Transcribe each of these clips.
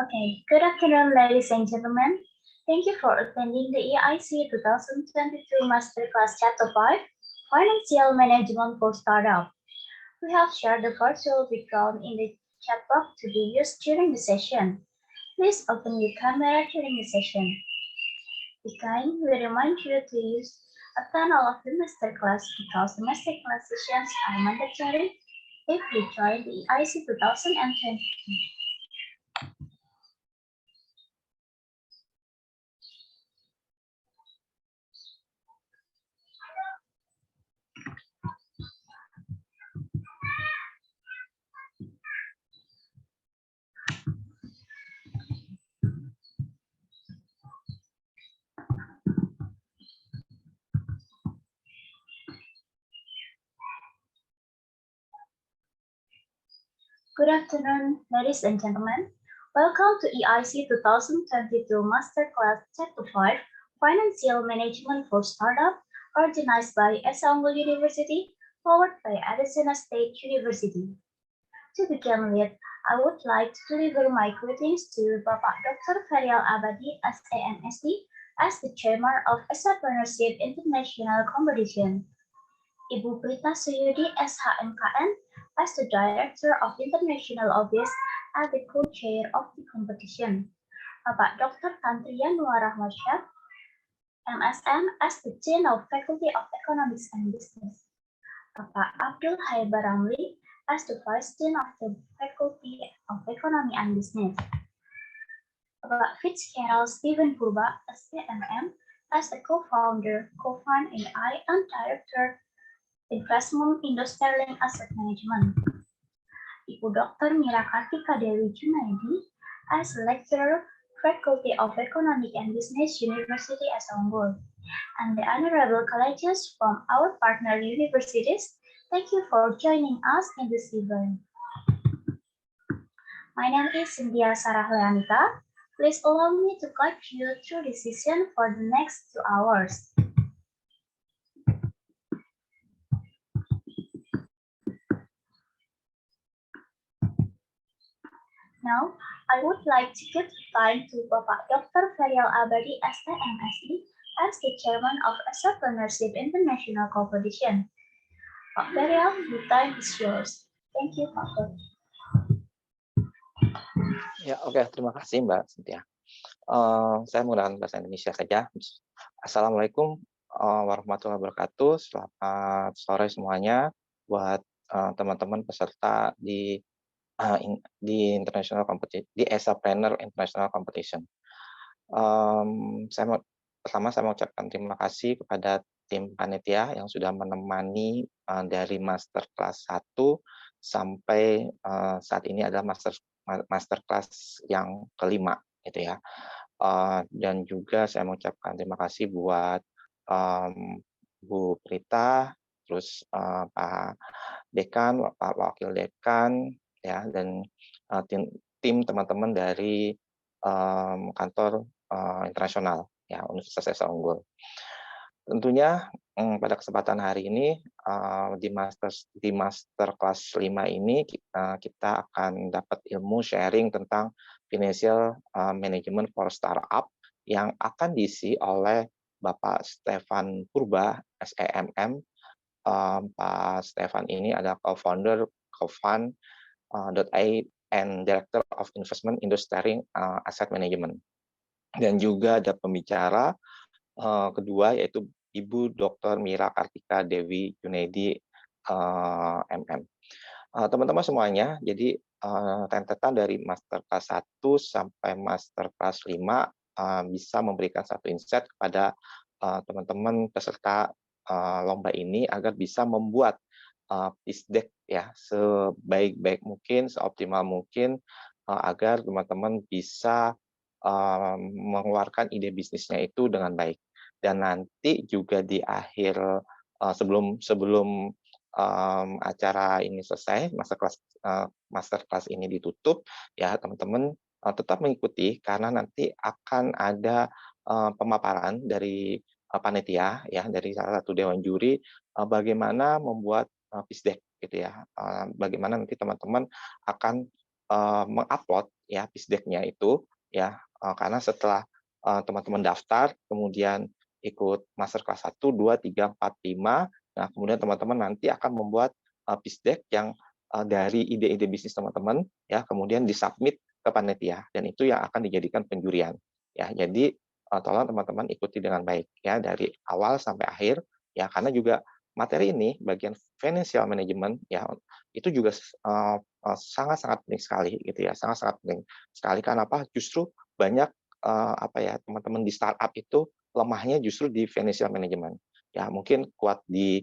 Okay, good afternoon, ladies and gentlemen. Thank you for attending the EIC 2022 Masterclass Chapter 5, Financial Management for Startup. We have shared the virtual background in the chat box to be used during the session. Please open your camera during the session. Again, we remind you to use attend all of the masterclass because the masterclass sessions are mandatory if you join the EIC 2022. Good afternoon, ladies and gentlemen. Welcome to EIC 2022 Masterclass Chapter 5, Financial Management for Startup, organized by Unggul University, powered by Arizona State University. To begin with, I would like to deliver my greetings to Bapak Dr. Feryal Abadi, SAMSD, as the Chairman of Entrepreneurship International Competition. Ibu Prita Suyudi, SHMKN, as the Director of International Office and the co-chair of the competition. Bapak Dr. Tantria Nuarahmasyah, MSM, as the Dean of Faculty of Economics and Business. Bapak Abdul Haibar Ramli, as the Vice Dean of the Faculty of Economy and Business. Bapak Fitzgerald Stephen Purba, SPMM, as the co-founder, co-fund AI, and Director Investment in Sterling Asset Management. Ibu Dr. Mira Kartika Dewi Junaidi as lecturer, Faculty of Economic and Business, University Unggul, and the honorable colleagues from our partner universities. Thank you for joining us in this event. My name is Cynthia Sarahleanita. Please allow me to guide you through the session for the next 2 hours. Now, I would like to give time to Bapak Dr. Feryal Abadi, STMSI, as the Chairman of Entrepreneurship International Competition. Pak Feryal, the time is yours. Thank you, Pak Feryal. Ya, oke. Terima kasih, Mbak Cynthia. Saya menggunakan bahasa Indonesia saja. Assalamualaikum warahmatullahi wabarakatuh. Selamat sore semuanya buat teman-teman peserta di International Competition, di Entrepreneur International Competition. Pertama saya mengucapkan terima kasih kepada tim panitia yang sudah menemani dari Masterclass 1 sampai saat ini adalah Masterclass yang kelima, gitu ya. Dan juga saya mengucapkan terima kasih buat Bu Prita, terus Pak Dekan, Pak Wakil Dekan, ya, dan tim teman-teman dari kantor internasional, ya, Universitas Unggul. Tentunya pada kesempatan hari ini di Masterclass 5 ini kita akan dapat ilmu sharing tentang financial management for startup yang akan diisi oleh Bapak Stefan Purba, SEMM. Pak Stefan ini adalah co-founder, co-fund .ai and Director of Investment in Sterling Asset Management. Dan juga ada pembicara kedua yaitu Ibu Dr. Mira Kartika Dewi Junaidi, MM. Teman-teman semuanya, jadi rentetan dari Masterclass 1 sampai Masterclass 5 bisa memberikan satu insight kepada teman-teman peserta lomba ini agar bisa membuat Pitchdeck, ya, sebaik-baik mungkin, seoptimal mungkin agar teman-teman bisa mengeluarkan ide bisnisnya itu dengan baik. Dan nanti juga di akhir sebelum acara ini selesai, masterclass ini ditutup, ya teman-teman tetap mengikuti karena nanti akan ada pemaparan dari panitia, ya, dari salah satu dewan juri bagaimana membuat Pitchdeck, gitu ya. Bagaimana nanti teman-teman akan mengupload ya pitch-deck-nya itu ya, karena setelah teman-teman daftar, kemudian ikut masterclass 1, 2, 3, 4, 5, nah kemudian teman-teman nanti akan membuat pitch-deck yang dari ide-ide bisnis teman-teman ya, kemudian disubmit ke panitia dan itu yang akan dijadikan penjurian ya. Jadi tolong teman-teman ikuti dengan baik ya dari awal sampai akhir ya, karena juga materi ini bagian financial management ya, itu juga sangat-sangat penting sekali gitu ya, sangat-sangat penting sekali. Karena apa? Justru banyak teman-teman di startup itu lemahnya justru di financial management. Ya, mungkin kuat di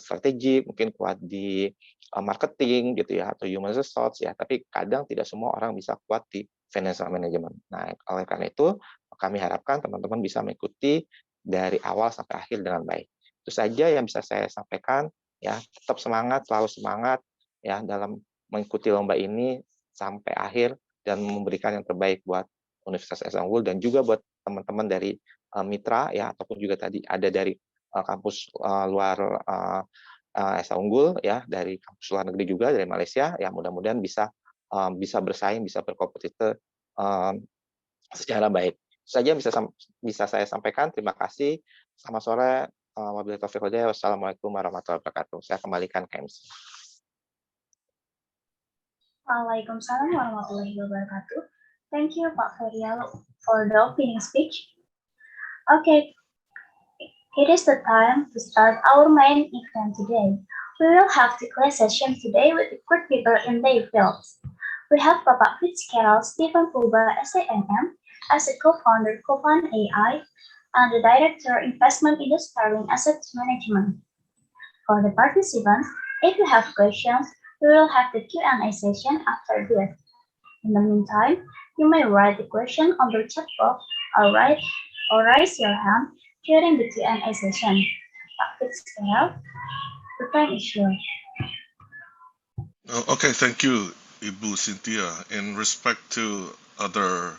strategi, mungkin kuat di marketing gitu ya, atau human resource ya, tapi kadang tidak semua orang bisa kuat di financial management. Nah, oleh karena itu kami harapkan teman-teman bisa mengikuti dari awal sampai akhir dengan baik. Itu saja yang bisa saya sampaikan ya, tetap semangat, selalu semangat ya dalam mengikuti lomba ini sampai akhir dan memberikan yang terbaik buat Universitas Esa Unggul dan juga buat teman-teman dari mitra ya, ataupun juga tadi ada dari kampus luar Esa Unggul ya, dari kampus luar negeri juga dari Malaysia ya, mudah-mudahan bisa bersaing, bisa berkompetitor secara baik. Itu saja yang bisa saya sampaikan. Terima kasih. Selamat sore. Wabillahi taufiq wal hidayah. Wassalamualaikum warahmatullahi wabarakatuh. Saya kembalikan ke MC. Waalaikumsalam warahmatullahi wabarakatuh. Thank you, Pak Ferial, for the opening speech. Okay, it is the time to start our main event today. We will have the class session today with expert people in their fields. We have Bapak Fitzgerald Stephen Purba, SAMM, as a co-founder, co-fund AI, and the Director Investment in the Sterling Asset Management. For the participants, if you have questions, we will have the Q&A session after this. In the meantime, you may write the question on the chat box or raise your hand during the Q&A session. Pak Fitzgerald, the time is yours. Okay, thank you, Ibu Cynthia. In respect to other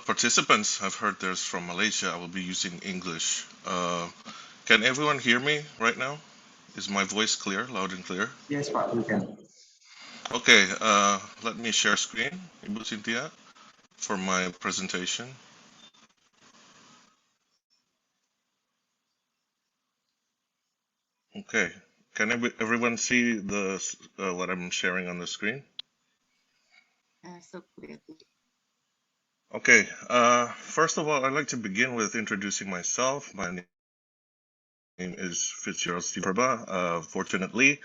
participants, I've heard there's from Malaysia. I will be using English. Can everyone hear me right now? Is my voice clear, loud and clear? Yes, Pak, we can. Okay, let me share screen, Ibu Cynthia, for my presentation. Okay, can everyone see the what I'm sharing on the screen? So clearly. Okay, first of all, I'd like to begin with introducing myself. My name is Fitzgerald Stephen Purba. Fortunately,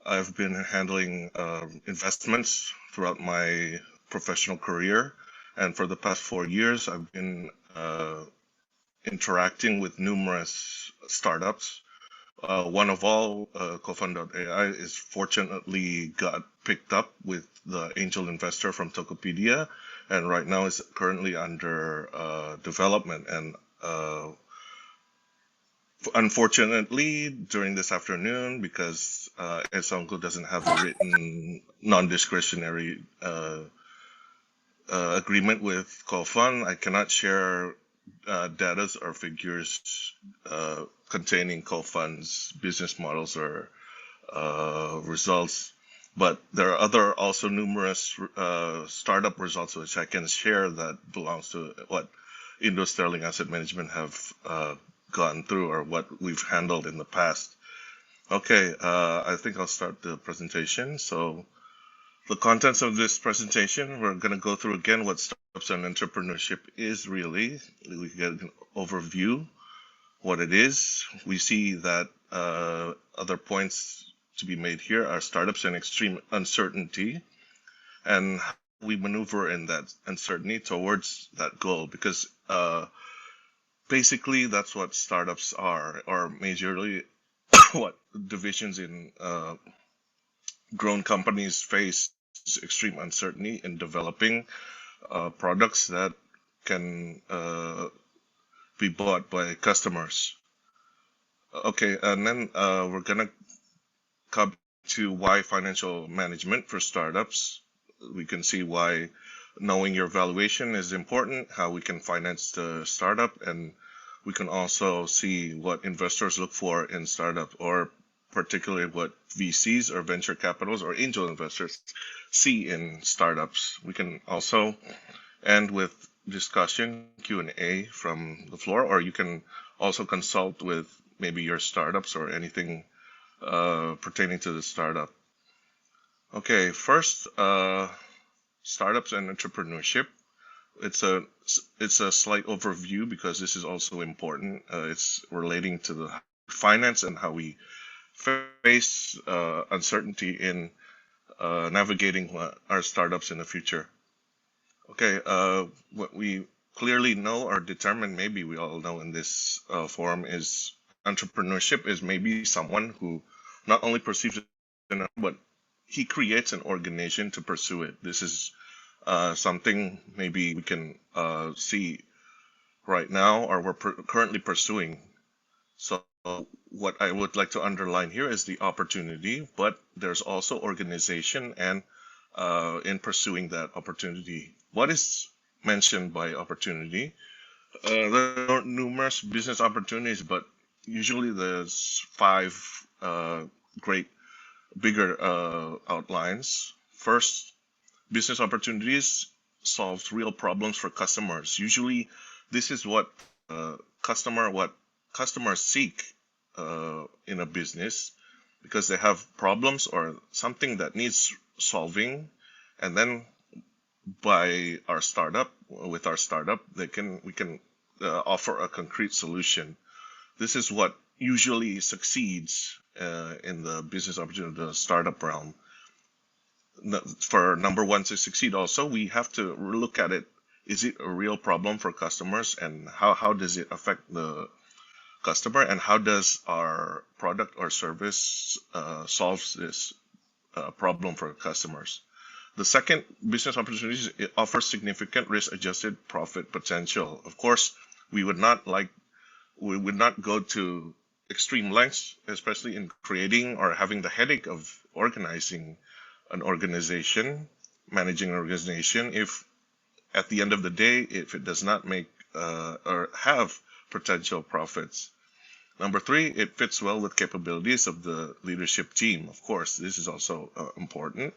I've been handling investments throughout my professional career, and for the past 4 years, I've been interacting with numerous startups. One of all, Co-Fund.ai, is fortunately got picked up with the angel investor from Tokopedia, and right now is currently under development. And unfortunately, during this afternoon, because Esa Unggul doesn't have a written non-discretionary agreement with Co-Fund, I cannot share data or figures containing Co-Fund's business models or results. But there are other also numerous startup results which I can share that belongs to what Indo Sterling Asset Management have gone through or what we've handled in the past. Okay, I think I'll start the presentation. So the contents of this presentation, we're going to go through again what startups and entrepreneurship is really. We get an overview, what it is. We see that other points to be made here are startups and extreme uncertainty, and how we maneuver in that uncertainty towards that goal, because basically that's what startups are, or majorly what divisions in grown companies face extreme uncertainty in developing products that can be bought by customers. Okay, and then we're gonna come to why financial management for startups. We can see why knowing your valuation is important, how we can finance the startup, and we can also see what investors look for in startup, or particularly what VCs or venture capitals or angel investors see in startups. We can also end with discussion, Q&A from the floor, or you can also consult with maybe your startups or anything pertaining to the startup. Okay, first, startups and entrepreneurship. It's a slight overview because this is also important. It's relating to the finance and how we face uncertainty in navigating our startups in the future. Okay, what we clearly know or determine, maybe we all know in this forum, is entrepreneurship is maybe someone who not only perceives it, but he creates an organization to pursue it. This is something maybe we can see right now, or we're currently pursuing. So what I would like to underline here is the opportunity, but there's also organization and in pursuing that opportunity. What is mentioned by opportunity? There are numerous business opportunities, but usually there's 5 bigger outlines. First, business opportunities solves real problems for customers. Usually, this is what customers seek in a business, because they have problems or something that needs solving, and then with our startup, we can offer a concrete solution. This is what usually succeeds in the business opportunity, the startup realm. For number one to succeed, also we have to look at it. Is it a real problem for customers, and how does it affect the customer, and how does our product or service solves this problem for customers? The second, business opportunities, it offers significant risk-adjusted profit potential. Of course, we would not go to extreme lengths, especially in creating or having the headache of organizing an organization, managing an organization, if at the end of the day, if it does not make or have potential profits. Number 3, it fits well with capabilities of the leadership team. Of course, this is also important,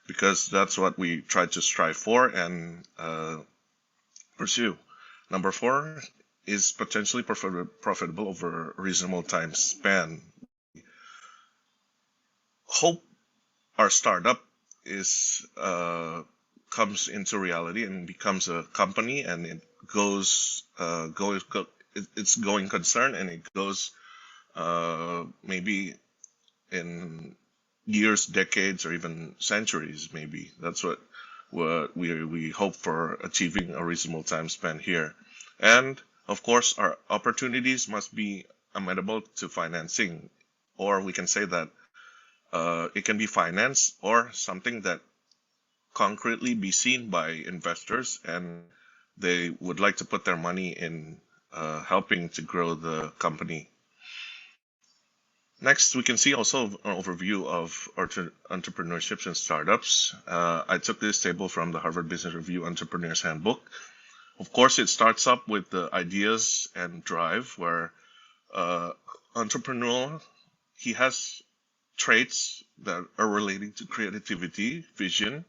because that's what we try to strive for and pursue. Number 4 is potentially profitable over a reasonable time span. Hope our startup comes into reality and becomes a company, and it it's going concern, and it goes maybe in years, decades, or even centuries. Maybe that's what we hope for, achieving a reasonable time span here. And of course, our opportunities must be amenable to financing, or we can say that it can be financed or something that concretely be seen by investors, and they would like to put their money in helping to grow the company. Next, we can see also an overview of entrepreneurships and startups. I took this table from the Harvard Business Review Entrepreneur's Handbook. Of course, it starts up with the ideas and drive, where entrepreneur, he has traits that are relating to creativity, vision.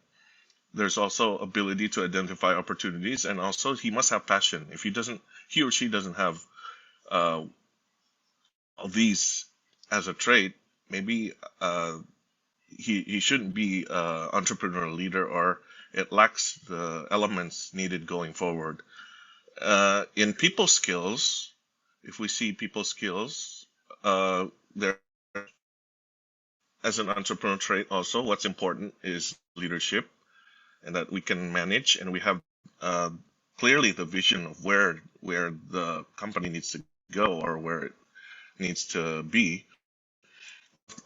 There's also ability to identify opportunities, and also he must have passion. If he or she doesn't have all these as a trait, maybe he shouldn't be an entrepreneurial leader, or it lacks the elements needed going forward. In people skills, if we see people skills, there, as an entrepreneur trait also, what's important is leadership, and that we can manage, and we have clearly the vision of where the company needs to go, or where it needs to be.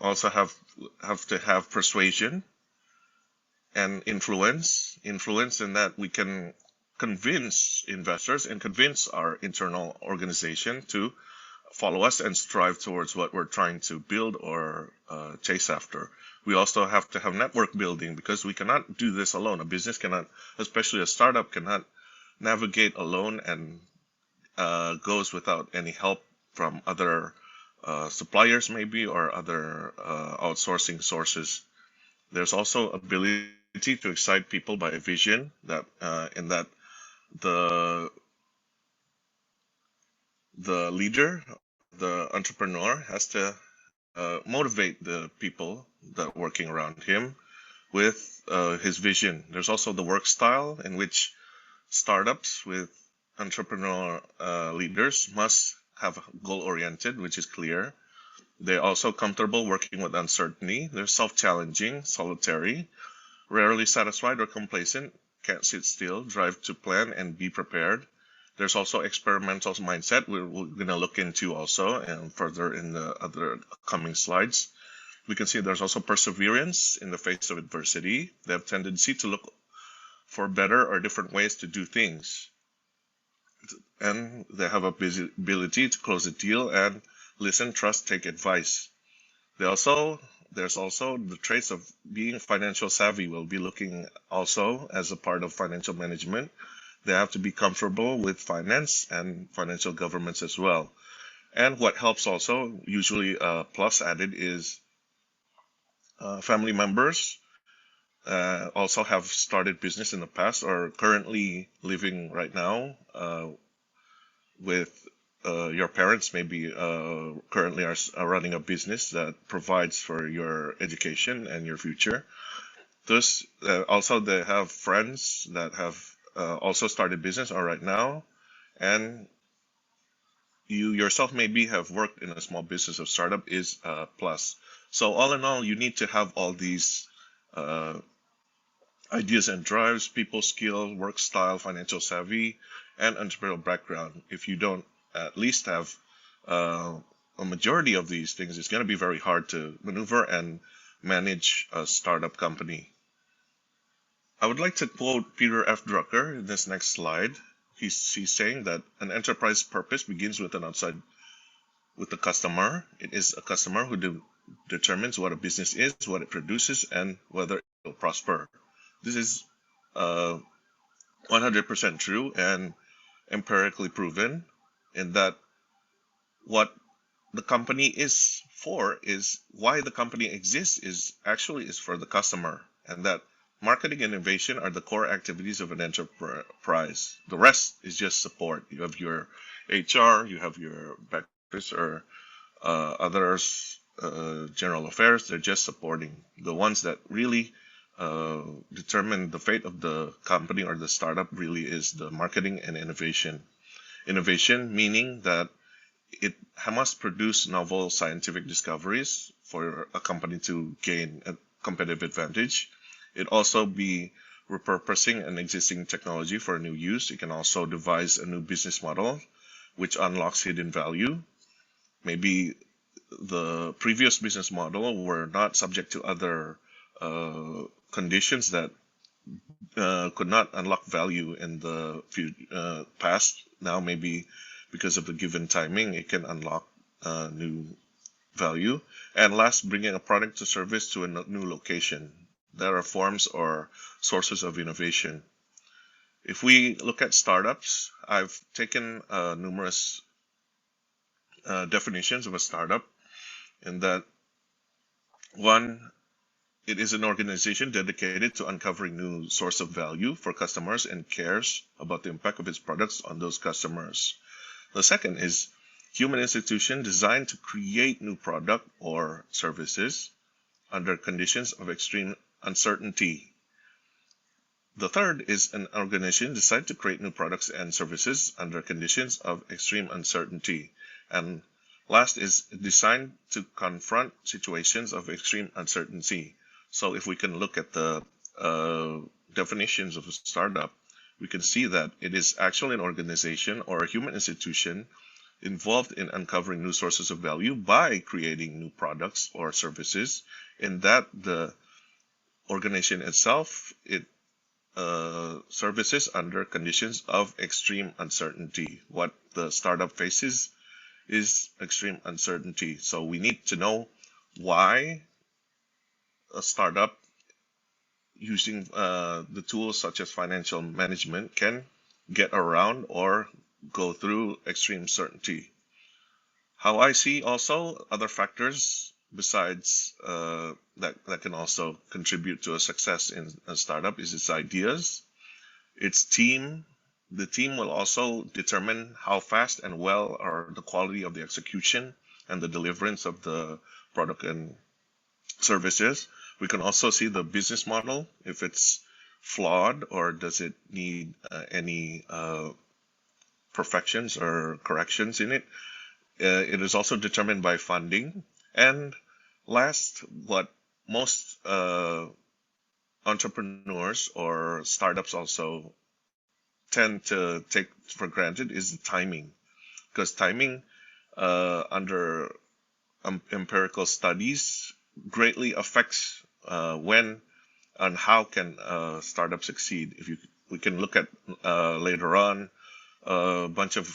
Also have to have persuasion and influence in that we can convince investors and convince our internal organization to follow us and strive towards what we're trying to build or chase after. We also have to have network building, because we cannot do this alone. A business cannot, especially a startup, cannot navigate alone and goes without any help from other suppliers maybe, or other outsourcing sources. There's also ability to excite people by a vision that in that the leader, the entrepreneur, has to motivate the people that are working around him with his vision. There's also the work style in which startups with entrepreneurial leaders must have goal-oriented, which is clear. They're also comfortable working with uncertainty. They're self-challenging, solitary, rarely satisfied or complacent, can't sit still, drive to plan and be prepared. There's also experimental mindset we're going to look into also and further in the other coming slides. We can see there's also perseverance in the face of adversity. They have tendency to look for better or different ways to do things. And they have a ability to close a deal and listen, trust, take advice. There's also the traits of being financial savvy. We'll be looking also as a part of financial management. They have to be comfortable with finance and financial governance as well. And what helps also, usually plus added, is family members also have started business in the past or currently living right now with your parents maybe currently are running a business that provides for your education and your future. Thus, also they have friends that have also started business or right now, and you yourself maybe have worked in a small business or startup is a plus. So all in all, you need to have all these ideas and drives, people skill, work style, financial savvy, and entrepreneurial background. If you don't at least have a majority of these things, it's going to be very hard to maneuver and manage a startup company. I would like to quote Peter F. Drucker in this next slide. He's saying that an enterprise purpose begins with the customer. It is a customer who determines what a business is, what it produces, and whether it will prosper. This is 100% true and empirically proven in that what the company is for is why the company exists is for the customer, and that marketing and innovation are the core activities of an enterprise. The rest is just support. You have your HR, you have your backers or others, general affairs. They're just supporting. The ones that really determine the fate of the company or the startup really is the marketing and innovation. Innovation meaning that it must produce novel scientific discoveries for a company to gain a competitive advantage. It also be repurposing an existing technology for a new use. It can also devise a new business model which unlocks hidden value. Maybe the previous business model were not subject to other conditions that could not unlock value in the past. Now maybe because of the given timing, it can unlock new value. And last, bringing a product or service to a new location. There are forms or sources of innovation. If we look at startups, I've taken numerous definitions of a startup, in that one, it is an organization dedicated to uncovering new source of value for customers and cares about the impact of its products on those customers. The second is human institution designed to create new product or services under conditions of extreme uncertainty. The third is an organization designed to create new products and services under conditions of extreme uncertainty. And last is designed to confront situations of extreme uncertainty. So if we can look at the definitions of a startup, we can see that it is actually an organization or a human institution involved in uncovering new sources of value by creating new products or services, in that the organization itself, it services under conditions of extreme uncertainty. What the startup faces is extreme uncertainty. So we need to know why a startup using the tools such as financial management can get around or go through extreme uncertainty. How I see also other factors besides that can also contribute to a success in a startup is its ideas, its team. The team will also determine how fast and well are the quality of the execution and the deliverance of the product and services. We can also see the business model, if it's flawed or does it need any perfections or corrections in it. It is also determined by funding. And last, what most entrepreneurs or startups also tend to take for granted is the timing, because timing under empirical studies greatly affects when and how can a startup succeed. We can look at later on a bunch of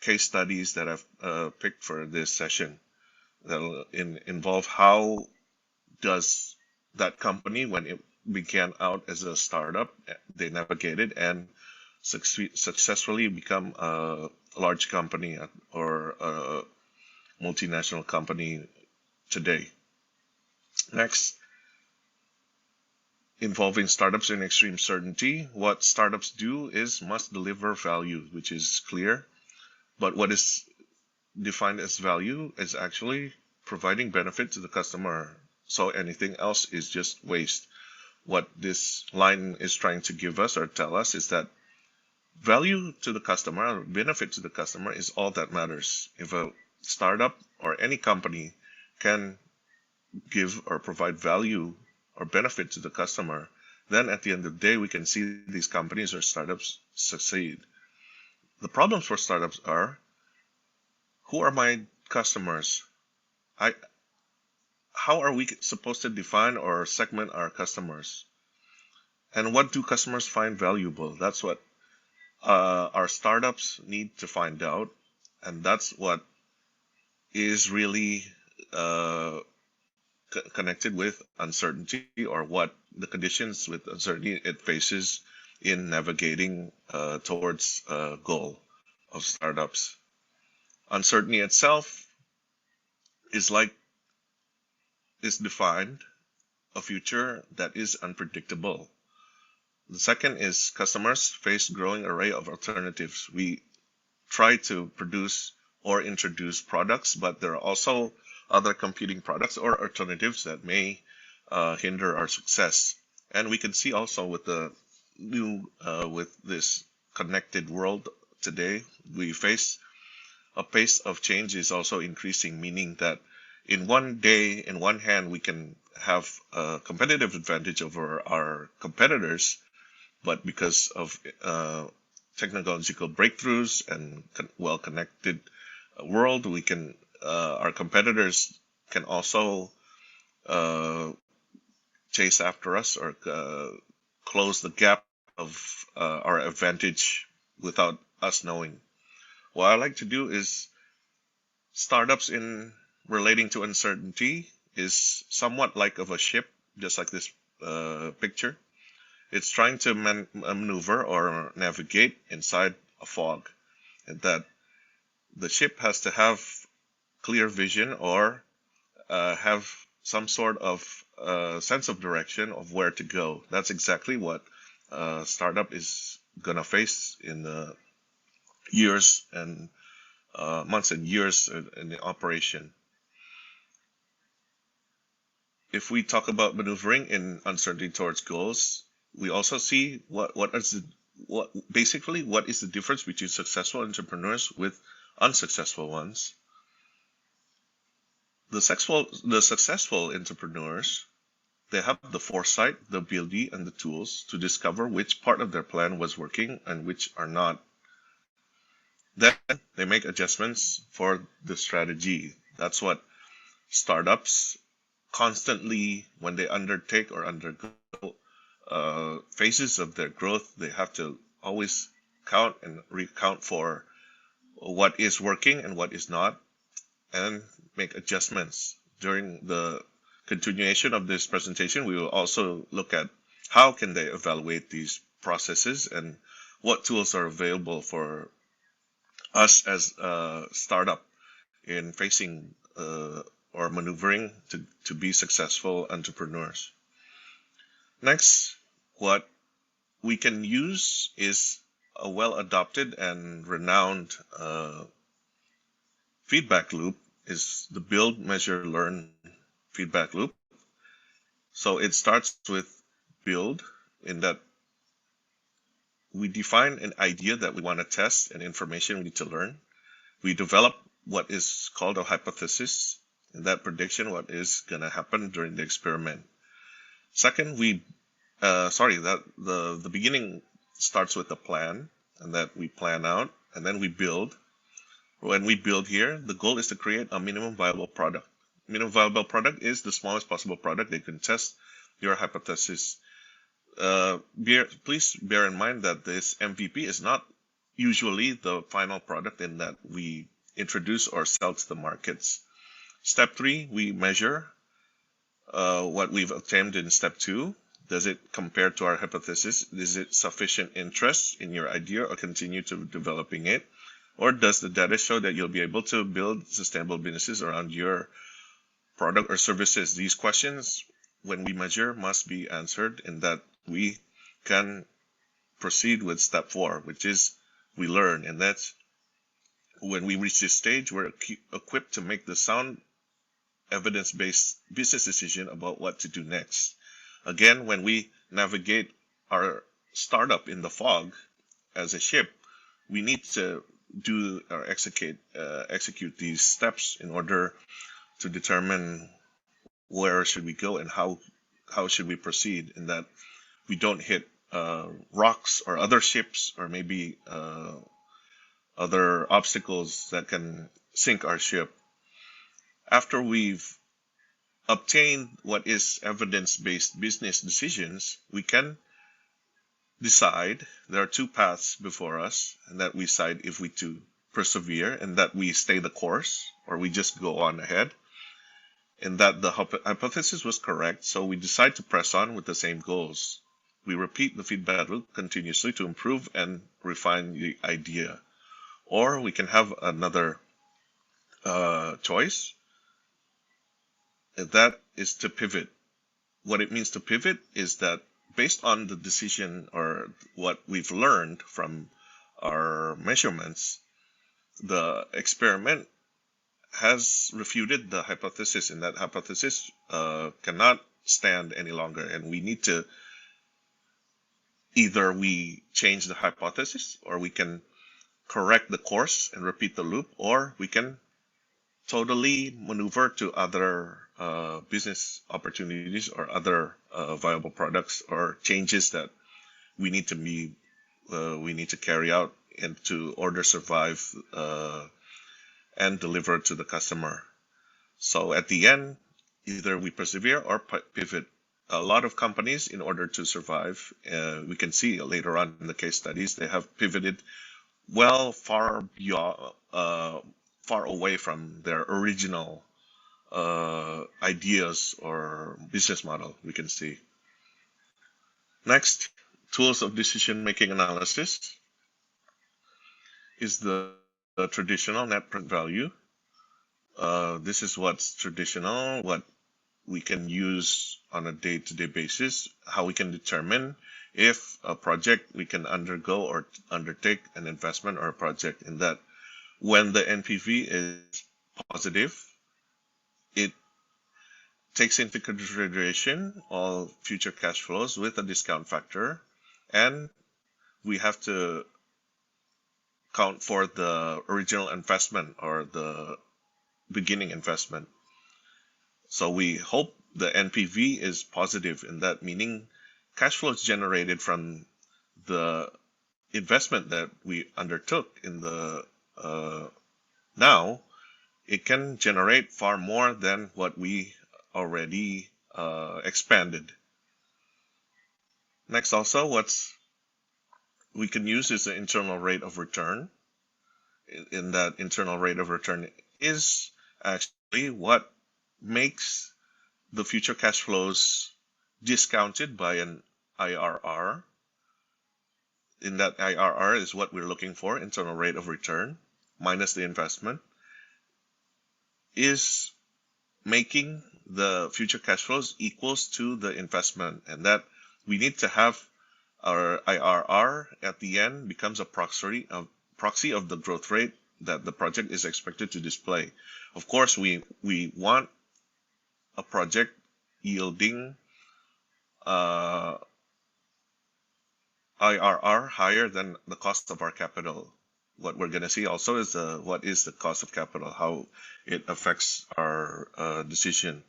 case studies that I've picked for this session that will involve how does that company, when it began out as a startup, they navigated and successfully become a large company or a multinational company today. Next, involving startups in extreme certainty. What startups do is must deliver value, which is clear. But what is defined as value is actually providing benefit to the customer. So anything else is just waste. What this line is trying to give us or tell us is that value to the customer, benefit to the customer is all that matters. If a startup or any company can give or provide value or benefit to the customer, then at the end of the day, we can see these companies or startups succeed. The problems for startups are, who are my customers? How are we supposed to define or segment our customers? And what do customers find valuable? That's what our startups need to find out. And that's what is really connected with uncertainty, or what the conditions with uncertainty it faces in navigating towards a goal of startups. Uncertainty itself is defined a future that is unpredictable. The second is customers face growing array of alternatives. We try to produce or introduce products, but there are also other competing products or alternatives that may hinder our success. And we can see also with the new, with this connected world today, we face a pace of change is also increasing, meaning that in one day, in one hand, we can have a competitive advantage over our competitors, but because of technological breakthroughs and well-connected world, we can our competitors can also chase after us or close the gap of our advantage without us knowing. What I like to do is startups in relating to uncertainty is somewhat like of a ship, just like this picture. It's trying to maneuver or navigate inside a fog, and that the ship has to have clear vision or have some sort of sense of direction of where to go. That's exactly what a startup is going to face in the years and months and years in the operation. If we talk about maneuvering in uncertainty towards goals, we also see what is the difference between successful entrepreneurs with unsuccessful ones. The successful entrepreneurs, they have the foresight, the ability, and the tools to discover which part of their plan was working and which are not. Then they make adjustments for the strategy. That's what startups constantly, when they undertake or undergo phases of their growth, they have to always count and recount for what is working and what is not, and make adjustments. During the continuation of this presentation, we will also look at how can they evaluate these processes and what tools are available for us as a startup in facing or maneuvering to be successful entrepreneurs. Next, what we can use is a well-adopted and renowned feedback loop is the build, measure, learn feedback loop. So it starts with build, in that we define an idea that we want to test and information we need to learn. We develop what is called a hypothesis, and that prediction what is going to happen during the experiment. Second, the beginning starts with a plan, and that we plan out, and then we build. When we build here, the goal is to create a minimum viable product. Minimum viable product is the smallest possible product that can test your hypothesis. Please bear in mind that this MVP is not usually the final product in that we introduce or sell to the markets. Step 3, we measure what we've obtained in step 2. Does it compare to our hypothesis? Is it sufficient interest in your idea or continue to developing it? Or does the data show that you'll be able to build sustainable businesses around your product or services? These questions, when we measure, must be answered, in that we can proceed with step 4, which is we learn. And that's when we reach this stage, we're equipped to make the sound evidence-based business decision about what to do next. Again, when we navigate our startup in the fog as a ship, we need to do or execute these steps in order to determine where should we go and how should we proceed, in that we don't hit rocks or other ships or maybe other obstacles that can sink our ship. After we've obtained what is evidence-based business decisions, we can decide. There are 2 paths before us, and that we decide if we to persevere and that we stay the course, or we just go on ahead, and that the hypothesis was correct, so we decide to press on with the same goals. We repeat the feedback loop continuously to improve and refine the idea. Or we can have another choice, and that is to pivot. What it means to pivot is that based on the decision or what we've learned from our measurements, the experiment has refuted the hypothesis, and that hypothesis cannot stand any longer, and we need to either we change the hypothesis, or we can correct the course and repeat the loop, or we can totally maneuver to other business opportunities or other viable products or changes that we need to carry out and to order survive and deliver to the customer. So at the end, either we persevere or pivot. A lot of companies, in order to survive, we can see later on in the case studies, they have pivoted far away from their original ideas or business model, we can see. Next, tools of decision-making analysis is the traditional net present value. This is what's traditional, what we can use on a day-to-day basis, how we can determine if a project we can undergo or undertake an investment or a project, in that when the NPV is positive, it takes into consideration all future cash flows with a discount factor, and we have to count for the original investment or the beginning investment. So we hope the NPV is positive, in that meaning cash flows generated from the investment that we undertook in the now, it can generate far more than what we already expanded. Next, also, what's we can use is the internal rate of return. In that internal rate of return is actually what makes the future cash flows discounted by an IRR. In that IRR is what we're looking for, internal rate of return, minus the investment. is making the future cash flows equals to the investment, and that we need to have our IRR at the end becomes a proxy of the growth rate that the project is expected to display. Of course, we want a project yielding IRR higher than the cost of our capital. What we're going to see also is what is the cost of capital, how it affects our decision.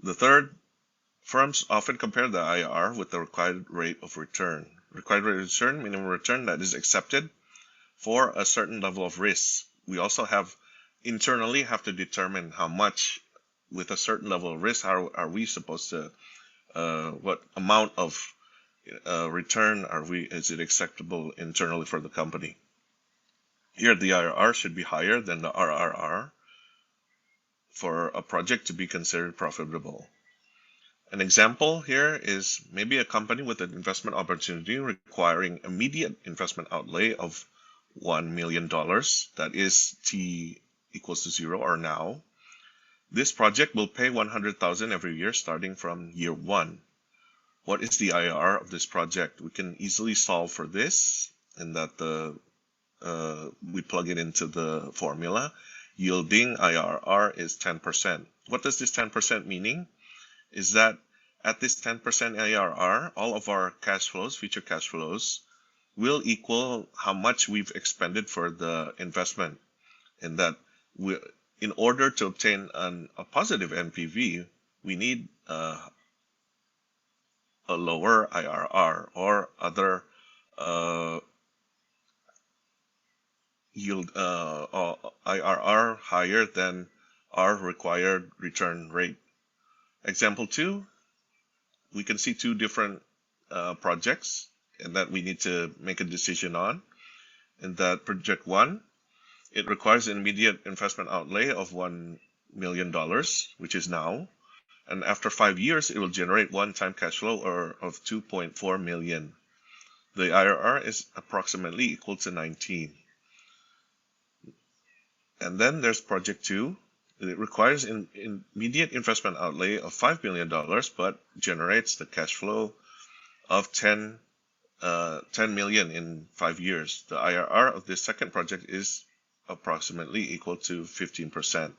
The third, firms often compare the IRR with the required rate of return. Required rate of return, minimum return that is accepted for a certain level of risk. We also internally have to determine how much, with a certain level of risk, how are we supposed to, what amount of return is it acceptable internally for the company. Here the IRR should be higher than the RRR for a project to be considered profitable. An example here is maybe a company with an investment opportunity requiring immediate investment outlay of $1 million, that is T equals to 0 or now. This project will pay $100,000 every year starting from year 1. What is the IRR of this project? We can easily solve for this in that we plug it into the formula. Yielding IRR is 10%. What does this 10% meaning? Is that at this 10% IRR, all of our cash flows, future cash flows, will equal how much we've expended for the investment. And that in order to obtain a positive NPV, we need a lower IRR or other yield IRR higher than our required return rate. Example 2, we can see 2 different projects and that we need to make a decision on. In that project 1, it requires an immediate investment outlay of $1 million, which is now. And after 5 years, it will generate one-time cash flow of $2.4 million. The IRR is approximately equal to 19. And then there's project 2. It requires an immediate investment outlay of $5 million, but generates the cash flow of 10 million in 5 years. The IRR of this second project is approximately equal to 15%.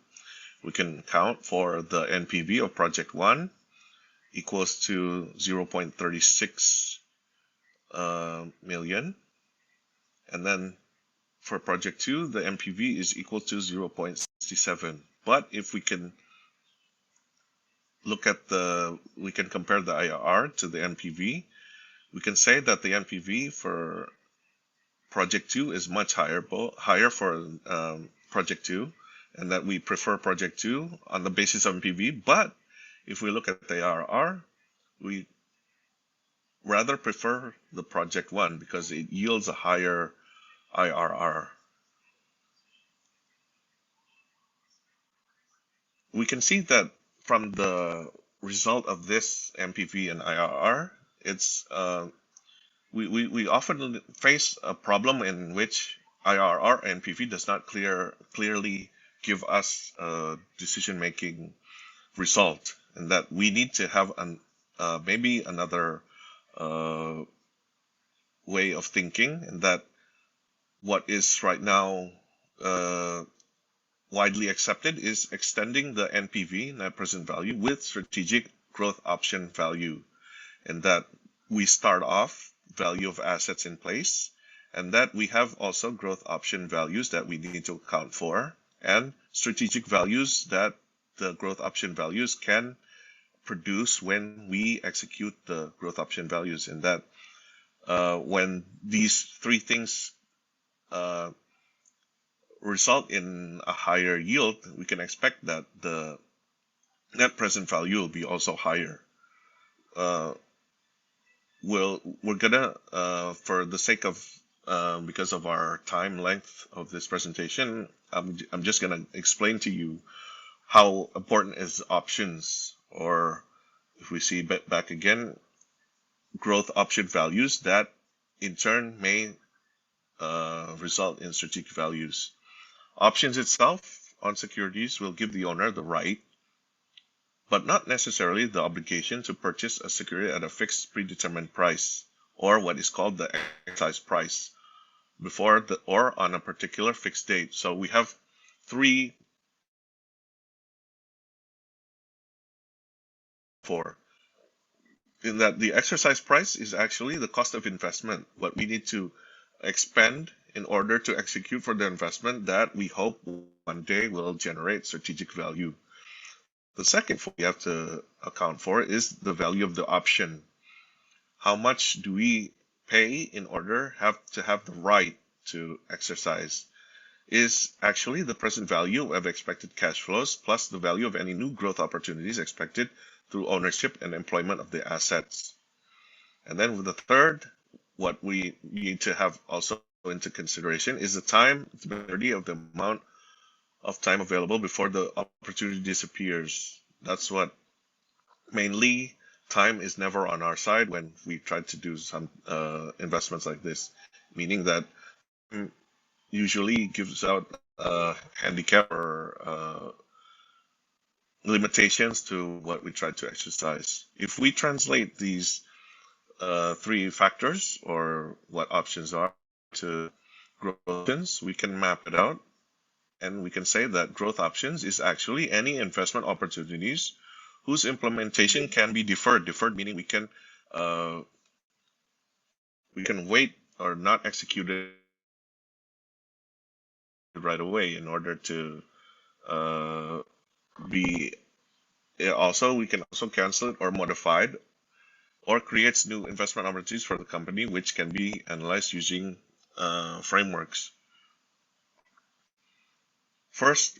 We can count for the NPV of project 1 equals to 0.36 million. And then for project 2, the NPV is equal to 0.67. But if we can we can compare the IRR to the NPV, we can say that the NPV for project 2 is much higher for project 2, and that we prefer project 2 on the basis of NPV. But if we look at the IRR, we rather prefer the project 1 because it yields a higher IRR. We can see that from the result of this NPV and IRR, it's we often face a problem in which IRR and NPV does not clearly give us a decision-making result, and that we need to have maybe another way of thinking, and that what is right now widely accepted is extending the NPV, net present value, with strategic growth option value, and that we start off value of assets in place, and that we have also growth option values that we need to account for, and strategic values that the growth option values can produce when we execute the growth option values, and that when these 3 things result in a higher yield, we can expect that the net present value will be also higher. We're gonna, for the sake of, because of our time length of this presentation, I'm just gonna explain to you how important is options, or if we see back again, growth option values that in turn may result in strategic values. Options itself on securities will give the owner the right, but not necessarily the obligation, to purchase a security at a fixed predetermined price, or what is called the exercise price, before the or on a particular fixed date. So we have three for in that the exercise price is actually the cost of investment, what we need to expend in order to execute for the investment that we hope one day will generate strategic value. The second we have to account for is the value of the option. How much do we pay in order to have the right to exercise? Is actually the present value of expected cash flows plus the value of any new growth opportunities expected through ownership and employment of the assets. And then with the third, what we need to have also into consideration is the time, the majority of the amount of time available before the opportunity disappears. That's what mainly time is never on our side when we try to do some investments like this, meaning that usually gives out handicap or limitations to what we try to exercise. If we translate these three factors, or what options are, to growth options, we can map it out, and we can say that growth options is actually any investment opportunities whose implementation can be deferred. Deferred meaning we can wait or not execute it right away in order to we can also cancel it or modify it, or creates new investment opportunities for the company, which can be analyzed using frameworks. First,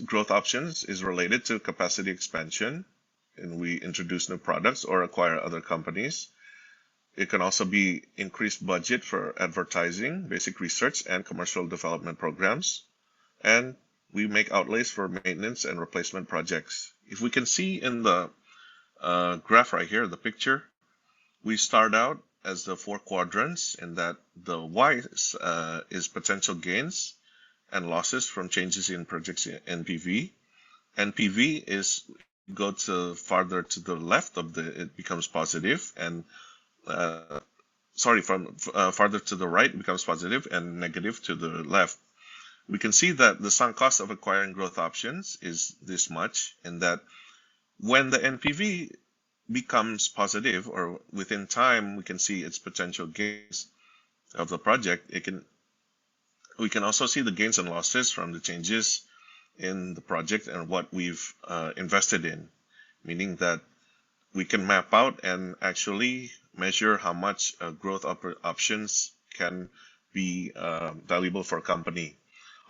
growth options is related to capacity expansion, and we introduce new products or acquire other companies. It can also be increased budget for advertising, basic research, and commercial development programs. And we make outlays for maintenance and replacement projects. If we can see in the graph right here, the picture, we start out as the 4 quadrants, and that the Y is potential gains and losses from changes in projects NPV. NPV is farther to the left of it becomes positive, and farther to the right becomes positive, and negative to the left. We can see that the sunk cost of acquiring growth options is this much, and that when the NPV becomes positive, or within time we can see its potential gains of the project, we can also see the gains and losses from the changes in the project and what we've invested in, meaning that we can map out and actually measure how much growth options can be valuable for a company.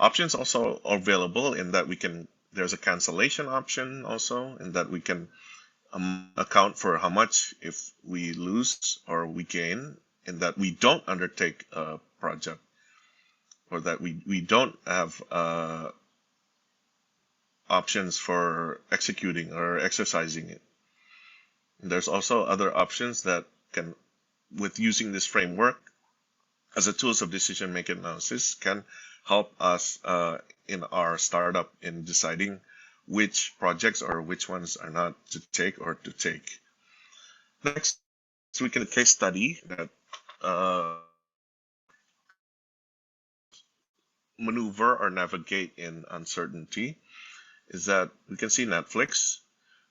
Options also are available in that there's a cancellation option also, in that we can account for how much if we lose or we gain, in that we don't undertake a project, or that we don't have options for executing or exercising it. And there's also other options that can, with using this framework as a tools of decision-making analysis, can help us in our startup in deciding which projects or which ones are not to take or to take. Next, we can case study that maneuver or navigate in uncertainty is that we can see Netflix.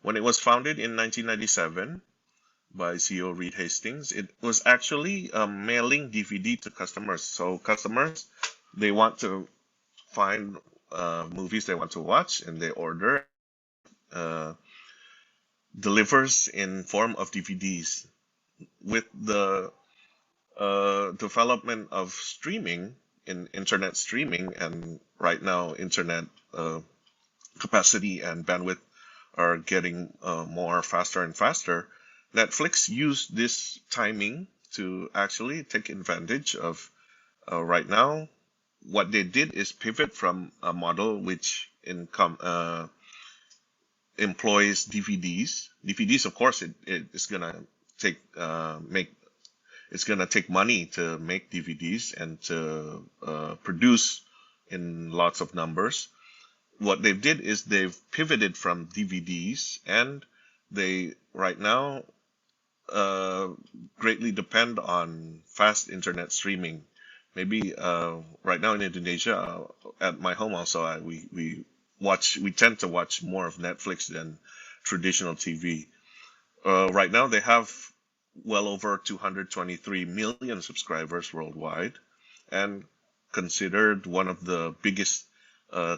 When it was founded in 1997 by CEO Reed Hastings, it was actually mailing DVD to customers. So customers, they want to find movies they want to watch, and they order, delivers in form of DVDs. With the development of streaming, in internet streaming, and right now internet capacity and bandwidth are getting more faster and faster, Netflix used this timing to actually take advantage of right now. What they did is pivot from a model which employs DVDs. DVDs, of course, it's gonna take it's gonna take money to make DVDs and to produce in lots of numbers. What they did is they've pivoted from DVDs, and they right now greatly depend on fast internet streaming. Maybe right now in Indonesia, at my home also, we tend to watch more of Netflix than traditional TV. Right now, they have well over 223 million subscribers worldwide, and considered one of the biggest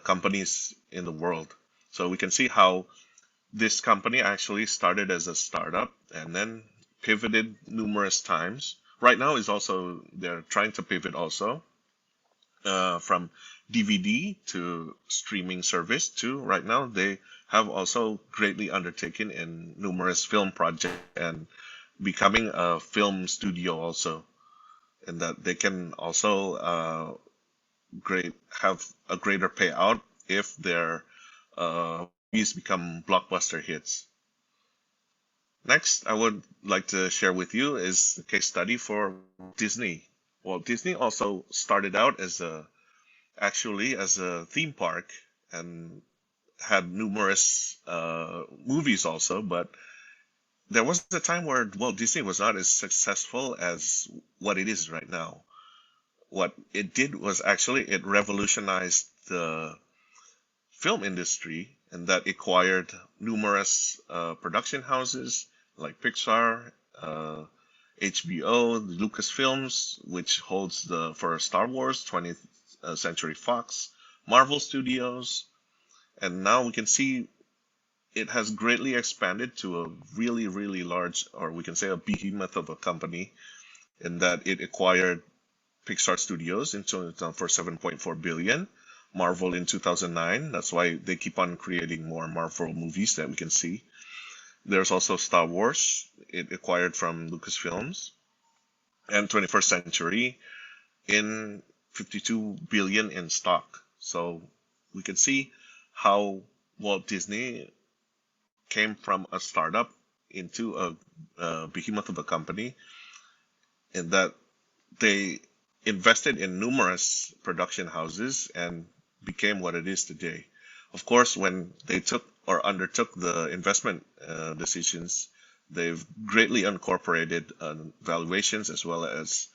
companies in the world. So we can see how this company actually started as a startup and then pivoted numerous times. Right now they're trying to pivot also from DVD to streaming service to right now they have also greatly undertaken in numerous film projects and becoming a film studio also, and that they can also have a greater payout if their movies become blockbuster hits. Next, I would like to share with you is the case study for Disney. Walt Disney also started out actually as a theme park and had numerous movies also, but there was a time where Walt Disney was not as successful as what it is right now. What it did was actually it revolutionized the film industry, and that acquired numerous production houses like Pixar, HBO, Lucasfilms, which holds for Star Wars, 20th Century Fox, Marvel Studios, and now we can see it has greatly expanded to a really, really large, or we can say a behemoth of a company, in that it acquired Pixar Studios for 7.4 billion. Marvel in 2009. That's why they keep on creating more Marvel movies that we can see. There's also Star Wars. It acquired from Lucasfilms. And 21st Century in 52 billion in stock. So we can see how Walt Disney came from a startup into a behemoth of a company, in that they invested in numerous production houses and became what it is today. Of course, when they took or undertook the investment decisions, they've greatly incorporated valuations as well as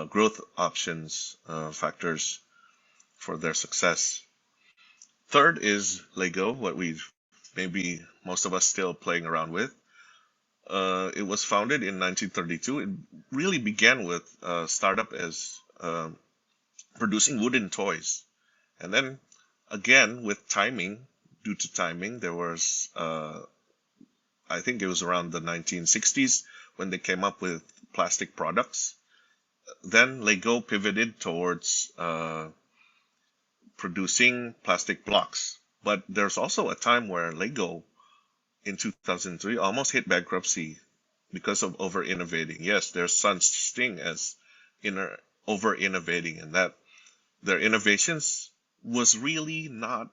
growth options factors for their success. Third is Lego, what maybe most of us still playing around with. It was founded in 1932. It really began with a startup as producing wooden toys. And then again, due to timing, there was, I think it was around the 1960s when they came up with plastic products. Then Lego pivoted towards producing plastic blocks. But there's also a time where Lego in 2003 almost hit bankruptcy because of over-innovating. Yes, there's such thing as over-innovating, and that their innovations was really not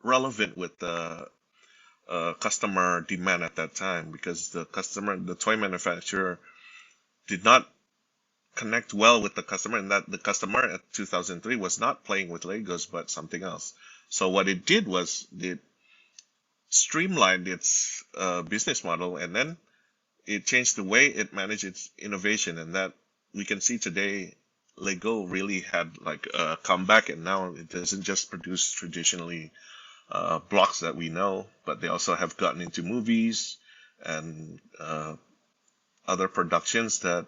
relevant with the customer demand at that time, because the toy manufacturer did not connect well with the customer, and that the customer at 2003 was not playing with Legos but something else. So what it did was it streamlined its business model, and then it changed the way it managed its innovation, and that we can see today Lego really had like a comeback, and now it doesn't just produce traditionally blocks that we know, but they also have gotten into movies and other productions that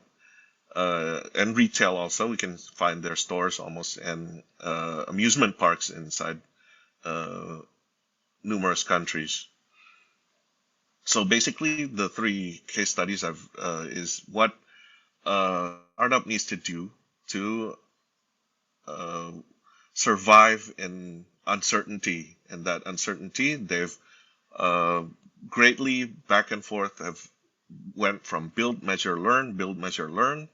and retail also. We can find their stores almost, and amusement parks inside numerous countries. So basically, the three case studies is what startup needs to do to survive in uncertainty, and that uncertainty they've greatly back and forth have went from build, measure, learn.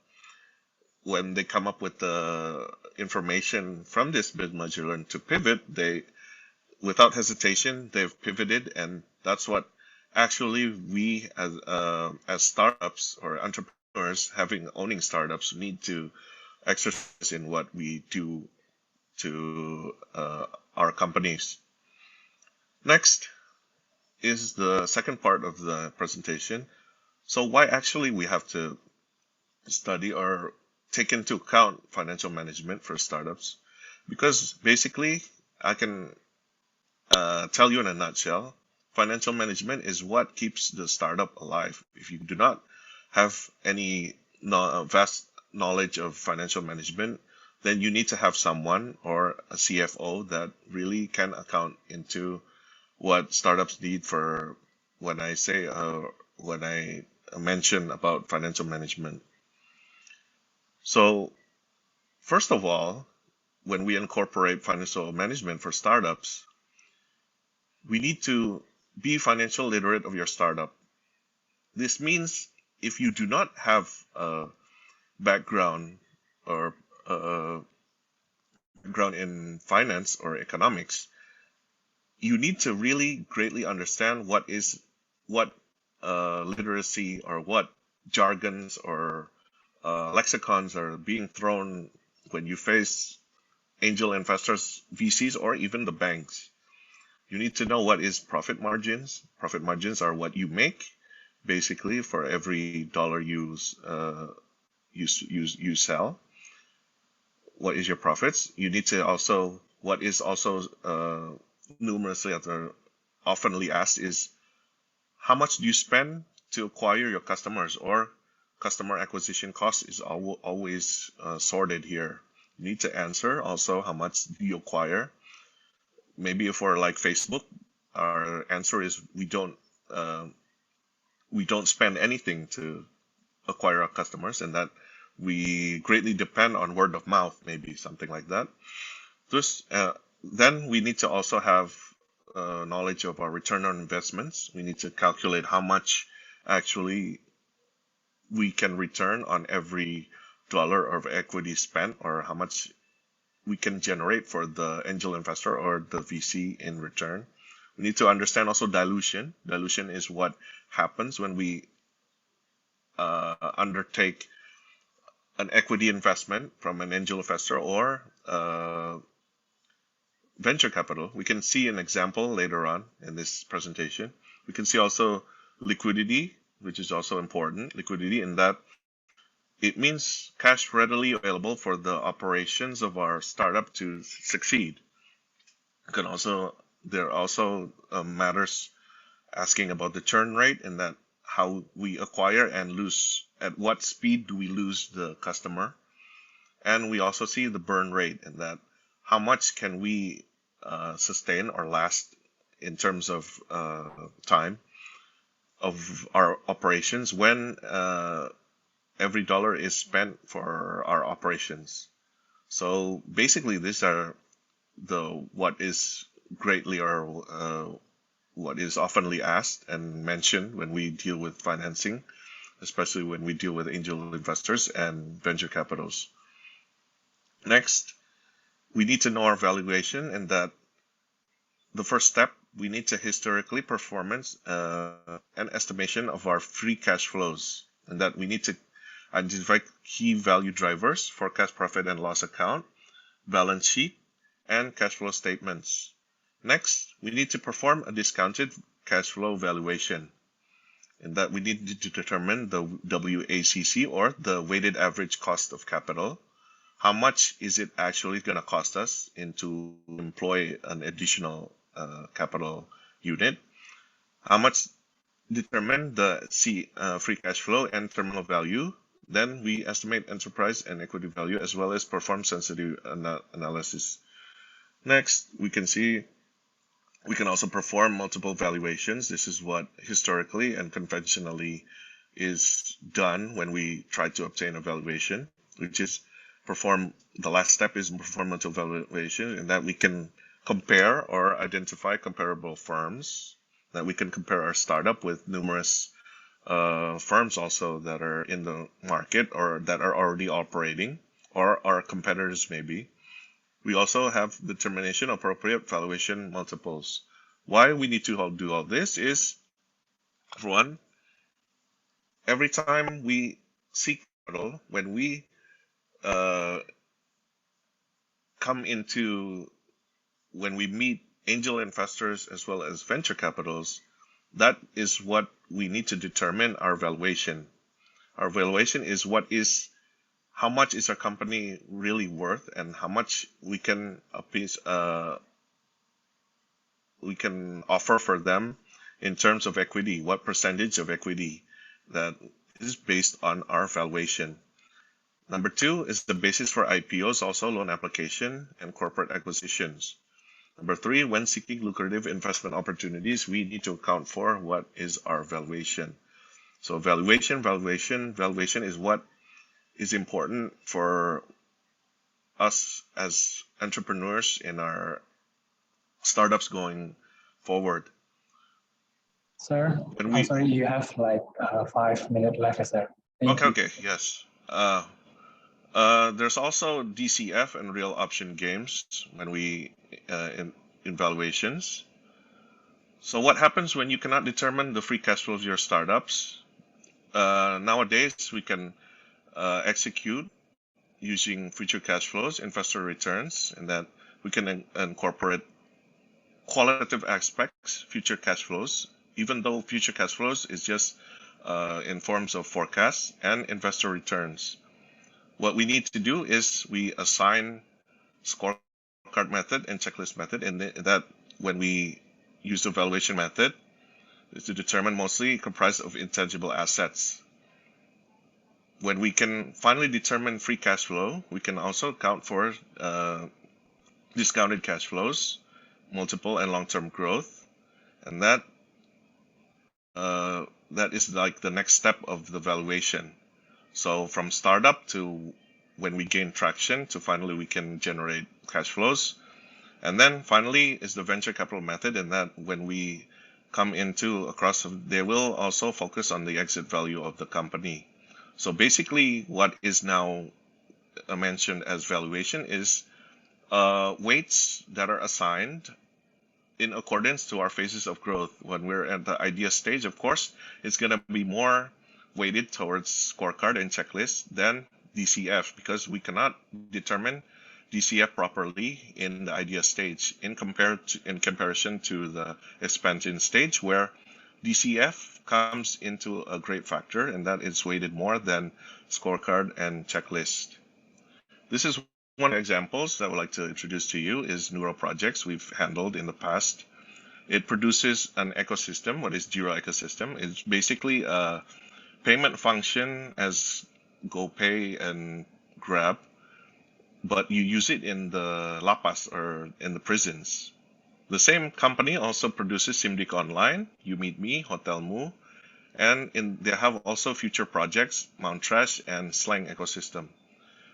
When they come up with the information from this build, measure, learn to pivot, they without hesitation they've pivoted, and that's what actually we as startups or entrepreneurs owning startups need to exercise in what we do to our companies. Next is the second part of the presentation. So why actually we have to study or take into account financial management for startups? Because basically, I can tell you in a nutshell, financial management is what keeps the startup alive. If you do not have any vast knowledge of financial management, then you need to have someone or a CFO that really can account into what startups need for when I mention about financial management. So first of all, when we incorporate financial management for startups, we need to be financial literate of your startup. This means if you do not have a background or background in finance or economics, you need to really greatly understand what literacy or what jargons or lexicons are being thrown when you face angel investors, VCs, or even the banks. You need to know what is profit margins. Profit margins are what you make, basically, for every dollar you sell. What is your profits? You need to also, what is also numerously oftenly asked is, how much do you spend to acquire your customers, or customer acquisition cost is always sorted here. You need to answer also, how much do you acquire? Maybe for like Facebook, our answer is we don't spend anything to acquire our customers, and that we greatly depend on word of mouth, maybe something like that. Then we need to also have knowledge of our return on investments. We need to calculate how much actually we can return on every dollar of equity spent, or how much we can generate for the angel investor or the VC in return. We need to understand also dilution. Dilution is what happens when we undertake an equity investment from an angel investor or venture capital. We can see an example later on in this presentation. We can see also liquidity, which is also important. Liquidity in that it means cash readily available for the operations of our startup to succeed. There are also matters asking about the churn rate, and that how we acquire and lose, at what speed do we lose the customer. And we also see the burn rate, and that how much can we sustain or last in terms of time of our operations when every dollar is spent for our operations. So basically, these are what is greatly or what is oftenly asked and mentioned when we deal with financing, especially when we deal with angel investors and venture capitals. Next, we need to know our valuation, and that the first step, we need to historically performance an estimation of our free cash flows, and that we need to identify key value drivers, forecast profit and loss account, balance sheet, and cash flow statements. Next, we need to perform a discounted cash flow valuation, and that we need to determine the WACC, or the weighted average cost of capital. How much is it actually going to cost us to employ an additional capital unit? How much determine the free cash flow and terminal value. Then we estimate enterprise and equity value, as well as perform sensitive analysis. Next, we can also perform multiple valuations. This is what historically and conventionally is done when we try to obtain a valuation, which is the last step is perform multiple valuation, and that we can compare or identify comparable firms, that we can compare our startup with numerous firms also that are in the market or that are already operating, or our competitors maybe. We also have determination of appropriate valuation multiples. Why we need to do all this is, for one, every time we seek capital, when we come into, when we meet angel investors as well as venture capitals, that is what we need to determine our valuation. Our valuation is how much is our company really worth, and how much we can offer for them in terms of equity, what percentage of equity that is based on our valuation. Number two is the basis for IPOs, also loan application and corporate acquisitions. Number three, when seeking lucrative investment opportunities, we need to account for what is our valuation. So valuation is what is important for us as entrepreneurs in our startups going forward. Sir, I'm sorry, you have like 5 minutes left, sir. Okay, yes. There's also DCF and real option games when we in valuations. So what happens when you cannot determine the free cash flow of your startups? Nowadays, we can execute using future cash flows, investor returns, and that we can incorporate qualitative aspects, future cash flows, even though future cash flows is just in forms of forecasts, and investor returns. What we need to do is we assign scorecard method and checklist method, and that when we use the valuation method is to determine mostly comprised of intangible assets. When we can finally determine free cash flow, we can also account for discounted cash flows, multiple and long-term growth, and that is like the next step of the valuation. So from startup to when we gain traction to finally we can generate cash flows. And then finally is the venture capital method, and that when we come into they will also focus on the exit value of the company. So basically what is now mentioned as valuation is weights that are assigned in accordance to our phases of growth. When we're at the idea stage, of course, it's going to be more weighted towards scorecard and checklist than DCF, because we cannot determine DCF properly in the idea stage in comparison to the expansion stage, where DCF comes into a great factor, and that is weighted more than scorecard and checklist. This is one of the examples that I would like to introduce to you is Neuro Projects we've handled in the past. It produces an ecosystem. What is Jira ecosystem? It's basically a payment function as GoPay and Grab, but you use it in the lapas or in the prisons. The same company also produces Simdik Online, You Meet Me, Hotelmu, and they have also future projects, Mount Trash and Slang ecosystem.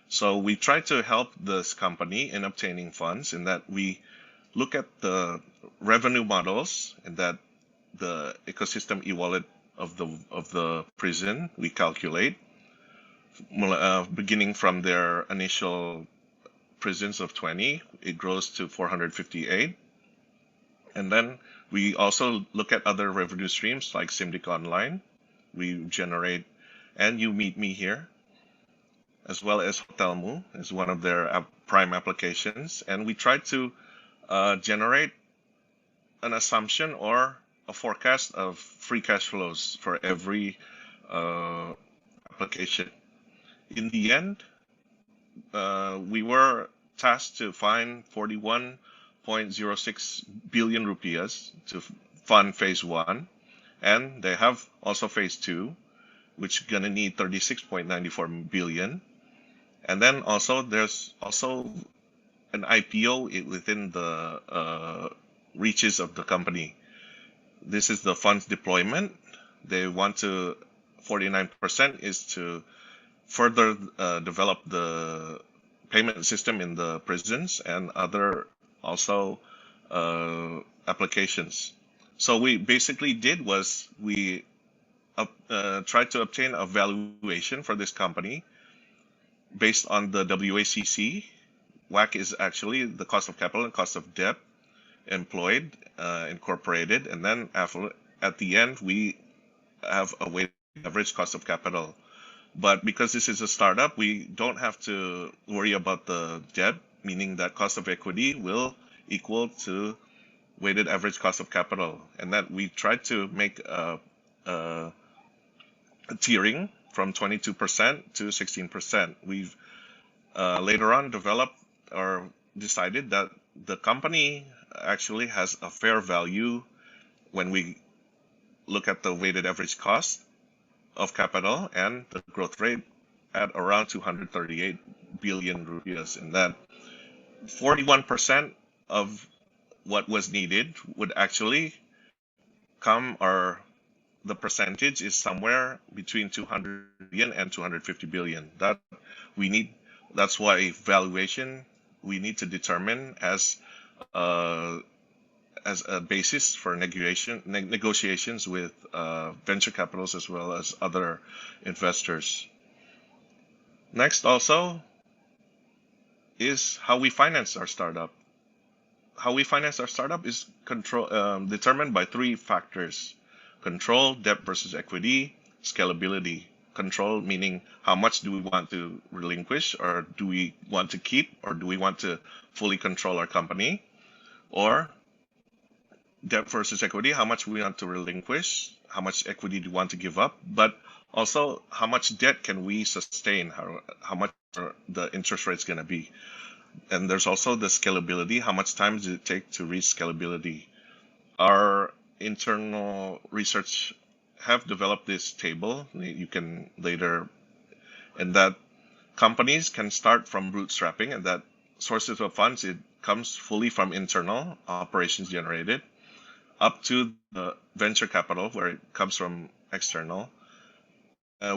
So we try to help this company in obtaining funds, in that we look at the revenue models, and that the ecosystem e-wallet of the prison we calculate, beginning from their initial prisons of 20, it grows to 458. And then we also look at other revenue streams like Simdik Online, we generate, and You Meet Me here, as well as Hotelmu is one of their prime applications. And we try to generate an assumption or a forecast of free cash flows for every application. In the end, we were tasked to find 41.06 billion rupiahs to fund phase 1, and they have also phase 2, which is gonna need 36.94 billion. And then also there's also an IPO within the reaches of the company. This is the funds deployment. They want to 49% is to further develop the payment system in the prisons and other also applications. So we basically did was we tried to obtain a valuation for this company based on the WACC. WACC is actually the cost of capital and cost of debt employed, incorporated, and then at the end we have a weighted average cost of capital. But because this is a startup, we don't have to worry about the debt meaning that cost of equity will equal to weighted average cost of capital, and that we tried to make a tiering from 22% to 16%. We've later on developed or decided that the company actually has a fair value when we look at the weighted average cost of capital and the growth rate at around 238 billion rupiahs, in that 41% of what was needed would actually come, or the percentage is somewhere between 200 billion and 250 billion. That we need. That's why valuation we need to determine as a basis for negotiations with venture capitals as well as other investors. Next also is how we finance our startup. How we finance our startup is determined by three factors: control, debt versus equity, scalability. Control meaning how much do we want to relinquish, or do we want to keep, or do we want to fully control our company? Or debt versus equity, how much we want to relinquish, how much equity do we want to give up, but also how much debt can we sustain, how much the interest rate is going to be. And there's also the scalability, how much time does it take to reach scalability. Our internal research have developed this table. You can later, and that companies can start from bootstrapping, and that sources of funds, it comes fully from internal operations generated, up to the venture capital where it comes from external.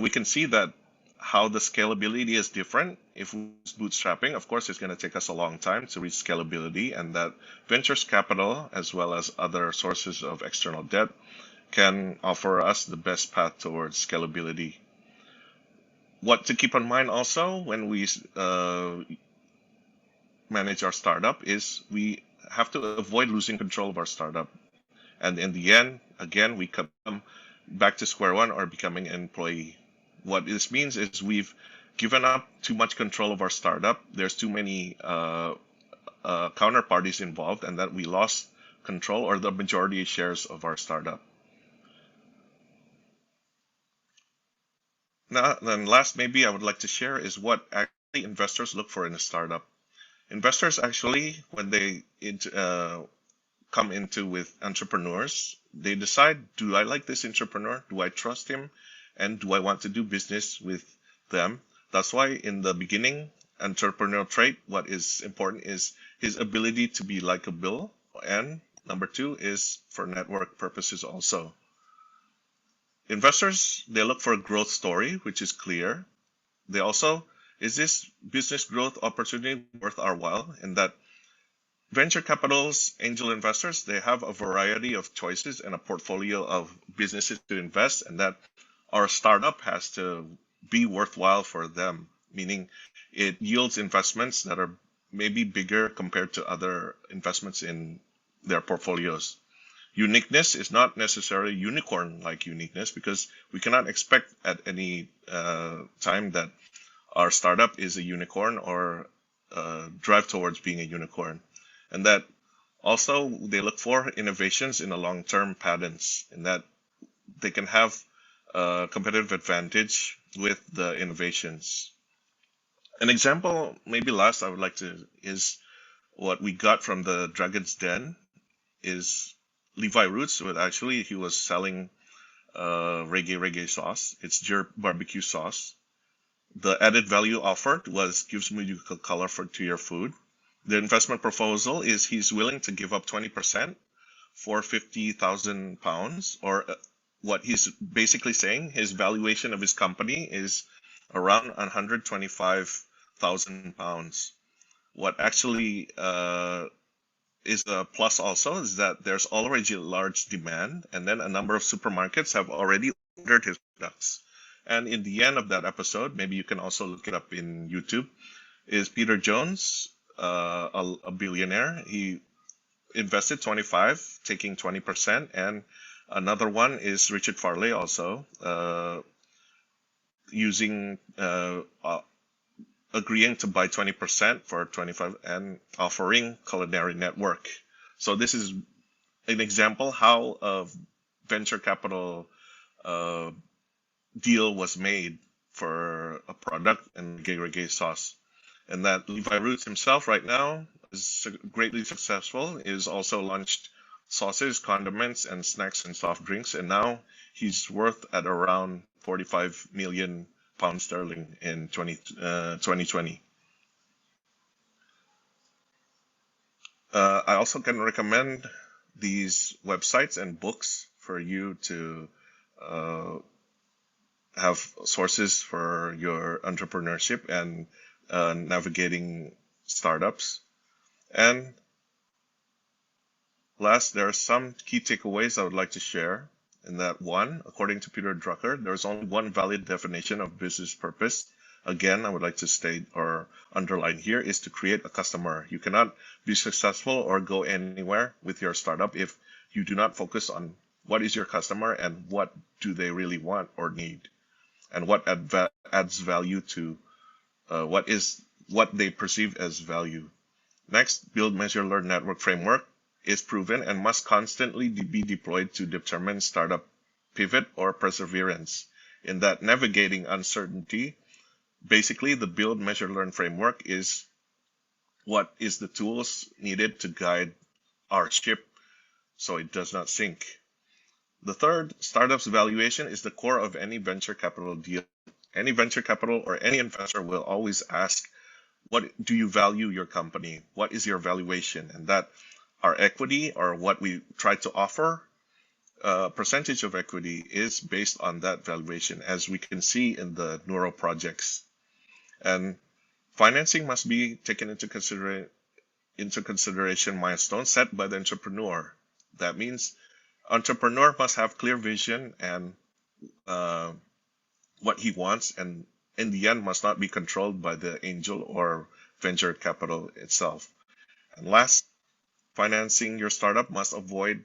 We can see that how the scalability is different. If we use bootstrapping, of course, it's going to take us a long time to reach scalability, and that ventures capital as well as other sources of external debt can offer us the best path towards scalability. What to keep in mind also when we manage our startup is we have to avoid losing control of our startup. And in the end, again, we come back to square one or becoming an employee. What this means is we've given up too much control of our startup. There's too many counterparties involved, and that we lost control or the majority shares of our startup. Now, then last, maybe I would like to share is what actually investors look for in a startup. Investors actually, when they come into with entrepreneurs, they decide, do I like this entrepreneur? Do I trust him? And do I want to do business with them? That's why in the beginning, entrepreneurial trait, what is important is his ability to be likable. And number two is for network purposes also. Investors, they look for a growth story, which is clear. They also, is this business growth opportunity worth our while? In that venture capitals, angel investors, they have a variety of choices and a portfolio of businesses to invest, and that our startup has to be worthwhile for them, meaning it yields investments that are maybe bigger compared to other investments in their portfolios. Uniqueness is not necessarily unicorn-like uniqueness, because we cannot expect at any time that our startup is a unicorn or drive towards being a unicorn. And that also they look for innovations in a long-term patents, in that they can have a competitive advantage with the innovations. An example, maybe last I would like to, is what we got from the Dragon's Den is Levi Roots. Actually, he was selling reggae sauce. It's jerk barbecue sauce. The added value offered was gives musical color to your food. The investment proposal is he's willing to give up 20% for 50,000 pounds, or what he's basically saying, his valuation of his company is around 125,000 pounds. What actually is a plus also is that there's already a large demand, and then a number of supermarkets have already ordered his products. And in the end of that episode, maybe you can also look it up in YouTube, is Peter Jones, a billionaire. He invested 25, taking 20%, and another one is Richard Farley also, using agreeing to buy 20% for 25 and offering culinary network. So this is an example how a venture capital deal was made for a product and Gay sauce. And that Levi Roots himself right now is greatly successful, is also launched sauces, condiments, and snacks and soft drinks. And now he's worth at around 45 million pounds sterling in 2020. I also can recommend these websites and books for you to have sources for your entrepreneurship and navigating startups. And last, there are some key takeaways I would like to share. In that one, according to Peter Drucker, there's only one valid definition of business purpose. Again, I would like to state or underline here is to create a customer. You cannot be successful or go anywhere with your startup if you do not focus on what is your customer and what do they really want or need, and what adds value to what they perceive as value. Next, build, measure, learn network framework is proven and must constantly be deployed to determine startup pivot or perseverance. In that navigating uncertainty, basically the build, measure, learn framework is what is the tools needed to guide our ship so it does not sink. The third, startup's valuation is the core of any venture capital deal. Any venture capital or any investor will always ask, what do you value your company? What is your valuation? And that our equity or what we try to offer, percentage of equity is based on that valuation, as we can see in the Neuro projects. And financing must be taken into consideration milestones set by the entrepreneur. That means entrepreneur must have clear vision and what he wants, and in the end must not be controlled by the angel or venture capital itself. And last, financing your startup must avoid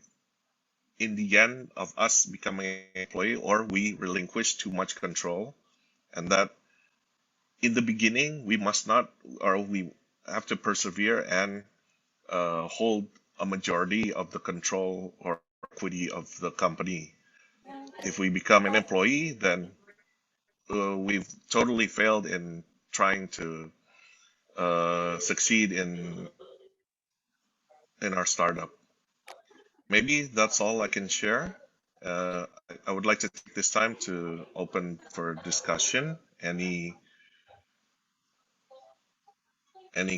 in the end of us becoming an employee or we relinquish too much control, and that in the beginning we must not, or we have to persevere and hold a majority of the control or equity of the company. If we become an employee, then we've totally failed in trying to succeed in our startup. Maybe that's all I can share. I would like to take this time to open for discussion. Any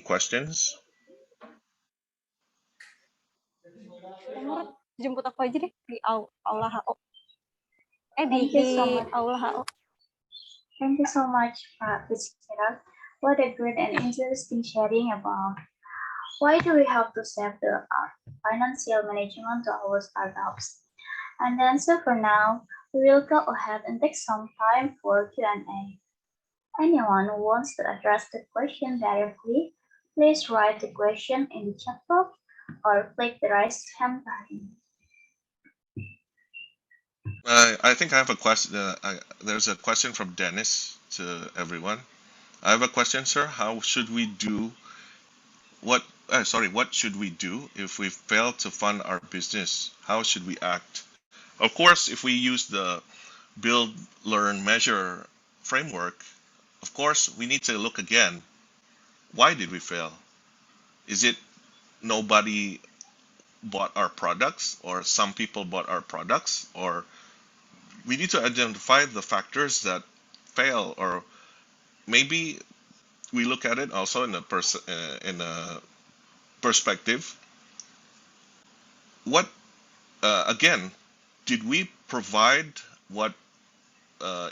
questions? Jemput aku aja deh di aula HO. Thank you so much. Aula HO. Thank you so much, Pak Pitchdeck. What a good and interesting sharing about why do we have to set the financial management to our startups. And then so for now, we will go ahead and take some time for Q&A. Anyone who wants to address the question directly, please write the question in the chat box or click the raise hand button. I think I have a question. There's a question from Dennis to everyone. I have a question, sir. How should we do? What should we do if we fail to fund our business? How should we act? Of course, if we use the build, learn, measure framework, of course, we need to look again. Why did we fail? Is it nobody bought our products, or some people bought our products, or we need to identify the factors that fail, or maybe we look at it also in a perspective. What again, did we provide what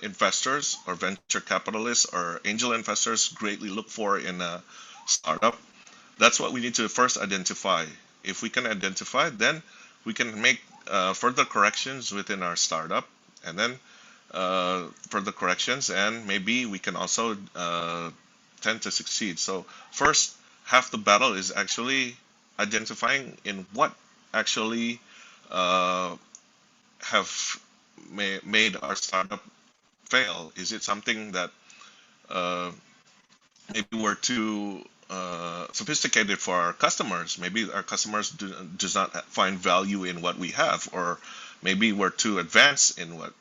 investors or venture capitalists or angel investors greatly look for in a startup? That's what we need to first identify. If we can identify, then we can make further corrections within our startup, and then further corrections, and maybe we can also tend to succeed. So first, half the battle is actually identifying in what actually have made our startup fail. Is it something that maybe we're too sophisticated for our customers. Maybe our customers does not find value in what we have, or maybe we're too advanced in what.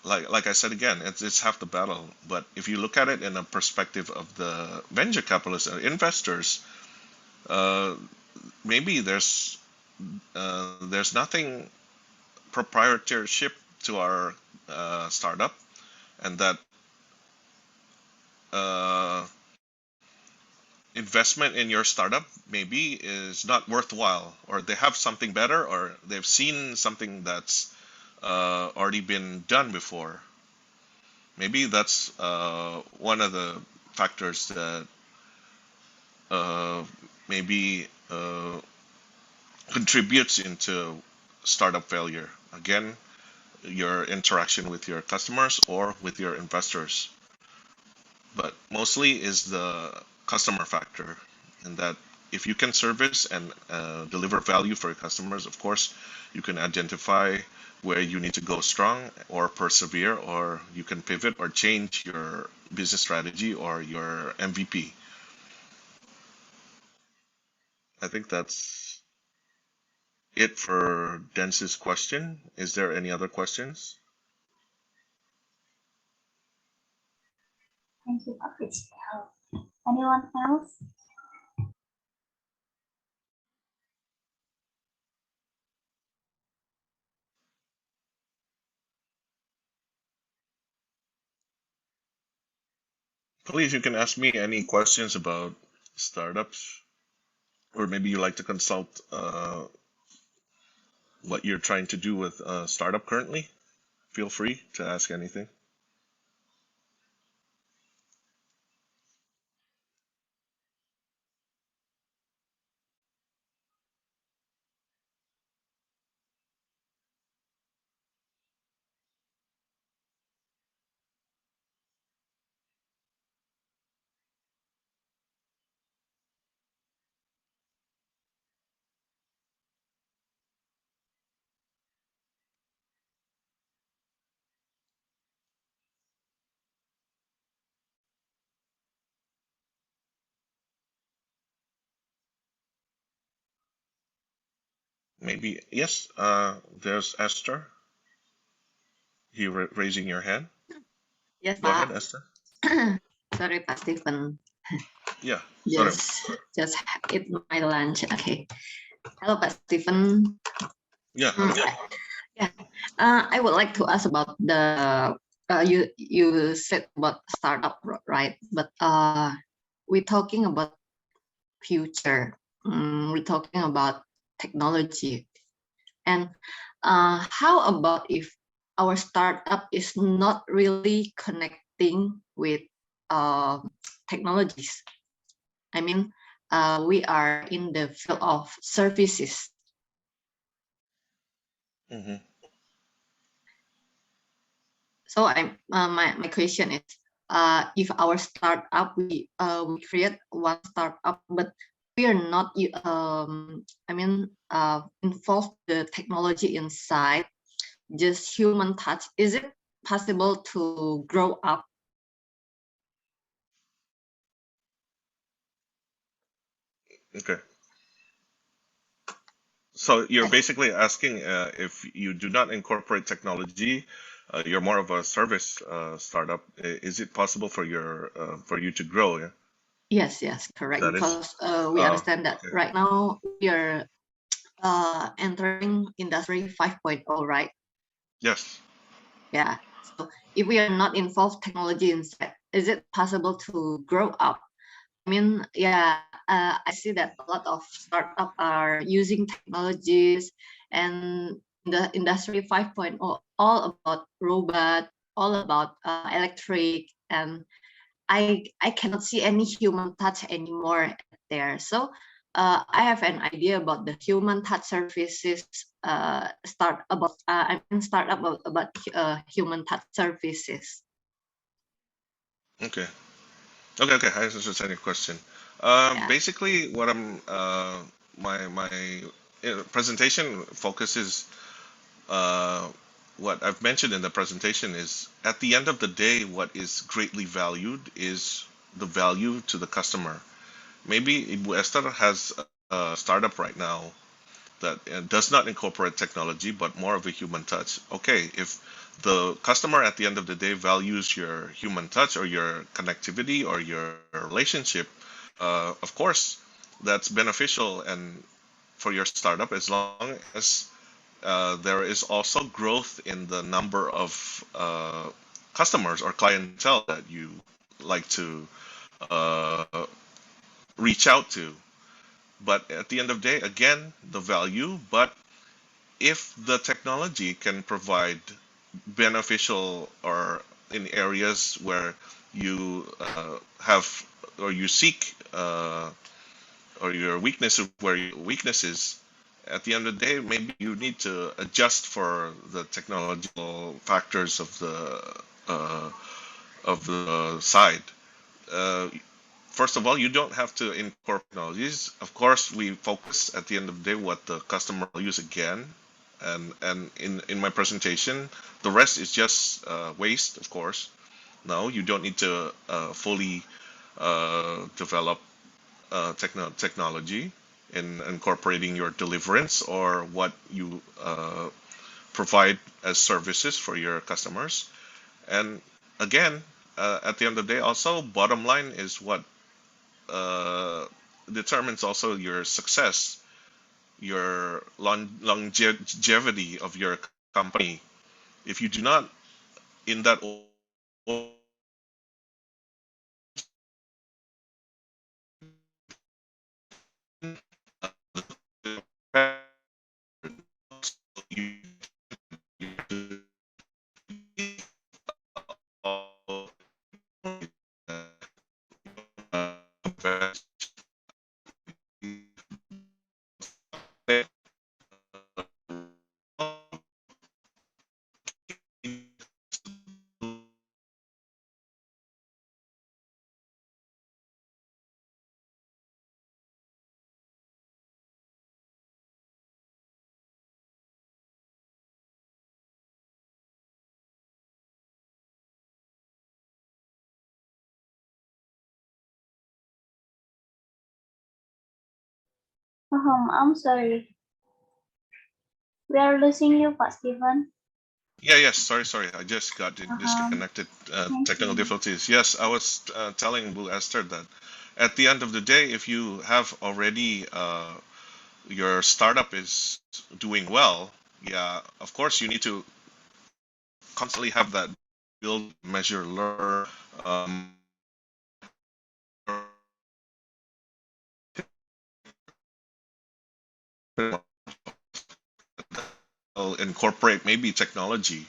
Like I said again, it's half the battle. But if you look at it in a perspective of the venture capitalists and investors, maybe there's nothing proprietorship to our startup, and that investment in your startup maybe is not worthwhile, or they have something better, or they've seen something that's already been done before. Maybe that's one of the factors that maybe contributes into startup failure. Again, your interaction with your customers or with your investors. But mostly is the customer factor, and that if you can service and deliver value for your customers, of course, you can identify where you need to go strong or persevere, or you can pivot or change your business strategy or your MVP. I think that's it for Dence's question. Is there any other questions? Thank you, Pak Pitchdeck. Anyone else? Please, you can ask me any questions about startups, or maybe you like to consult what you're trying to do with a startup currently. Feel free to ask anything. Maybe, yes, there's Esther. You raising your hand? Yes, Go ahead, Pak. Esther. Sorry, Pak Stephen. Yeah, sorry. Just eat my lunch. Okay. Hello, Pak Stephen. Yeah, Yeah. I would like to ask about the you said about startup, right? But we're talking about future. We're talking about technology. And how about if our startup is not really connecting with technologies? I mean, we are in the field of services. Mm-hmm. So my question is, if our startup we create one startup, but we are not involve the technology inside, just human touch. Is it possible to grow up? Okay. So you're basically asking if you do not incorporate technology, you're more of a service startup. Is it possible for you to grow? Yeah. Yes, correct. That is. Because we understand that Okay. right now we are entering industry 5.0, right? Yes. Yeah. So if we are not involved technology inside, is it possible to grow up? I mean, yeah, I see that a lot of startups are using technologies, and the industry 5.0 all about robot, all about electric, and I cannot see any human touch anymore there. So I have an idea about the human touch services startup about human touch services. Okay. I understand your question. Yeah. Basically, what I'm my presentation focuses what I've mentioned in the presentation is, at the end of the day, what is greatly valued is the value to the customer. Maybe Ibu Esther has a startup right now that does not incorporate technology, but more of a human touch. Okay, if the customer at the end of the day values your human touch or your connectivity or your relationship, of course, that's beneficial and for your startup, as long as there is also growth in the number of customers or clientele that you like to uh, reach out to. But at the end of the day, again, the value. But if the technology can provide beneficial or in areas where you have or you seek or your weakness where your weakness is, at the end of the day, maybe you need to adjust for the technological factors of the side. Uh, First of all, you don't have to incorporate technologies. Of course, we focus at the end of the day what the customer will use again. And in my presentation, the rest is just waste, of course. No, you don't need to fully develop technology in incorporating your deliverance or what you provide as services for your customers. And again, at the end of the day, also, bottom line is what determines also your success, your longevity of your company. If you do not, in that I'm sorry. We are losing you, Pak Steven. yes, sorry. I just got disconnected. Technical difficulties. Yes, I was telling Blue Esther that at the end of the day, if you have already your startup is doing well, yeah, of course you need to constantly have that build, measure, learn. Incorporate maybe technology.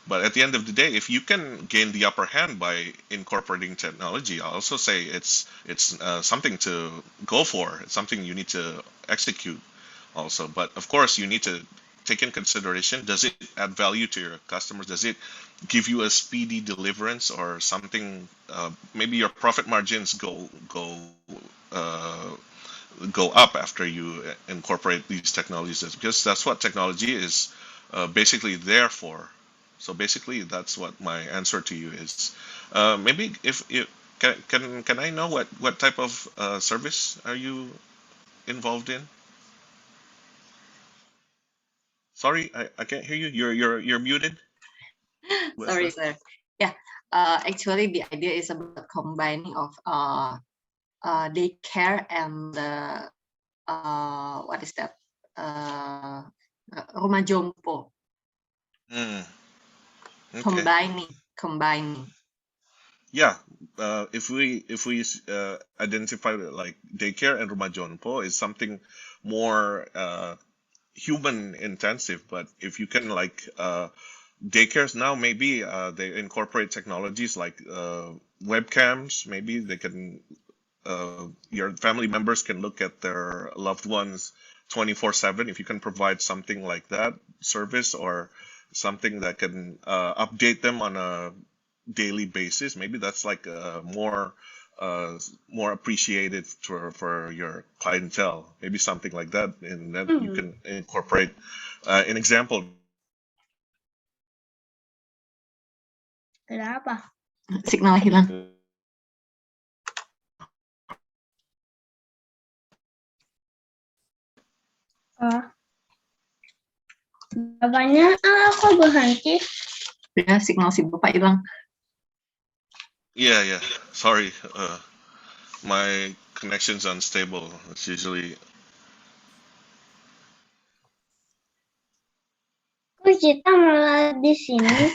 But at the end of the day, if you can gain the upper hand by incorporating technology, I also say it's something to go for. It's something you need to execute also. But of course, you need to take in consideration: does it add value to your customers? Does it give you a speedy deliverance or something? Maybe your profit margins go up after you incorporate these technologies, because that's what technology is basically there for. So basically, that's what my answer to you is. Maybe if can I know what type of service are you involved in? Sorry, I can't hear you. You're muted. Sorry, sir. Yeah, actually, the idea is about combining of daycare and what is that? Rumah jompo. Okay. Combining. Yeah, if we identify like daycare and rumah jompo is something more human intensive, but if you can like daycares now, maybe they incorporate technologies like webcams. Maybe they can your family members can look at their loved ones 24/7. If you can provide something like that service or something that can update them on a daily basis, maybe that's like more appreciated for your clientele. Maybe something like that, and that you can incorporate. An example Ada apa? Signal hilang. Apanya? Kok berhenti? Ya, signal si Bapak hilang. Yeah. Sorry, my connection's unstable. It's usually. Kok kita malah di sini?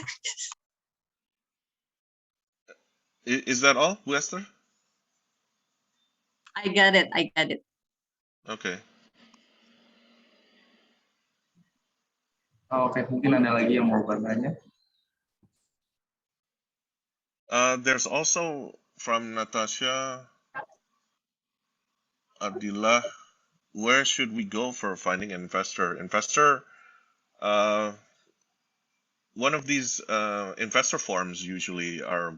Is that all, Wester? I got it. Okay. Oke, mungkin ada lagi yang mau bertanya. There's also from Natasha Adila, where should we go for finding an investor? One of these investor forums usually are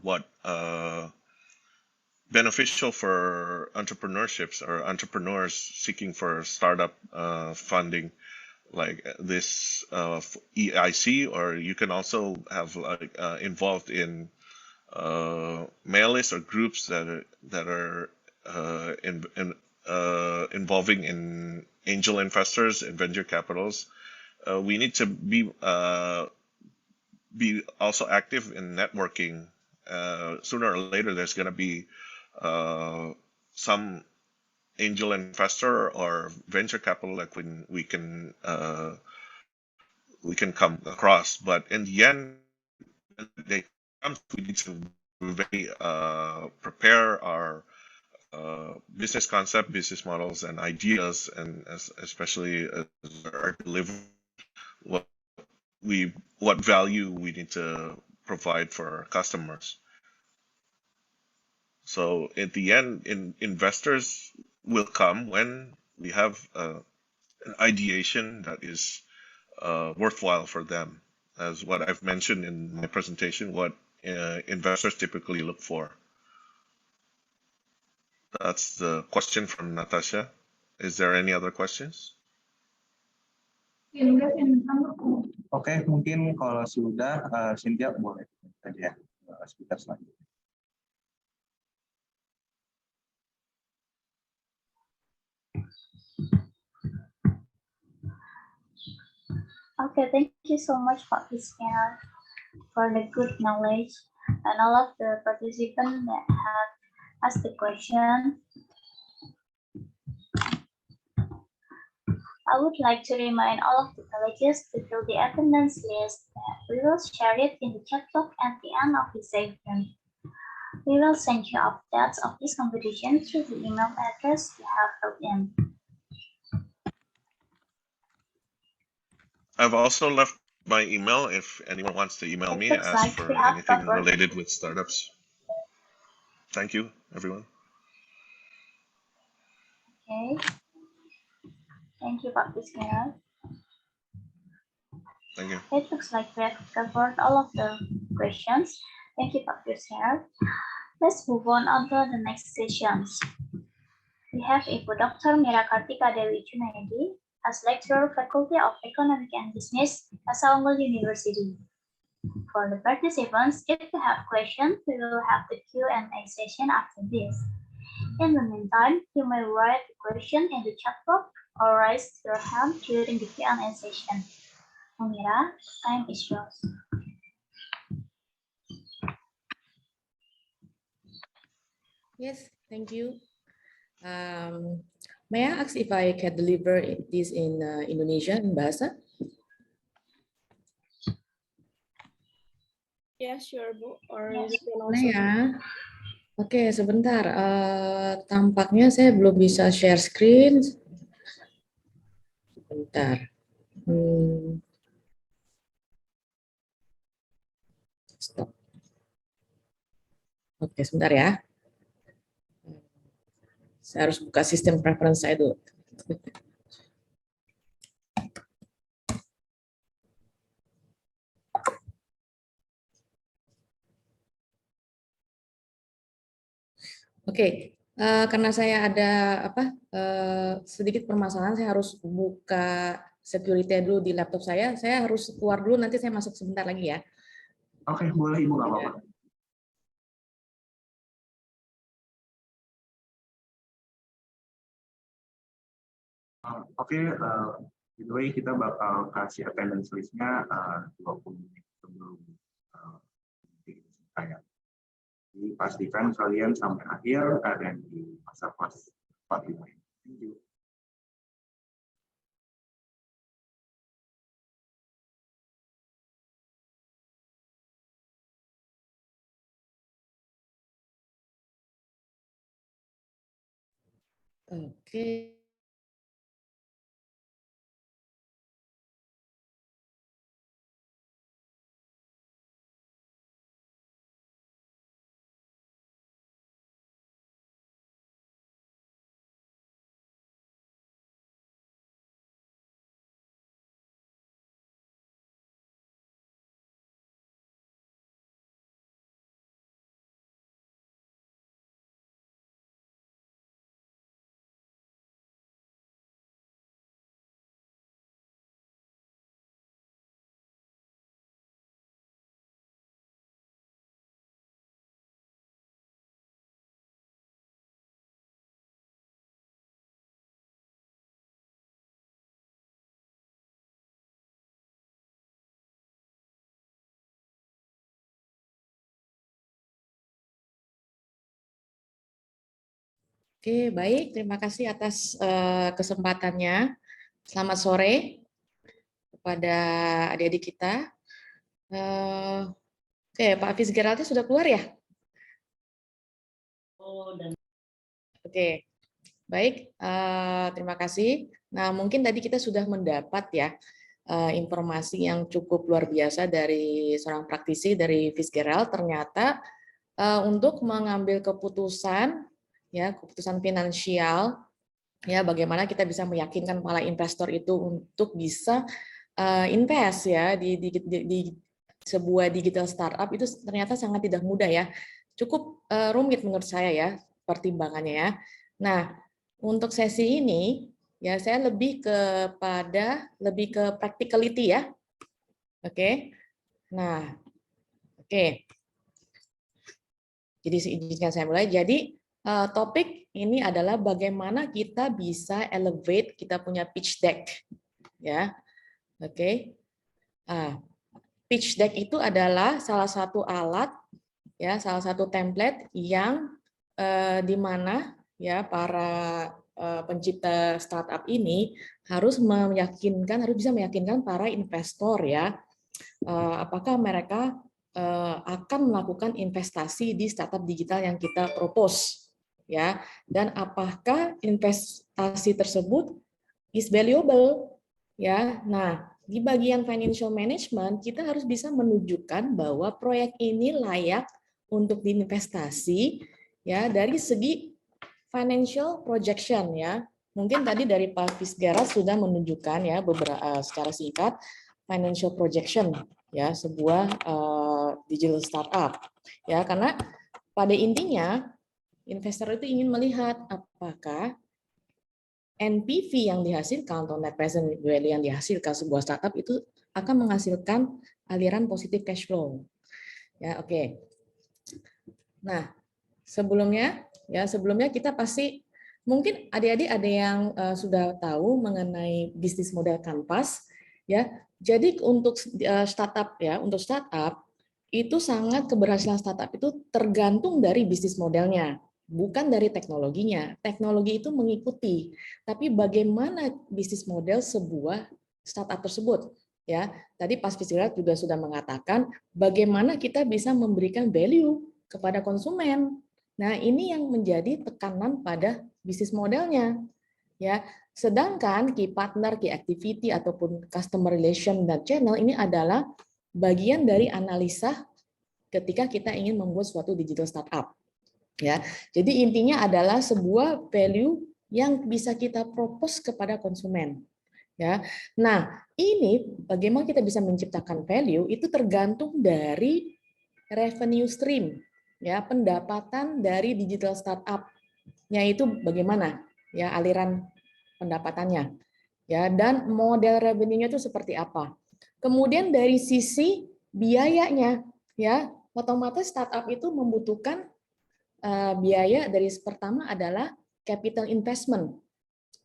beneficial for entrepreneurships or entrepreneurs seeking for startup funding, like this EIC, or you can also have involved in mail lists or groups that are involving in angel investors and venture capitals. We need to be also active in networking. Sooner or later, there's going to be some angel investor or venture capital like when we can come across. But in the end, they come. We need to very prepare our business concept, business models, and ideas, and especially our delivery, what value we need to provide for our customers. So at the end, investors will come when we have an ideation that is worthwhile for them, as what I've mentioned in my presentation, what investors typically look for. That's the question from Natasha. Is there any other questions? Oke, mungkin kalau sudah, Cynthia boleh tadi ya, speaker selanjutnya. Okay, thank you so much, Pak Iskandar, for the good knowledge and all of the participants that have asked the question. I would like to remind all of the colleges to fill the attendance list. We will share it in the chat box at the end of the session. We will send you updates of this competition through the email address you have filled in. I've also left my email if anyone wants to email me, ask for anything related with startups. Thank you, everyone. Okay. Thank you, Pak Iskandar. Thank you. It looks like we have covered all of the questions. Thank you, Pak Iskandar. Let's move on to the next sessions. We have Ibu Dr. Mira Kartika Dewi Junaidi as lecturer Faculty of Economic and Business, Asa Unggul University. For the participants, if you have questions, we will have the Q&A session after this. In the meantime, you may write the question in the chat box or raise your hand during the Q&A session. Mira, time is yours. Yes, thank you. May I ask if I can deliver this in Indonesia, in Bahasa? Yeah, sure, Bu. Or Yes. you can also... Ya. Oke, sebentar. Tampaknya saya belum bisa share screen. Sebentar. Stop. Oke, sebentar ya. Saya harus buka sistem preference saya dulu. Oke, karena saya ada sedikit permasalahan, saya harus buka security dulu di laptop saya. Saya harus keluar dulu, nanti saya masuk sebentar lagi ya. Oke, boleh Ibu, nggak apa-apa. Oke, by the way, kita bakal kasih attendance list-nya 20 menit sebelum saya. Jadi pastikan kalian sampai akhir ada di masa kelas 45. Thank you. Oke. Oke, baik. Terima kasih atas kesempatannya. Selamat sore kepada adik-adik kita. Oke, Pak Hafiz Geraldi sudah keluar ya? Oke, baik. Terima kasih. Nah, mungkin tadi kita sudah mendapat ya informasi yang cukup luar biasa dari seorang praktisi dari Fitzgerald. Ternyata untuk mengambil keputusan, ya keputusan finansial, ya bagaimana kita bisa meyakinkan para investor itu untuk bisa invest ya di sebuah digital startup itu ternyata sangat tidak mudah ya, cukup rumit menurut saya ya pertimbangannya ya. Nah untuk sesi ini ya saya lebih ke practicality ya, oke. Nah oke. Jadi izinkan saya mulai. Jadi topik ini adalah bagaimana kita bisa elevate kita punya pitch deck, ya, oke. Pitch deck itu adalah salah satu alat, ya, salah satu template yang di mana ya para pencipta startup ini harus bisa meyakinkan para investor ya, apakah mereka akan melakukan investasi di startup digital yang kita propose ya, dan apakah investasi tersebut is valuable ya. Nah, di bagian financial management kita harus bisa menunjukkan bahwa proyek ini layak untuk diinvestasi ya dari segi financial projection ya. Mungkin tadi dari Pak Fitzgerald sudah menunjukkan ya beberapa secara singkat financial projection ya sebuah digital startup ya, karena pada intinya investor itu ingin melihat apakah NPV yang dihasilkan atau net present value yang dihasilkan sebuah startup itu akan menghasilkan aliran positif cash flow ya. Oke. Nah sebelumnya kita pasti mungkin adik-adik ada yang sudah tahu mengenai bisnis model kanvas ya. Jadi untuk startup ya, untuk startup itu sangat keberhasilan startup itu tergantung dari bisnis modelnya, bukan dari teknologinya. Teknologi itu mengikuti, tapi bagaimana bisnis model sebuah startup tersebut ya. Tadi Pak Fitzgerald juga sudah mengatakan bagaimana kita bisa memberikan value kepada konsumen. Nah, ini yang menjadi tekanan pada bisnis modelnya ya. Sedangkan key partner, key activity ataupun customer relation dan channel ini adalah bagian dari analisa ketika kita ingin membuat suatu digital startup. Ya. Jadi intinya adalah sebuah value yang bisa kita propose kepada konsumen. Ya. Nah, ini bagaimana kita bisa menciptakan value itu tergantung dari revenue stream, ya, pendapatan dari digital startup-nya itu bagaimana, ya, aliran pendapatannya, ya, dan model revenue-nya itu seperti apa. Kemudian dari sisi biayanya, ya otomatis startup itu membutuhkan biaya dari pertama adalah capital investment.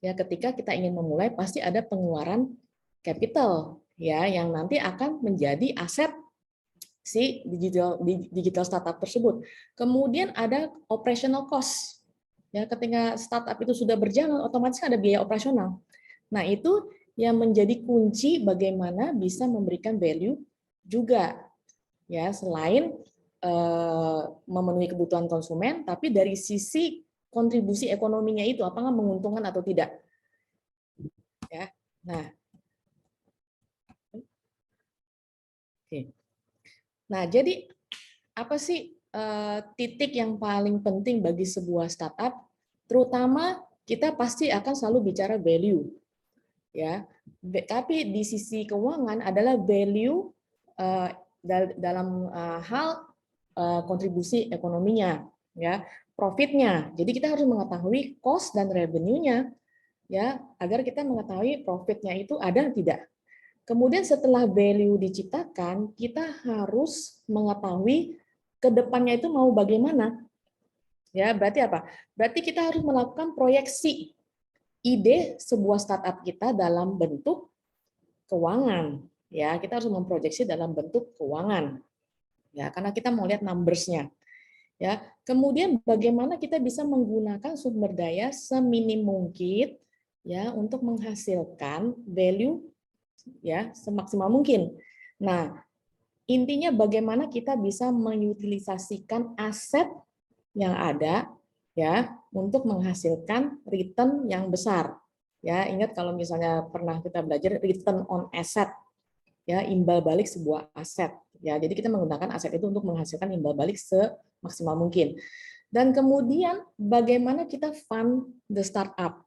Ya, ketika kita ingin memulai pasti ada pengeluaran capital ya yang nanti akan menjadi aset si digital startup tersebut. Kemudian ada operational cost. Ya, ketika startup itu sudah berjalan otomatis ada biaya operasional. Nah, itu yang menjadi kunci bagaimana bisa memberikan value juga. Ya, selain memenuhi kebutuhan konsumen, tapi dari sisi kontribusi ekonominya itu apakah menguntungkan atau tidak. Ya. Nah. Oke. Nah, jadi apa sih titik yang paling penting bagi sebuah startup? Terutama kita pasti akan selalu bicara value. Ya. Tapi di sisi keuangan adalah value dalam hal kontribusi ekonominya, ya, profitnya. Jadi kita harus mengetahui cost dan revenue-nya, ya, agar kita mengetahui profitnya itu ada tidak. Kemudian setelah value diciptakan, kita harus mengetahui ke depannya itu mau bagaimana. Ya, berarti apa? Berarti kita harus melakukan proyeksi ide sebuah startup kita dalam bentuk keuangan. Ya, kita harus memproyeksi dalam bentuk keuangan. Ya, karena kita mau lihat numbers-nya. Ya, kemudian bagaimana kita bisa menggunakan sumber daya seminim mungkin ya untuk menghasilkan value ya semaksimal mungkin. Nah, intinya bagaimana kita bisa mengutilisasikan aset yang ada ya untuk menghasilkan return yang besar. Ya, ingat kalau misalnya pernah kita belajar return on asset ya, imbal balik sebuah aset. Ya, jadi kita menggunakan aset itu untuk menghasilkan imbal balik semaksimal mungkin. Dan kemudian bagaimana kita fund the startup.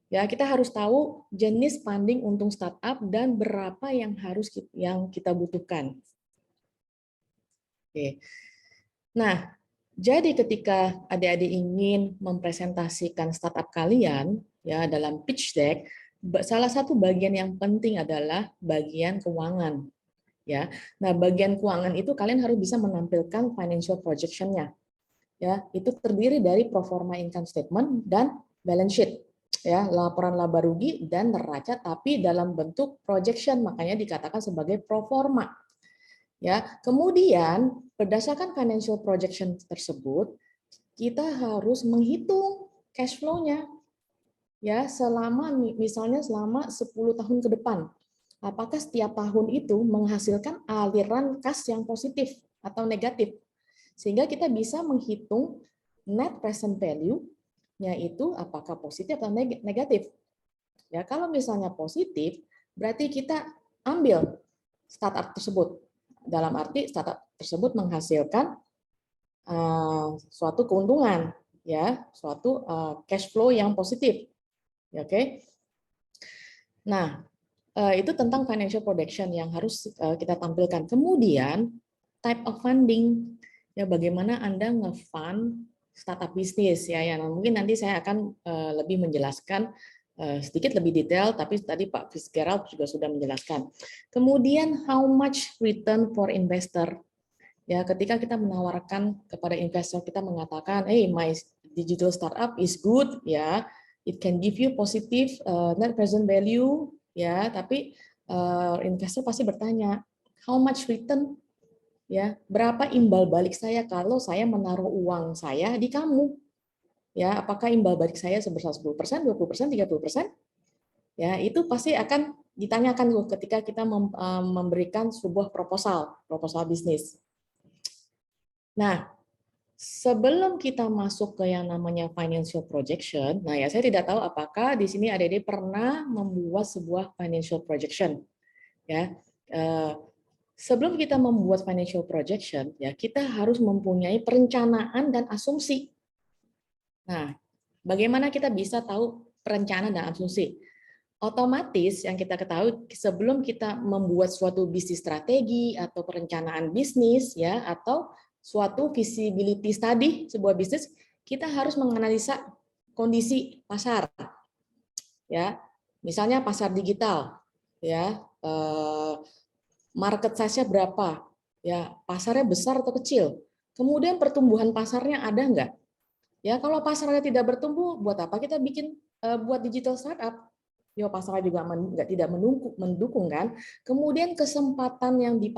Ya, kita harus tahu jenis funding untuk startup dan berapa yang kita butuhkan. Oke. Nah, jadi ketika adik-adik ingin mempresentasikan startup kalian ya dalam pitch deck, salah satu bagian yang penting adalah bagian keuangan. Ya, nah bagian keuangan itu kalian harus bisa menampilkan financial projection-nya. Ya, itu terdiri dari pro forma income statement dan balance sheet. Ya, laporan laba rugi dan neraca tapi dalam bentuk projection, makanya dikatakan sebagai pro forma. Ya, kemudian berdasarkan financial projection tersebut, kita harus menghitung cash flow-nya. Ya, misalnya selama 10 tahun ke depan. Apakah setiap tahun itu menghasilkan aliran kas yang positif atau negatif? Sehingga kita bisa menghitung net present value, yaitu apakah positif atau negatif. Ya, kalau misalnya positif, berarti kita ambil startup tersebut. Dalam arti startup tersebut menghasilkan suatu keuntungan, ya, suatu cash flow yang positif. Ya, oke. Nah, itu tentang financial projection yang harus kita tampilkan. Kemudian type of funding, ya bagaimana Anda nge-fund startup bisnis ya. Yang mungkin nanti saya akan lebih menjelaskan sedikit lebih detail, tapi tadi Pak Fitzgerald juga sudah menjelaskan. Kemudian how much return for investor. Ya, ketika kita menawarkan kepada investor, kita mengatakan, hey, my digital startup is good, ya, it can give you positive net present value. Ya, tapi investor pasti bertanya, how much return? Ya, berapa imbal balik saya kalau saya menaruh uang saya di kamu? Ya, apakah imbal balik saya sebesar 10%, 20%, 30%? Ya, itu pasti akan ditanyakan ketika kita memberikan sebuah proposal bisnis. Nah, sebelum kita masuk ke yang namanya financial projection, nah ya saya tidak tahu apakah di sini adik-adik pernah membuat sebuah financial projection. Ya, sebelum kita membuat financial projection, ya kita harus mempunyai perencanaan dan asumsi. Nah, bagaimana kita bisa tahu perencanaan dan asumsi? Otomatis yang kita ketahui sebelum kita membuat suatu bisnis strategi atau perencanaan bisnis, ya atau suatu visibility study sebuah bisnis, kita harus menganalisa kondisi pasar. Ya, misalnya pasar digital, ya, market size-nya berapa, Ya, pasarnya besar atau kecil? Kemudian pertumbuhan pasarnya ada nggak? Ya, kalau pasarnya tidak bertumbuh, buat apa kita bikin buat digital startup? Ya, pasarnya juga tidak mendukung kan. Kemudian kesempatan di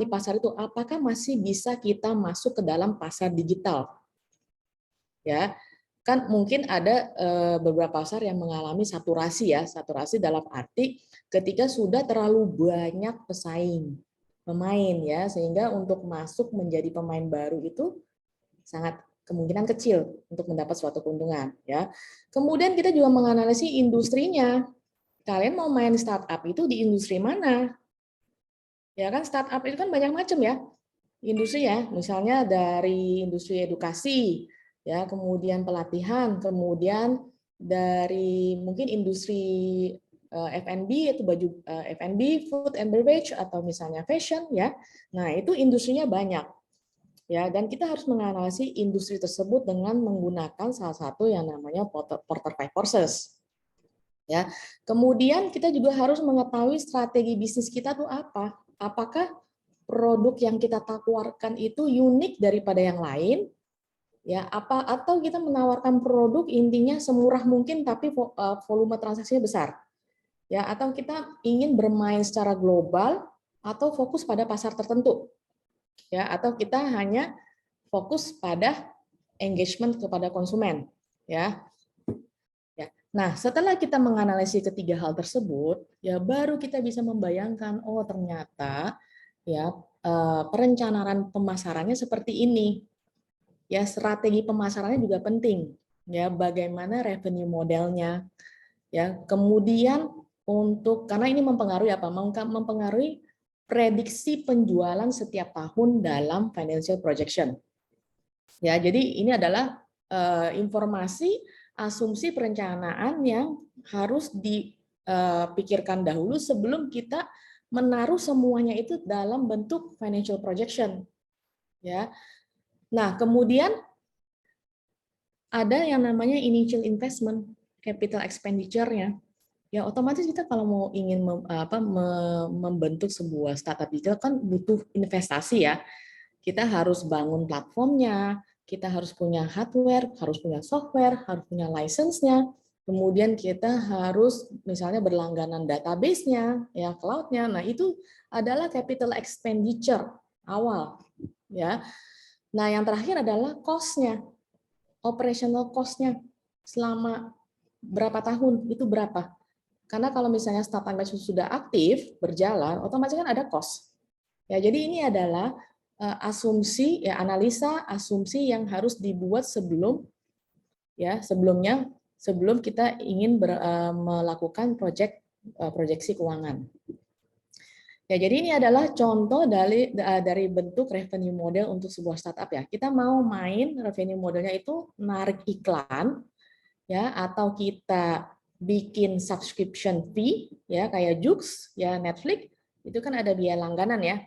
pasar itu apakah masih bisa kita masuk ke dalam pasar digital? Ya, kan mungkin ada beberapa pasar yang mengalami saturasi ya, saturasi dalam arti ketika sudah terlalu banyak pemain ya, sehingga untuk masuk menjadi pemain baru itu sangat kemungkinan kecil untuk mendapat suatu keuntungan ya. Kemudian kita juga menganalisis industrinya. Kalian mau main startup itu di industri mana? Ya kan startup itu kan banyak macam ya. Industri ya, misalnya dari industri edukasi, ya, kemudian pelatihan, kemudian dari mungkin industri F&B itu baju F&B, food and beverage atau misalnya fashion ya. Nah, itu industrinya banyak. Ya, dan kita harus menganalisis industri tersebut dengan menggunakan salah satu yang namanya Porter 5 Forces. Ya. Kemudian kita juga harus mengetahui strategi bisnis kita tuh apa. Apakah produk yang kita tawarkan itu unik daripada yang lain? Ya, atau kita menawarkan produk intinya semurah mungkin tapi volume transaksinya besar. Ya, atau kita ingin bermain secara global atau fokus pada pasar tertentu. Ya, atau kita hanya fokus pada engagement kepada konsumen, ya. Ya. Nah, setelah kita menganalisis ketiga hal tersebut, ya baru kita bisa membayangkan, oh ternyata ya perencanaan pemasarannya seperti ini. Ya, strategi pemasarannya juga penting. Ya, bagaimana revenue modelnya. Ya, kemudian karena ini mempengaruhi apa? Mempengaruhi prediksi penjualan setiap tahun dalam financial projection. Ya, jadi ini adalah informasi asumsi perencanaan yang harus dipikirkan dahulu sebelum kita menaruh semuanya itu dalam bentuk financial projection. Ya. Nah, kemudian ada yang namanya initial investment, capital expenditure-nya. Ya, otomatis kita kalau mau ingin membentuk sebuah startup digital kan butuh investasi ya. Kita harus bangun platformnya, kita harus punya hardware, harus punya software, harus punya license-nya. Kemudian kita harus misalnya berlangganan database-nya, ya cloud-nya. Nah, itu adalah capital expenditure awal, ya. Nah, yang terakhir adalah cost-nya. Operational cost-nya selama berapa tahun, itu berapa? Karena kalau misalnya startup sudah aktif, berjalan, otomatis kan ada cost. Ya, jadi ini adalah asumsi, ya analisa asumsi yang harus dibuat sebelum kita ingin melakukan proyeksi keuangan. Ya, jadi ini adalah contoh dari bentuk revenue model untuk sebuah startup ya. Kita mau main revenue modelnya itu narik iklan, ya, atau kita bikin subscription fee, ya, kayak Joox, ya, Netflix, itu kan ada biaya langganan ya.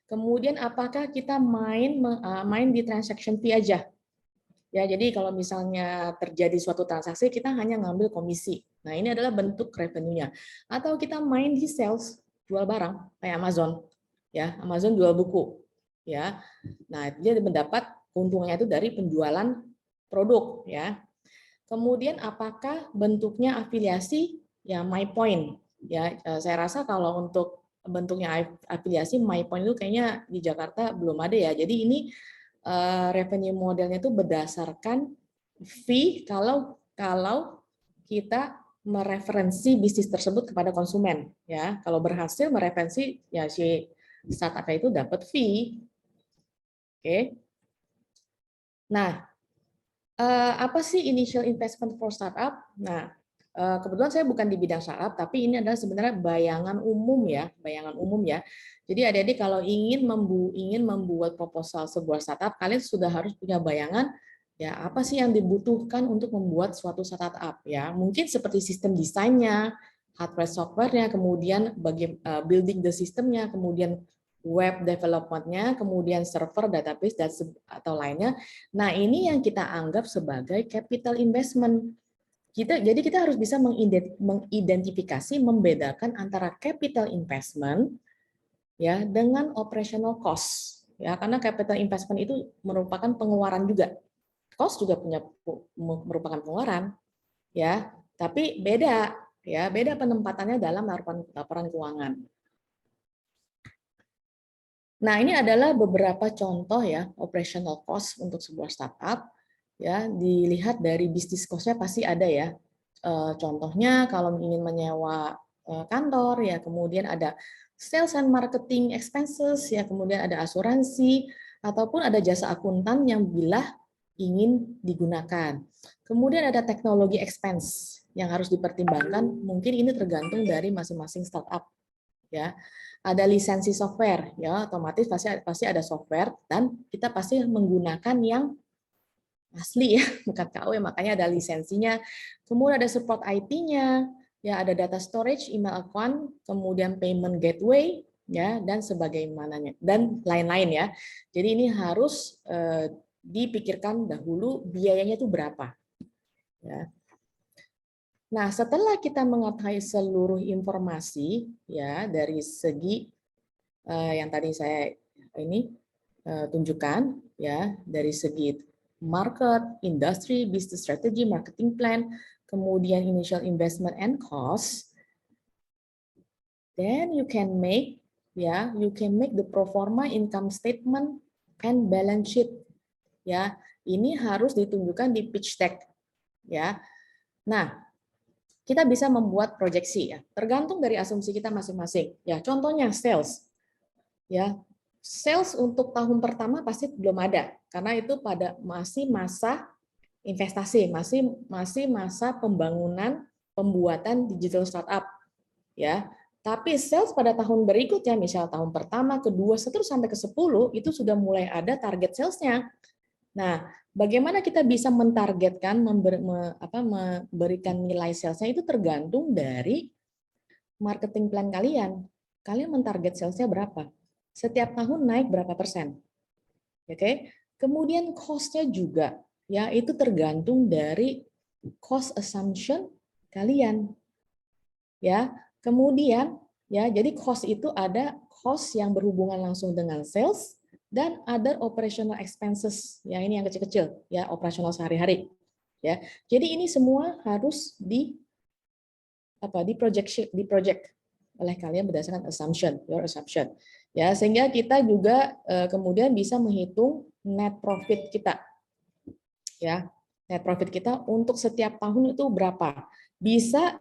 Kemudian apakah kita main di transaction fee aja? Ya, jadi kalau misalnya terjadi suatu transaksi, kita hanya ngambil komisi. Nah, ini adalah bentuk revenue-nya. Atau kita main di sales, jual barang, kayak Amazon. Ya, Amazon jual buku. Ya, nah dia mendapat keuntungannya itu dari penjualan produk. Ya. Kemudian apakah bentuknya afiliasi? Ya, MyPoint. Ya, saya rasa kalau untuk bentuknya afiliasi MyPoint itu kayaknya di Jakarta belum ada ya. Jadi ini revenue modelnya itu berdasarkan fee kalau kita mereferensi bisnis tersebut kepada konsumen. Ya, kalau berhasil mereferensi ya si startup itu dapat fee. Oke. Nah, apa sih initial investment for startup? Nah, kebetulan saya bukan di bidang startup, tapi ini adalah sebenarnya bayangan umum ya. Jadi adik-adik kalau ingin membuat proposal sebuah startup, kalian sudah harus punya bayangan ya apa sih yang dibutuhkan untuk membuat suatu startup ya. Mungkin seperti sistem desainnya, hardware software-nya, kemudian building the system-nya, kemudian web development-nya, kemudian server, database, atau lainnya. Nah, ini yang kita anggap sebagai capital investment. Jadi kita harus bisa mengidentifikasi, membedakan antara capital investment ya dengan operational cost, ya karena capital investment itu merupakan pengeluaran juga, cost juga merupakan pengeluaran, ya tapi beda, ya beda penempatannya dalam laporan keuangan. Nah, ini adalah beberapa contoh ya operational cost untuk sebuah startup. Ya, dilihat dari bisnis cost-nya pasti ada ya. Contohnya kalau ingin menyewa kantor ya, kemudian ada sales and marketing expenses ya, kemudian ada asuransi ataupun ada jasa akuntan yang bila ingin digunakan. Kemudian ada teknologi expense yang harus dipertimbangkan. Mungkin ini tergantung dari masing-masing startup ya. Ada lisensi software ya, otomatis pasti ada software dan kita pasti menggunakan yang asli ya, bukan KW, makanya ada lisensinya. Kemudian ada support IT-nya, ya ada data storage, email account, kemudian payment gateway ya dan sebagaimananya dan lain-lain ya. Jadi ini harus dipikirkan dahulu biayanya itu berapa. Ya. Nah, setelah kita mengetahui seluruh informasi ya dari segi yang tadi saya ini tunjukkan ya dari segi market, industry, business strategy, marketing plan, kemudian initial investment and cost, then you can make the pro forma income statement and balance sheet ya. Ini harus ditunjukkan di pitch deck ya. Nah, kita bisa membuat proyeksi ya, tergantung dari asumsi kita masing-masing. Ya, contohnya sales. Ya, sales untuk tahun pertama pasti belum ada karena itu masih masa investasi, masih masa pembuatan digital startup. Ya. Tapi sales pada tahun berikutnya, misal tahun pertama, kedua, seterusnya sampai ke-10 itu sudah mulai ada target salesnya. Nah, bagaimana kita bisa mentargetkan, memberikan nilai salesnya itu tergantung dari marketing plan kalian. Kalian mentarget salesnya berapa? Setiap tahun naik berapa persen? Oke. Kemudian cost-nya juga, ya itu tergantung dari cost assumption kalian. Ya, kemudian ya jadi cost itu ada cost yang berhubungan langsung dengan sales dan other operational expenses, ya ini yang kecil-kecil, ya operasional sehari-hari, ya. Jadi ini semua harus project oleh kalian berdasarkan your assumption, ya sehingga kita juga kemudian bisa menghitung net profit kita, ya net profit kita untuk setiap tahun itu berapa. Bisa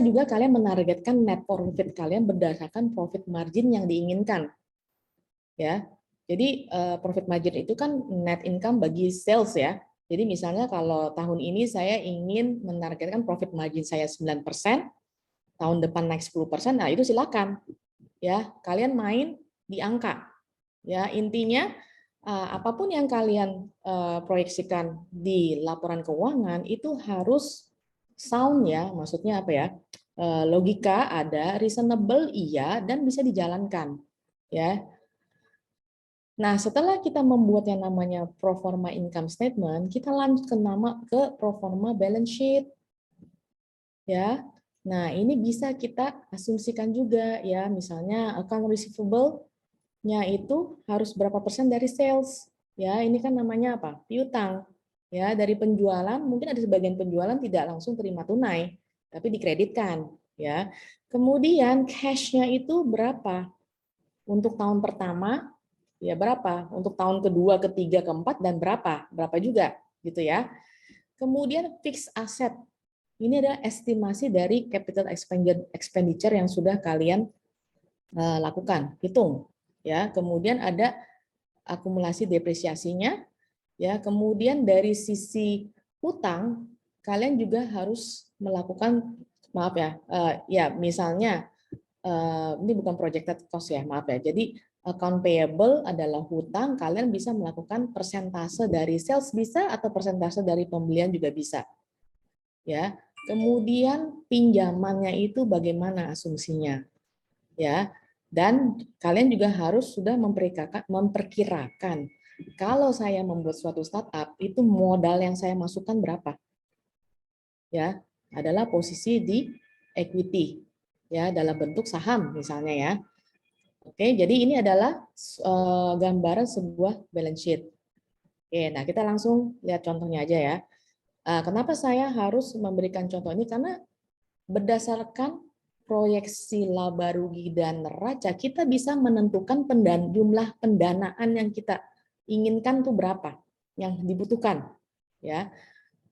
juga kalian menargetkan net profit kalian berdasarkan profit margin yang diinginkan, ya. Jadi profit margin itu kan net income bagi sales ya. Jadi misalnya kalau tahun ini saya ingin menargetkan profit margin saya 9%, tahun depan naik 10%, nah itu silakan. Ya, kalian main di angka. Ya, intinya apapun yang kalian proyeksikan di laporan keuangan itu harus sound ya, maksudnya apa ya? Logika ada, reasonable iya dan bisa dijalankan. Ya. Nah, setelah kita membuat yang namanya pro forma income statement, kita lanjut ke pro forma balance sheet. Ya. Nah, ini bisa kita asumsikan juga ya, misalnya account receivable-nya itu harus berapa persen dari sales. Ya, ini kan namanya apa? Piutang. Ya, dari penjualan, mungkin ada sebagian penjualan tidak langsung terima tunai, tapi dikreditkan, ya. Kemudian cash-nya itu berapa? Untuk tahun pertama ya berapa, untuk tahun kedua, ketiga, keempat, dan berapa juga, gitu ya. Kemudian fixed asset, ini adalah estimasi dari capital expenditure yang sudah kalian lakukan, hitung, ya. Kemudian ada akumulasi depresiasinya, ya. Kemudian dari sisi hutang, kalian juga harus melakukan, maaf ya, ya misalnya ini bukan projected cost ya, maaf ya. Jadi account payable adalah hutang, kalian bisa melakukan persentase dari sales bisa atau persentase dari pembelian juga bisa. Ya. Kemudian pinjamannya itu bagaimana asumsinya? Ya. Dan kalian juga harus sudah memperkirakan kalau saya membuat suatu startup itu modal yang saya masukkan berapa? Ya, adalah posisi di equity. Ya, dalam bentuk saham misalnya ya. Oke, jadi ini adalah gambaran sebuah balance sheet. Oke, nah kita langsung lihat contohnya aja ya. Kenapa saya harus memberikan contoh ini? Karena berdasarkan proyeksi laba rugi dan neraca, kita bisa menentukan jumlah pendanaan yang kita inginkan tuh berapa, yang dibutuhkan. Ya,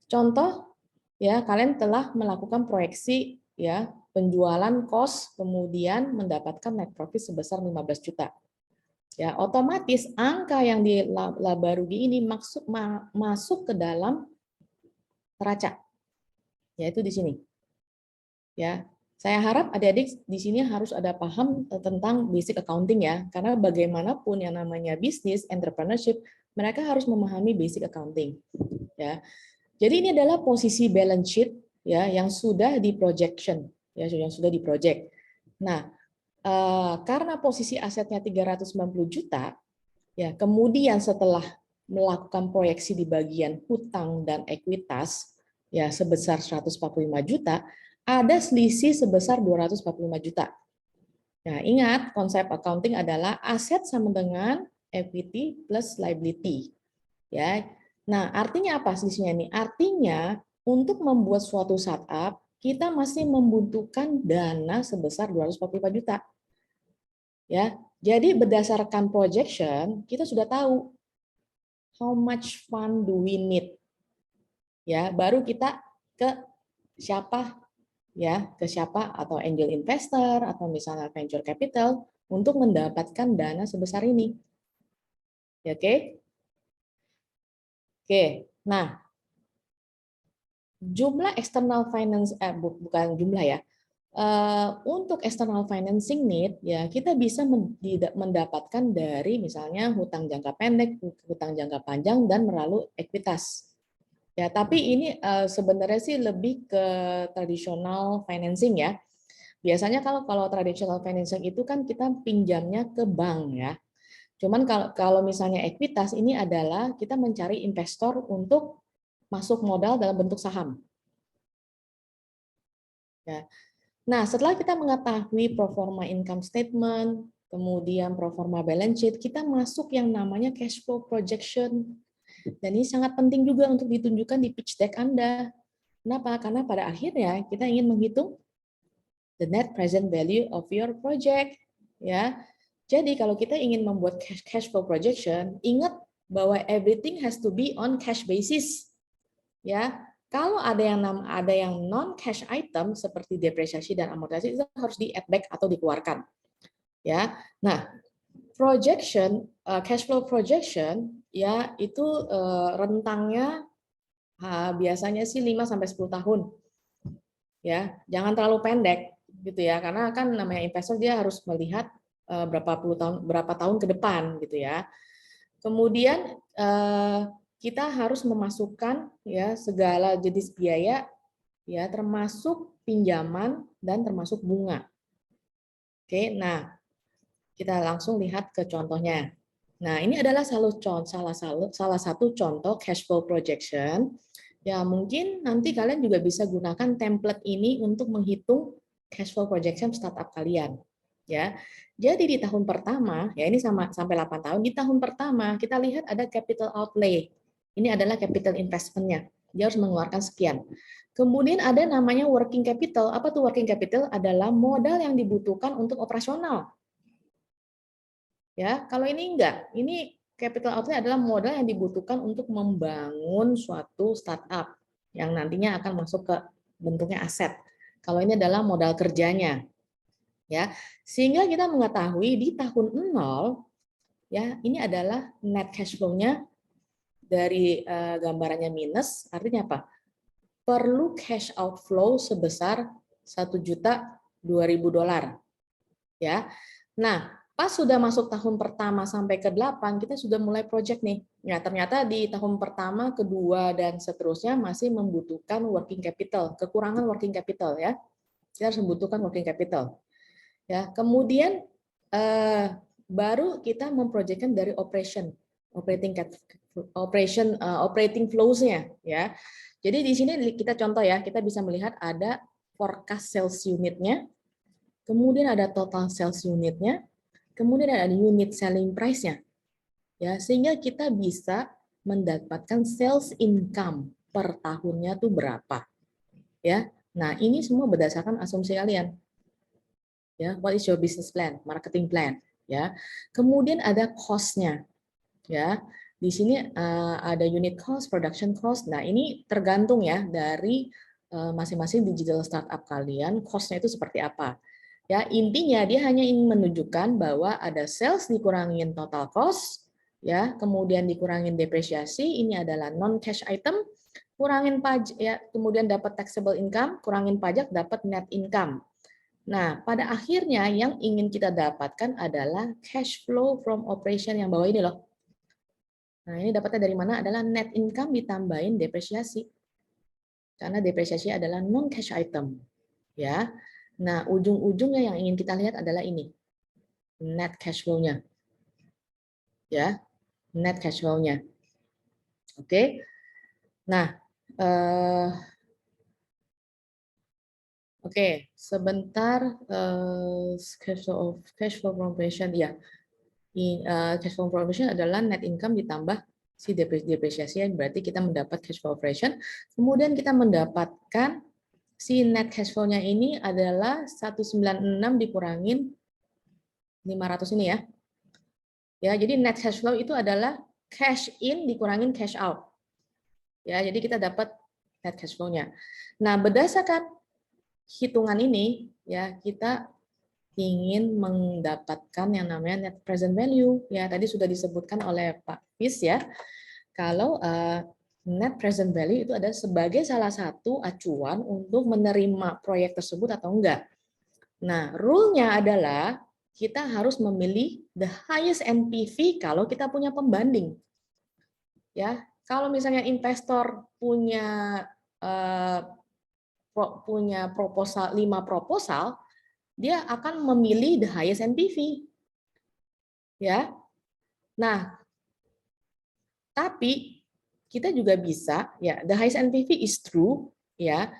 contoh ya, kalian telah melakukan proyeksi ya penjualan cost, kemudian mendapatkan net profit sebesar 15 juta. Ya, otomatis angka yang di laba rugi ini masuk ke dalam neraca, yaitu di sini. Ya, saya harap adik-adik di sini harus ada paham tentang basic accounting ya, karena bagaimanapun yang namanya bisnis, entrepreneurship, mereka harus memahami basic accounting. Ya, jadi ini adalah posisi balance sheet ya yang sudah di projection, ya yang sudah di project. Nah, karena posisi asetnya 390 juta, ya kemudian setelah melakukan proyeksi di bagian hutang dan ekuitas ya sebesar 145 juta, ada selisih sebesar 245 juta. Nah, ingat konsep accounting adalah aset sama dengan equity plus liability. Ya. Nah, artinya apa selisihnya ini? Artinya untuk membuat suatu startup, kita masih membutuhkan dana sebesar 245 juta. Ya. Jadi berdasarkan projection, kita sudah tahu how much fund do we need. Ya, baru kita ke siapa ya, ke siapa atau angel investor atau misalnya venture capital untuk mendapatkan dana sebesar ini. Ya, oke? Oke. Nah, jumlah external finance bukan jumlah ya. Untuk external financing need ya kita bisa mendapatkan dari misalnya hutang jangka pendek, hutang jangka panjang dan melalui ekuitas. Ya, tapi ini sebenarnya sih lebih ke traditional financing ya. Biasanya kalau traditional financing itu kan kita pinjamnya ke bank ya. Cuman kalau misalnya ekuitas ini adalah kita mencari investor untuk masuk modal dalam bentuk saham. Ya. Nah, setelah kita mengetahui pro forma income statement, kemudian pro forma balance sheet, kita masuk yang namanya cash flow projection. Dan ini sangat penting juga untuk ditunjukkan di pitch deck Anda. Kenapa? Karena pada akhirnya kita ingin menghitung the net present value of your project. Ya, jadi kalau kita ingin membuat cash flow projection, ingat bahwa everything has to be on cash basis. Ya, kalau ada yang non cash item seperti depresiasi dan amortisasi itu harus di add back atau dikeluarkan. Ya, nah projection cash flow projection ya itu rentangnya biasanya sih 5 sampai 10 tahun. Ya, jangan terlalu pendek gitu ya karena kan namanya investor dia harus melihat berapa tahun ke depan gitu ya. Kemudian kita harus memasukkan ya segala jenis biaya ya termasuk pinjaman dan termasuk bunga. Oke, nah kita langsung lihat ke contohnya. Nah, ini adalah salah satu contoh cash flow projection. Ya, mungkin nanti kalian juga bisa gunakan template ini untuk menghitung cash flow projection startup kalian. Ya. Jadi di tahun pertama, ya ini sampai 8 tahun, di tahun pertama kita lihat ada capital outlay. Ini adalah capital investment-nya. Dia harus mengeluarkan sekian. Kemudian ada namanya working capital. Apa tuh working capital? Adalah modal yang dibutuhkan untuk operasional. Ya, kalau ini enggak, ini capital outlay adalah modal yang dibutuhkan untuk membangun suatu startup yang nantinya akan masuk ke bentuknya aset. Kalau ini adalah modal kerjanya. Ya, sehingga kita mengetahui di tahun 0 ya, ini adalah net cash flow-nya dari gambarannya minus, artinya apa? Perlu cash outflow sebesar $1.200.000. Ya. Nah, pas sudah masuk tahun pertama sampai ke-8, kita sudah mulai project nih. Ya, ternyata di tahun pertama, kedua, dan seterusnya masih membutuhkan working capital, kekurangan working capital ya. Kita harus membutuhkan working capital. Ya, kemudian baru kita memprojectkan dari operating flows-nya ya. Jadi di sini kita contoh ya, kita bisa melihat ada forecast sales unit-nya, kemudian ada total sales unit-nya, kemudian ada unit selling price-nya. Ya, sehingga kita bisa mendapatkan sales income per tahunnya tuh berapa. Ya. Nah, ini semua berdasarkan asumsi kalian. Ya, what is your business plan, marketing plan, ya. Kemudian ada cost-nya. Ya. Di sini ada unit cost, production cost. Nah, ini tergantung ya dari masing-masing digital startup kalian, cost-nya itu seperti apa. Ya, intinya dia hanya ingin menunjukkan bahwa ada sales dikurangin total cost, ya, kemudian dikurangin depresiasi, ini adalah non cash item, kurangin pajak ya, kemudian dapat taxable income, kurangin pajak dapat net income. Nah, pada akhirnya yang ingin kita dapatkan adalah cash flow from operation yang bawah ini loh. Nah, ini dapatnya dari mana? Adalah net income ditambahin depresiasi. Karena depresiasi adalah non cash item, ya. Nah, ujung-ujungnya yang ingin kita lihat adalah ini. Net cash flow-nya. Ya. Net cash flow-nya. Oke. Nah, oke, sebentar cash flow from operation ya. Cash flow from operation adalah net income ditambah si depresiasi, berarti kita mendapat cash flow operation. Kemudian kita mendapatkan si net cash flow-nya ini adalah 196 dikurangin 500 ini ya. Ya, jadi net cash flow itu adalah cash in dikurangin cash out. Ya, jadi kita dapat net cash flow-nya. Nah, berdasarkan hitungan ini ya, kita ingin mendapatkan yang namanya net present value. Ya, tadi sudah disebutkan oleh Pak Fis ya. Kalau net present value itu ada sebagai salah satu acuan untuk menerima proyek tersebut atau enggak. Nah, rule-nya adalah kita harus memilih the highest NPV kalau kita punya pembanding. Ya, kalau misalnya investor punya proposal 5 proposal, dia akan memilih the highest NPV. Ya. Nah, tapi kita juga bisa ya, the highest NPV is true ya.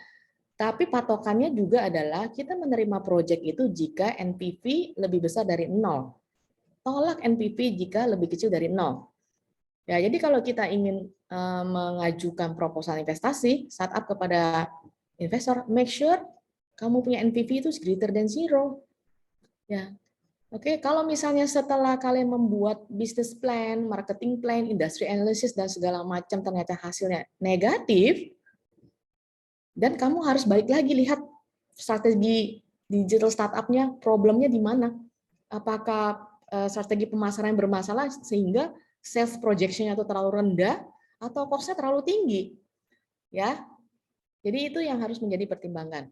Tapi patokannya juga adalah kita menerima proyek itu jika NPV lebih besar dari 0. Tolak NPV jika lebih kecil dari 0. Ya, jadi kalau kita ingin mengajukan proposal investasi startup kepada investor, make sure kamu punya NPV itu greater than 0. Ya. Oke, kalau misalnya setelah kalian membuat business plan, marketing plan, industry analysis dan segala macam ternyata hasilnya negatif, dan kamu harus balik lagi lihat strategi digital startup-nya, problemnya di mana. Apakah strategi pemasaran yang bermasalah sehingga sales projection-nya itu terlalu rendah atau cost-nya terlalu tinggi. Ya. Jadi itu yang harus menjadi pertimbangan.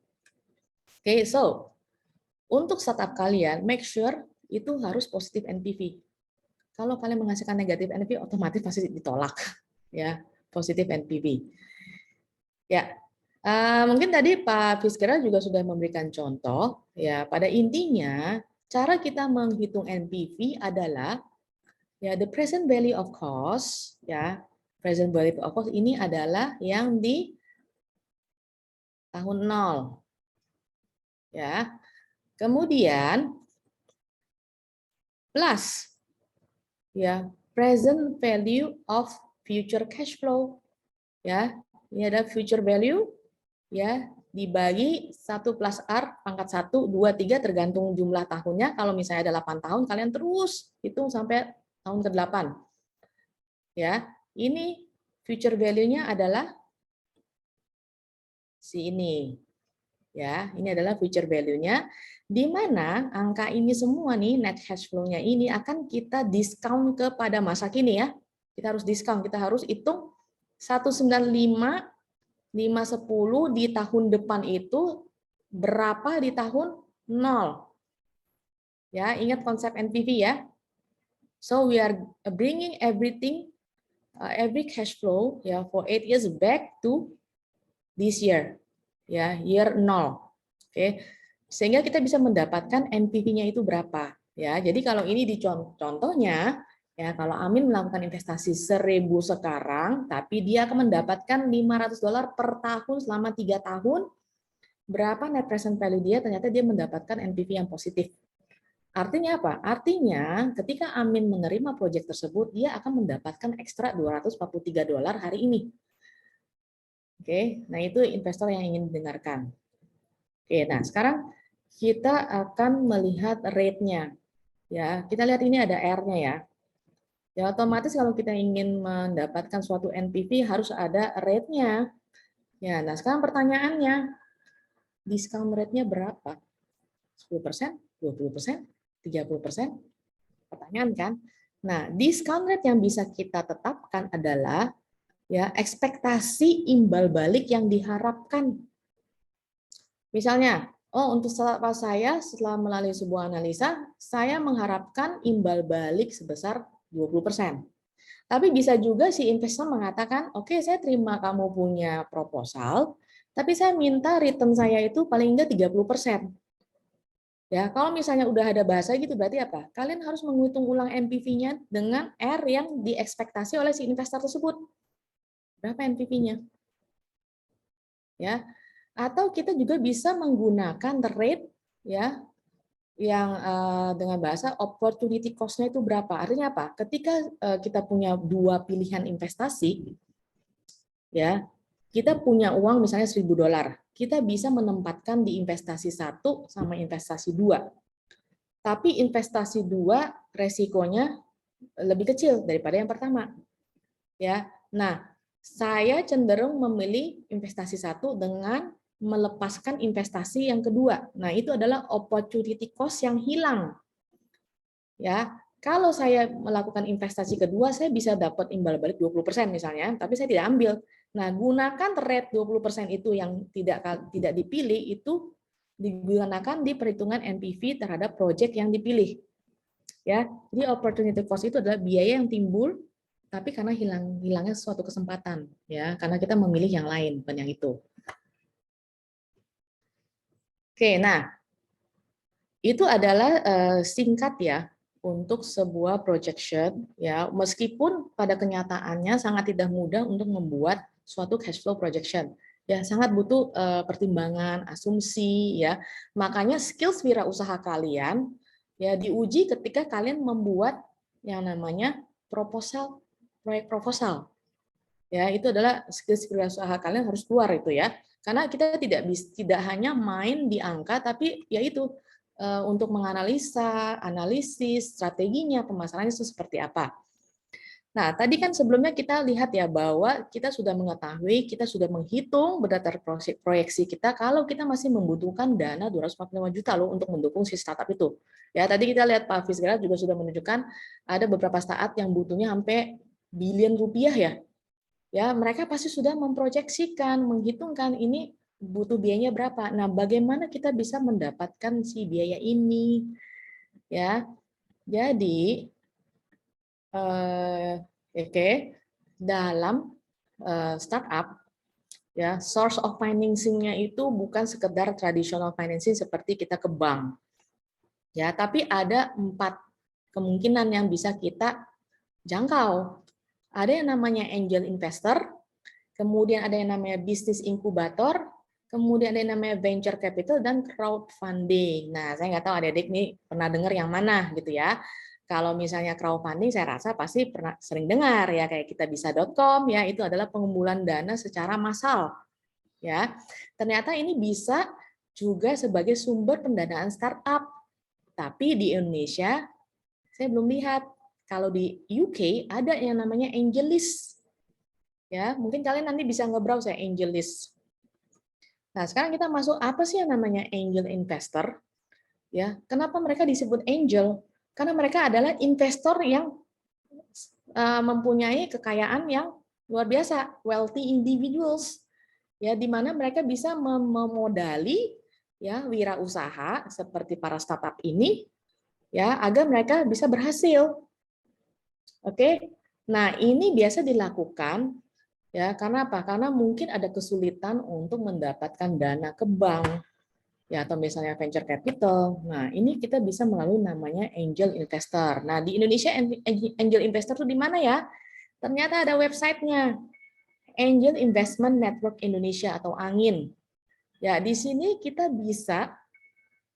Oke, so untuk startup kalian, make sure itu harus positif NPV. Kalau kalian menghasilkan negatif NPV, otomatis pasti ditolak. Ya, positif NPV. Ya, mungkin tadi Pak Fiskera juga sudah memberikan contoh. Ya, pada intinya cara kita menghitung NPV adalah ya the present value of cost. Ya, present value of cost ini adalah yang di tahun 0. Ya. Kemudian plus ya present value of future cash flow. Ya, ini ada future value ya dibagi 1 plus R pangkat 1 2 3 tergantung jumlah tahunnya. Kalau misalnya ada 8 tahun kalian terus hitung sampai tahun ke-8. Ya, ini future value-nya adalah si ini. Ya, ini adalah future value-nya, di mana angka ini semua nih, net cash flow-nya ini akan kita diskon kepada masa kini ya. Kita harus diskon, kita harus hitung 195, 510 di tahun depan itu berapa di tahun 0. Ya, ingat konsep NPV ya. So we are bringing everything, every cash flow ya for 8 years back to this year. Ya, year 0. Oke. Sehingga kita bisa mendapatkan NPV-nya itu berapa. Ya, jadi kalau ini di contohnya ya, kalau Amin melakukan investasi 1.000 sekarang, tapi dia akan mendapatkan $500 per tahun selama 3 tahun, berapa net present value dia? Ternyata dia mendapatkan NPV yang positif. Artinya apa? Artinya ketika Amin menerima proyek tersebut, dia akan mendapatkan ekstra $243 hari ini. Oke, nah itu investor yang ingin didengarkan. Oke, nah sekarang kita akan melihat rate-nya. Ya, kita lihat ini ada R-nya ya. Ya, otomatis kalau kita ingin mendapatkan suatu NPV harus ada rate-nya. Ya, nah sekarang pertanyaannya, discount rate-nya berapa? 10%, 20%, 30%? Pertanyaan kan? Nah, discount rate yang bisa kita tetapkan adalah ya ekspektasi imbal balik yang diharapkan. Misalnya, untuk saya setelah melalui sebuah analisa, saya mengharapkan imbal balik sebesar 20%. Tapi bisa juga si investor mengatakan, oke, saya terima kamu punya proposal, tapi saya minta return saya itu paling enggak 30%. Ya, kalau misalnya udah ada bahasa gitu berarti apa? Kalian harus menghitung ulang NPV-nya dengan R yang diekspektasi oleh si investor tersebut. Berapa NPV-nya? Ya. Atau kita juga bisa menggunakan rate ya yang dengan bahasa opportunity cost-nya itu berapa? Artinya apa? Ketika kita punya dua pilihan investasi, ya kita punya uang misalnya $1.000, kita bisa menempatkan di investasi 1 sama investasi 2. Tapi investasi 2 resikonya lebih kecil daripada yang pertama. Ya, nah saya cenderung memilih investasi 1 dengan melepaskan investasi yang kedua. Nah, itu adalah opportunity cost yang hilang. Ya, kalau saya melakukan investasi kedua, saya bisa dapat imbal balik 20% misalnya, tapi saya tidak ambil. Nah, gunakan rate 20% itu yang tidak dipilih itu digunakan di perhitungan NPV terhadap proyek yang dipilih. Ya, jadi opportunity cost itu adalah biaya yang timbul tapi karena hilangnya suatu kesempatan, ya, karena kita memilih yang lain bukan yang itu. Oke, nah itu adalah singkat ya untuk sebuah projection ya, meskipun pada kenyataannya sangat tidak mudah untuk membuat suatu cash flow projection. Ya, sangat butuh pertimbangan, asumsi ya. Makanya skills wirausaha kalian ya diuji ketika kalian membuat yang namanya proposal, proyek proposal. Ya, itu adalah skills wirausaha kalian harus keluar itu ya. Karena kita tidak hanya main di angka, tapi yaitu untuk menganalisa, analisis, strateginya, pemasarannya itu seperti apa. Nah, tadi kan sebelumnya kita lihat ya bahwa kita sudah mengetahui, kita sudah menghitung berdasarkan proyeksi kita kalau kita masih membutuhkan dana 245 juta loh untuk mendukung si startup itu. Ya, tadi kita lihat Pak Fisgara juga sudah menunjukkan ada beberapa saat yang butuhnya sampai bilion rupiah ya. Ya, mereka pasti sudah memproyeksikan, menghitungkan ini butuh biayanya berapa. Nah, bagaimana kita bisa mendapatkan si biaya ini? Ya, jadi dalam startup, ya source of financing-nya itu bukan sekedar traditional financing seperti kita ke bank, ya, tapi ada 4 kemungkinan yang bisa kita jangkau. Ada yang namanya angel investor, kemudian ada yang namanya bisnis inkubator, kemudian ada yang namanya venture capital dan crowdfunding. Nah, saya nggak tahu adik-adik nih pernah dengar yang mana gitu ya. Kalau misalnya crowdfunding, saya rasa pasti pernah sering dengar ya, kayak kitabisa.com ya, itu adalah pengumpulan dana secara massal. Ya, ternyata ini bisa juga sebagai sumber pendanaan startup. Tapi di Indonesia saya belum lihat. Kalau di UK ada yang namanya angel list. Ya, mungkin kalian nanti bisa nge-browse ya angel list. Nah, sekarang kita masuk apa sih yang namanya angel investor? Ya, kenapa mereka disebut angel? Karena mereka adalah investor yang mempunyai kekayaan yang luar biasa, wealthy individuals. Ya, di mana mereka bisa memodali ya wirausaha seperti para startup ini ya agar mereka bisa berhasil. Oke. Nah, ini biasa dilakukan ya karena apa? Karena mungkin ada kesulitan untuk mendapatkan dana ke bank ya atau misalnya venture capital. Nah, ini kita bisa melalui namanya angel investor. Nah, di Indonesia angel investor itu di mana ya? Ternyata ada websitenya. Angel Investment Network Indonesia atau ANGIN. Ya, di sini kita bisa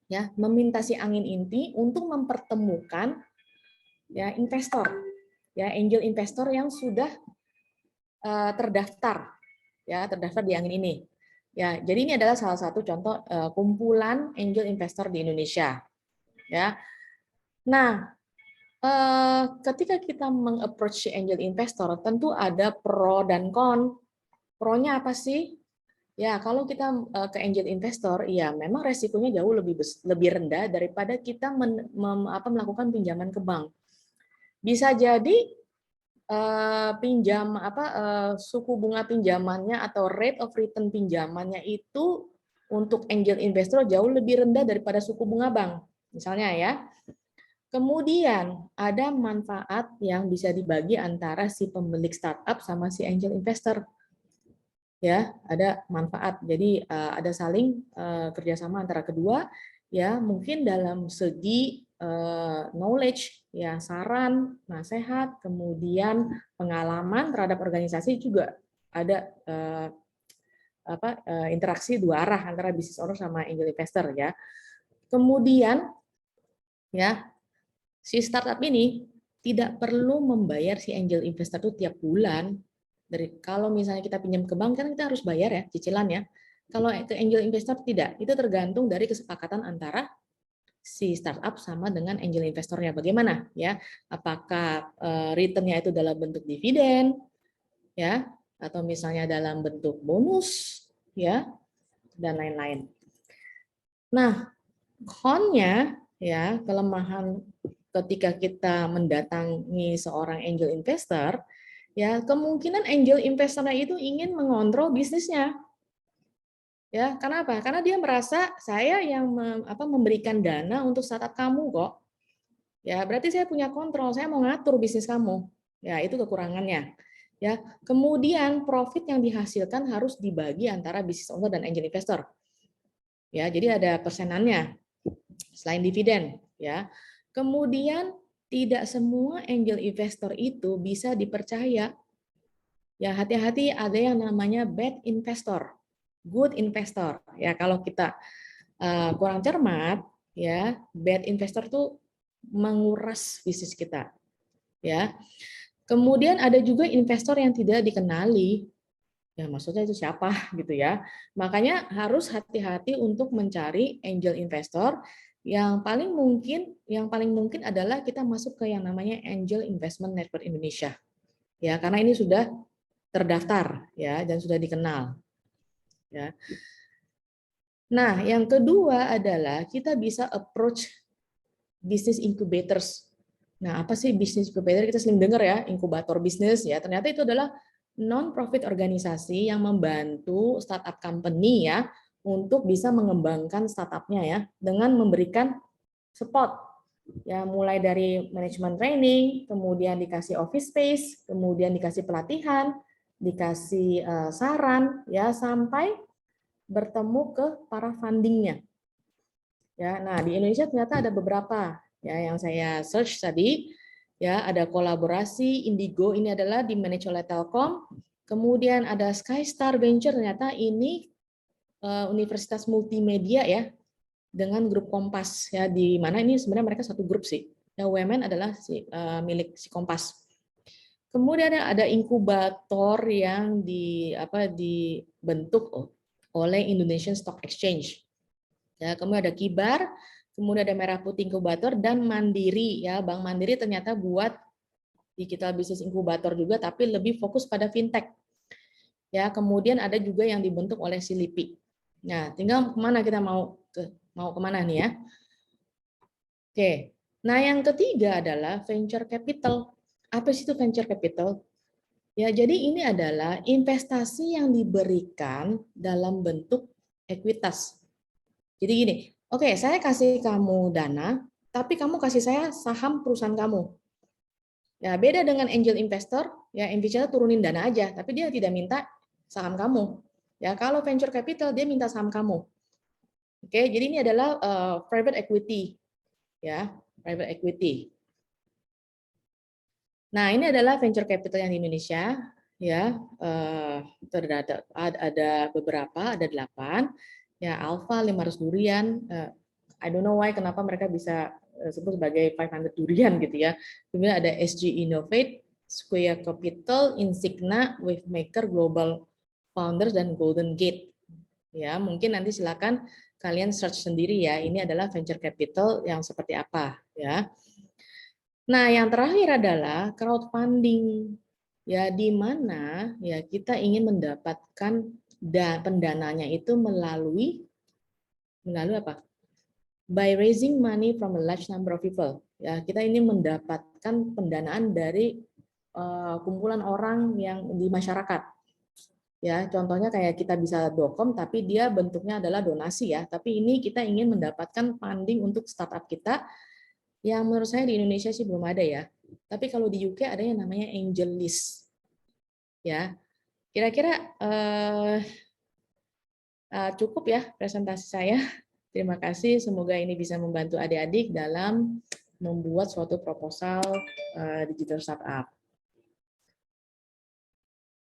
ya, meminta si angin inti untuk mempertemukan ya investor, ya angel investor yang sudah terdaftar, ya terdaftar di angin ini. Ya, jadi ini adalah salah satu contoh kumpulan angel investor di Indonesia. Ya, nah ketika kita meng-approach angel investor, tentu ada pro dan con. Pro-nya apa sih? Ya, kalau kita ke angel investor, ya memang resikonya jauh lebih rendah daripada kita melakukan pinjaman ke bank. Bisa jadi suku bunga pinjamannya atau rate of return pinjamannya itu untuk angel investor jauh lebih rendah daripada suku bunga bank. Misalnya ya. Kemudian ada manfaat yang bisa dibagi antara si pemilik startup sama si angel investor. Ya, ada manfaat. Jadi ada saling kerjasama antara kedua. Ya, mungkin dalam segi knowledge, ya saran, nasihat, kemudian pengalaman terhadap organisasi juga ada interaksi dua arah antara business owner sama angel investor ya. Kemudian ya si startup ini tidak perlu membayar si angel investor itu tiap bulan. Kalau misalnya kita pinjam ke bank kan kita harus bayar ya cicilan ya. Kalau ke angel investor tidak, itu tergantung dari kesepakatan antara si startup sama dengan angel investornya. Bagaimana ya? Apakah return-nya itu dalam bentuk dividen ya atau misalnya dalam bentuk bonus ya dan lain-lain. Nah, con-nya ya, kelemahan ketika kita mendatangi seorang angel investor, ya kemungkinan angel investornya itu ingin mengontrol bisnisnya. Ya, kenapa? Karena dia merasa saya yang memberikan dana untuk startup kamu kok. Ya, berarti saya punya kontrol, saya mau ngatur bisnis kamu. Ya, itu kekurangannya. Ya, kemudian profit yang dihasilkan harus dibagi antara business owner dan angel investor. Ya, jadi ada persenannya selain dividen, ya. Kemudian tidak semua angel investor itu bisa dipercaya. Ya, hati-hati ada yang namanya bad investor, good investor. Ya, kalau kita kurang cermat, ya, bad investor tuh menguras bisnis kita. Ya. Kemudian ada juga investor yang tidak dikenali. Ya, maksudnya itu siapa gitu ya. Makanya harus hati-hati untuk mencari angel investor yang paling mungkin adalah kita masuk ke yang namanya Angel Investment Network Indonesia. Ya, karena ini sudah terdaftar ya dan sudah dikenal. Ya. Nah, yang kedua adalah kita bisa approach business incubators. Nah, apa sih business incubator? Kita sering dengar ya, inkubator bisnis ya. Ternyata itu adalah non-profit organisasi yang membantu startup company ya untuk bisa mengembangkan startupnya ya dengan memberikan support ya, mulai dari manajemen training, kemudian dikasih office space, kemudian dikasih pelatihan, dikasih saran ya sampai bertemu ke para fundingnya. Ya, nah di Indonesia ternyata ada beberapa ya yang saya search tadi. Ya, ada kolaborasi Indigo, ini adalah dimanage oleh Telkom. Kemudian ada Skystar Venture, ternyata ini universitas multimedia ya dengan grup Kompas ya, di mana ini sebenarnya mereka satu grup sih. Ya, UMN adalah milik si Kompas. Kemudian ada inkubator yang dibentuk oleh Indonesian Stock Exchange. Ya, kemudian ada Kibar, kemudian ada Merah Putih Inkubator dan Mandiri ya. Bank Mandiri ternyata buat digital business inkubator juga tapi lebih fokus pada fintech. Ya, kemudian ada juga yang dibentuk oleh Silipi. Nah, tinggal kemana kita mau kemana nih ya? Oke. Nah, yang ketiga adalah venture capital. Apa sih itu venture capital? Ya, jadi ini adalah investasi yang diberikan dalam bentuk ekuitas. Jadi gini, oke, saya kasih kamu dana, tapi kamu kasih saya saham perusahaan kamu. Ya, beda dengan angel investor, ya investor turunin dana aja, tapi dia tidak minta saham kamu. Ya, kalau venture capital dia minta saham kamu. Oke, jadi ini adalah private equity. Ya, private equity. Nah, ini adalah venture capital yang di Indonesia. Ya, ada beberapa, ada 8. Ya, Alpha, 500 Durian, I don't know why kenapa mereka bisa sebut sebagai 500 durian gitu ya. Kemudian ada SG Innovate, Square Capital, Insignia, Wavemaker, Global Founders, dan Golden Gate. Ya, mungkin nanti silakan kalian search sendiri ya. Ini adalah venture capital yang seperti apa ya. Nah, yang terakhir adalah crowdfunding. Ya, di mana ya kita ingin mendapatkan pendananya itu melalui apa? By raising money from a large number of people. Ya, kita ini mendapatkan pendanaan dari kumpulan orang yang di masyarakat. Ya, contohnya kayak kita bisa .com, tapi dia bentuknya adalah donasi ya. Tapi ini kita ingin mendapatkan funding untuk startup kita, yang menurut saya di Indonesia sih belum ada ya. Tapi kalau di UK ada yang namanya angel list. Ya, kira-kira cukup ya presentasi saya. Terima kasih. Semoga ini bisa membantu adik-adik dalam membuat suatu proposal digital startup.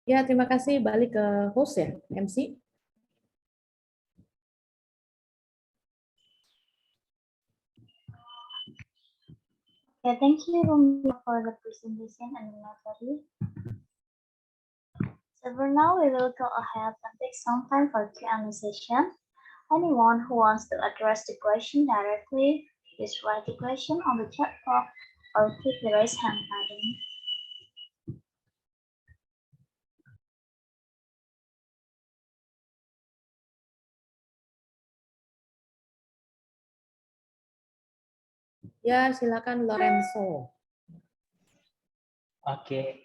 Ya, terima kasih. Balik ke host ya, MC. Okay, thank you Rumi for the presentation and the materi. So for now, we will go ahead and take some time for Q&A session. Anyone who wants to address the question directly, please write the question on the chat box or click the raise hand button. Ya, silakan Lorenzo. Okay.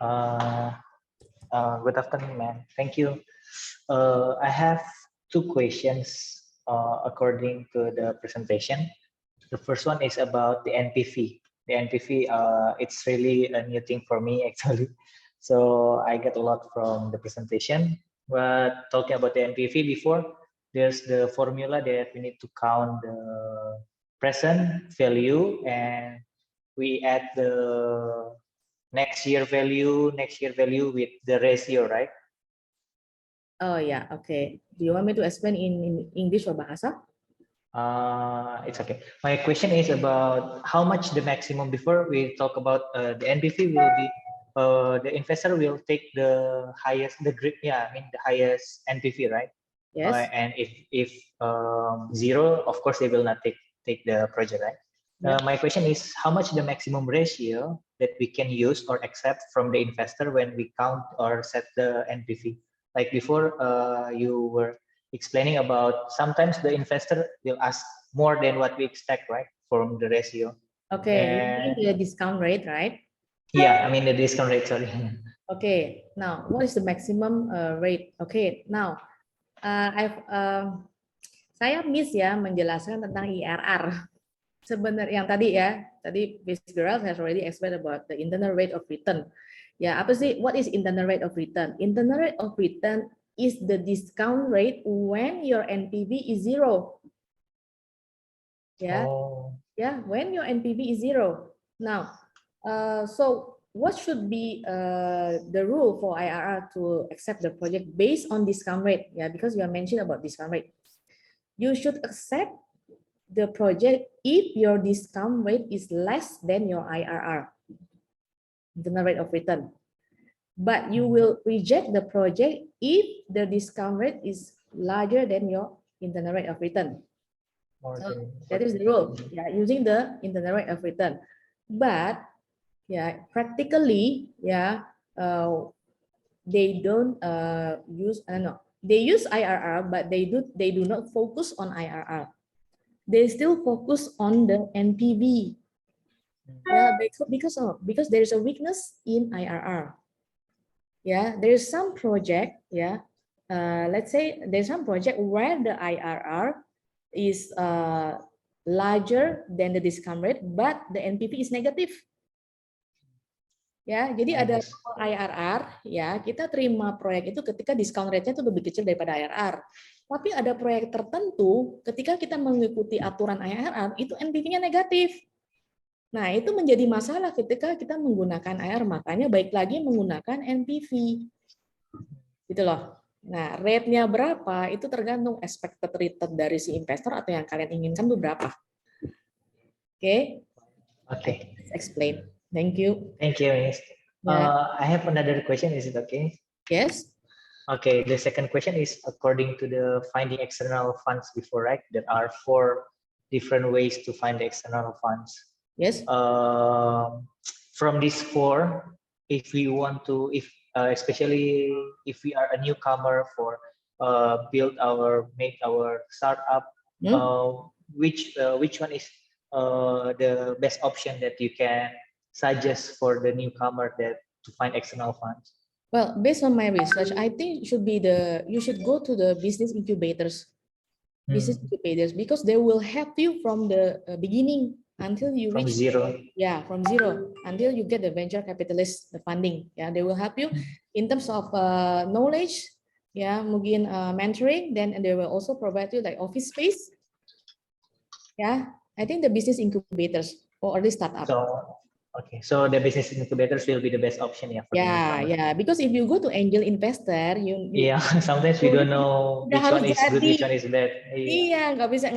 Good afternoon, ma'am. Thank you. I have two questions according to the presentation. The first one is about the NPV. The NPV, it's really a new thing for me actually. So I get a lot from the presentation. But talking about the NPV before, there's the formula that we need to count the present value and we add the next year value with the ratio, right? Oh yeah, okay. Do you want me to explain in English or Bahasa? It's okay. My question is about how much the maximum. Before we talk about the NPV will be the investor will take the highest, the highest NPV, right? Yes. And if zero, of course they will not take the project, right? Yeah. My question is how much the maximum ratio that we can use or accept from the investor when we count or set the NPV. Like before, you were explaining about sometimes the investor will ask more than what we expect, right, from the ratio. Okay, you mean the discount rate, right? Yeah, I mean the discount rate, sorry. Okay, now what is the maximum rate? Okay, now saya miss ya menjelaskan tentang IRR. Sebenarnya yang tadi ya, tadi Miss Gerald has already explained about the internal rate of return. Ya, apa sih? What is internal rate of return? Internal rate of return is the discount rate when your NPV is zero. Ya, ya, when your NPV is zero. Now, so what should be the rule for IRR to accept the project based on discount rate? Yeah, because you are mentioned about discount rate. You should accept the project if your discount rate is less than your IRR, internal rate of return. But you will reject the project if the discount rate is larger than your internal rate of return. So that is the rule. Yeah, using the internal rate of return. But yeah, practically, yeah, they don't use. No, they use IRR, but they do not focus on IRR. They still focus on the NPV. Yeah, because there is a weakness in IRR. Yeah, there is some project. Yeah, let's say there's some project where the IRR is larger than the discount rate, but the NPV is negative. Ya, jadi ada IRR, ya kita terima proyek itu ketika discount rate-nya itu lebih kecil daripada IRR. Tapi ada proyek tertentu ketika kita mengikuti aturan IRR itu NPV-nya negatif. Nah, itu menjadi masalah ketika kita menggunakan IRR, makanya baik lagi menggunakan NPV. Gitu loh. Nah, rate-nya berapa itu tergantung expected return dari si investor atau yang kalian inginkan itu berapa. Okay. Okay. Let's explain. Thank you. Thank you, Miss. Yeah. I have another question. Is it okay? Yes. Okay. The second question is according to the finding external funds before, right? There are 4 different ways to find the external funds. Yes. From these 4, if we want to, especially if we are a newcomer for make our startup, which one is the best option that you can suggest for the newcomer to find external funds? Well, based on my research, I think you should go to the business incubators, because they will help you from the beginning until you From reach zero. from zero until you get the venture capitalist, the funding. Yeah, they will help you in terms of knowledge. Yeah, mungkin mentoring. Then they will also provide you like office space. Yeah, I think the business incubators or early startup. Okay, so the business incubators will be the best option, yeah. Yeah, because if you go to angel investor, sometimes we don't know which one is good, which one is bad. Iya, nggak bisa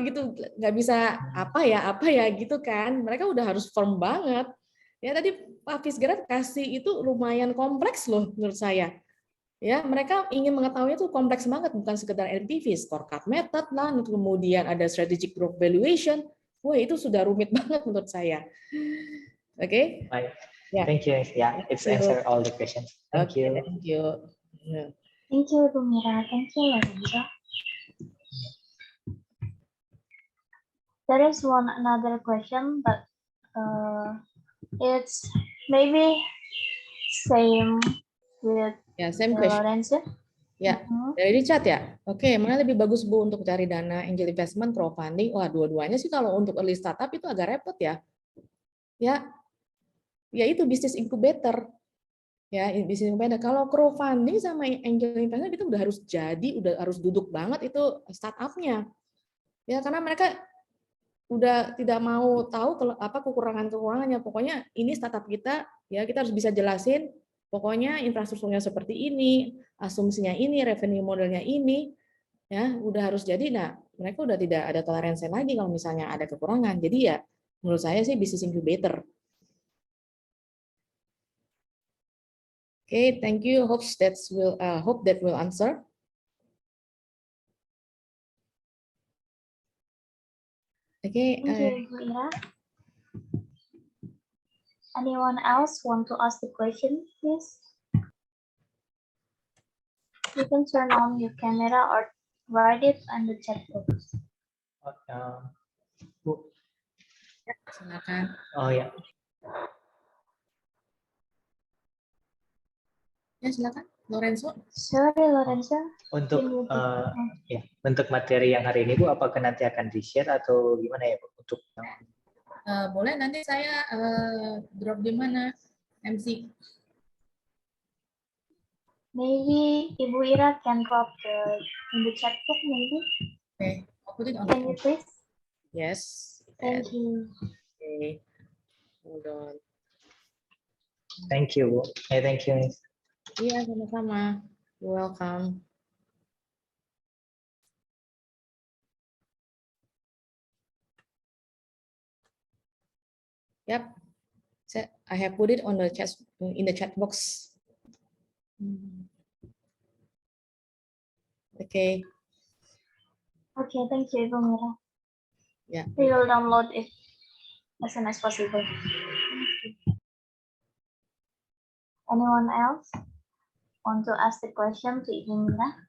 gitu, nggak bisa apa ya gitu kan. Mereka udah harus firm banget. Ya tadi Pak Fisgerat kasih itu lumayan kompleks loh menurut saya. Ya, mereka ingin mengetahui itu kompleks banget, bukan sekedar NPV, scorecard method lah, kemudian ada strategic growth valuation. Wah, itu sudah rumit banget menurut saya. Oke. Right. Yeah. Thank you. Yeah, it's answer all the questions. Thank you. Thank you. Yeah. Thank you, Bu Mira. Thank you, Lorenzo. There is another question, but it's maybe same with Same question. Lorenzo. Ya, dari chat ya. Oke, mana lebih bagus Bu untuk cari dana angel investment, crowdfunding? Wah, dua-duanya sih kalau untuk early startup itu agak repot ya. Ya itu bisnis incubator. Ya, bisnis incubator. Kalau crowdfunding sama angel investment itu udah harus duduk banget itu startupnya. Ya, karena mereka udah tidak mau tahu apa kekurangannya. Pokoknya ini startup kita, ya kita harus bisa jelasin. Pokoknya infrastrukturnya seperti ini, asumsinya ini, revenue modelnya ini, ya udah harus jadi. Nah, mereka udah tidak ada toleransi lagi kalau misalnya ada kekurangan. Jadi ya, menurut saya sih bisnis incubator. Okay, thank you. Hope that will answer. Okay. Thank you, Bu Ira. Anyone else want to ask the question, please? You can turn on your camera or write it on the chat box. Silakan. Oh ya. Ya silakan, Lorenzo. Sorry, Lorenzo. Untuk materi yang hari ini Bu, apakah nanti akan di-share atau gimana ya Bu? Untuk boleh nanti saya drop di mana MC. Maybe Ibu Ira can drop in the chat box maybe. Okay, I'll put it on. Can you please? Yes. Thank you. Okay. Hold on. Thank you Bu. Thank you. Iya, sama-sama. You're welcome. Yep. I have put it on the chat in the chat box. Okay. Okay, thank you, Ibu Mira. Yeah. We will download it as soon as possible. Anyone else want to ask the question to Ibu Mira?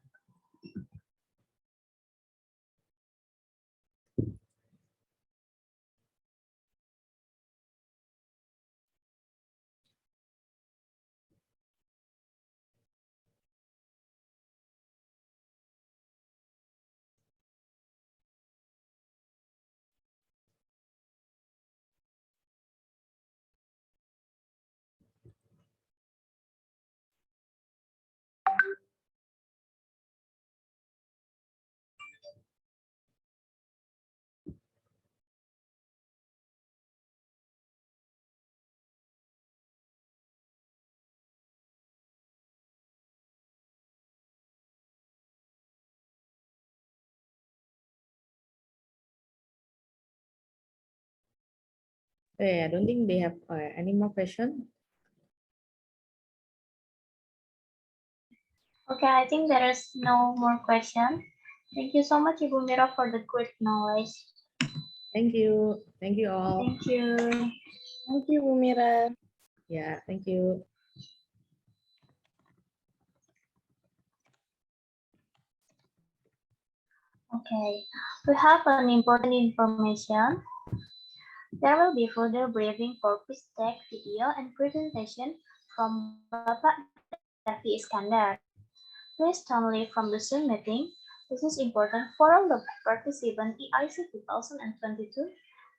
Okay, I don't think they have any more questions. Okay, I think there is no more question. Thank you so much, Ibu Mira, for the great knowledge. Thank you. Thank you all. Thank you. Thank you, Bu Mira. Yeah, thank you. Okay, we have an important information. There will be further briefing for Pitchdeck video and presentation from Bapak Davi Iskandar. Please don't leave from the Zoom meeting. This is important for all the participants EIC 2022.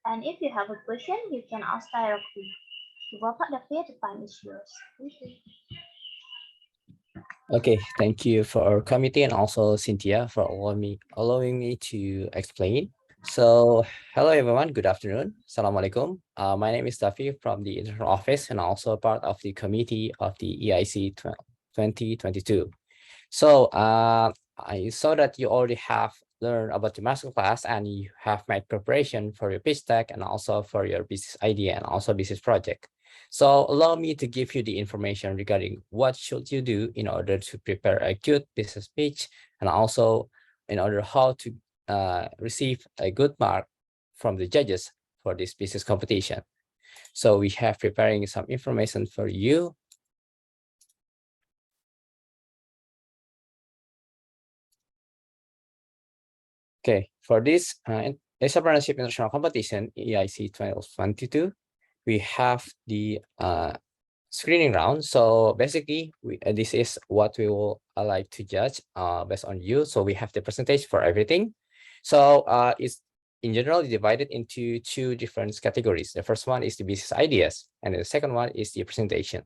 And if you have a question, you can ask directly. Bapak Davi, the time is yours. Thank you. Okay, thank you for our committee and also Cynthia for allowing me to explain. So, hello everyone, good afternoon. Assalamualaikum. My name is Dafi from the internal office and also part of the committee of the EIC 2022. So, I saw that you already have learned about the masterclass and you have made preparation for your pitch deck and also for your business idea and also business project. So allow me to give you the information regarding what should you do in order to prepare a good business pitch and also in order how to receive a good mark from the judges for this business competition. So we have preparing some information for you. Okay, for this entrepreneurship international competition, EIC 2022, we have the screening round. So basically, this is what we will like to judge based on you. So we have the presentation for everything. So it's in general divided into two different categories. The first one is the business ideas, and the second one is the presentation.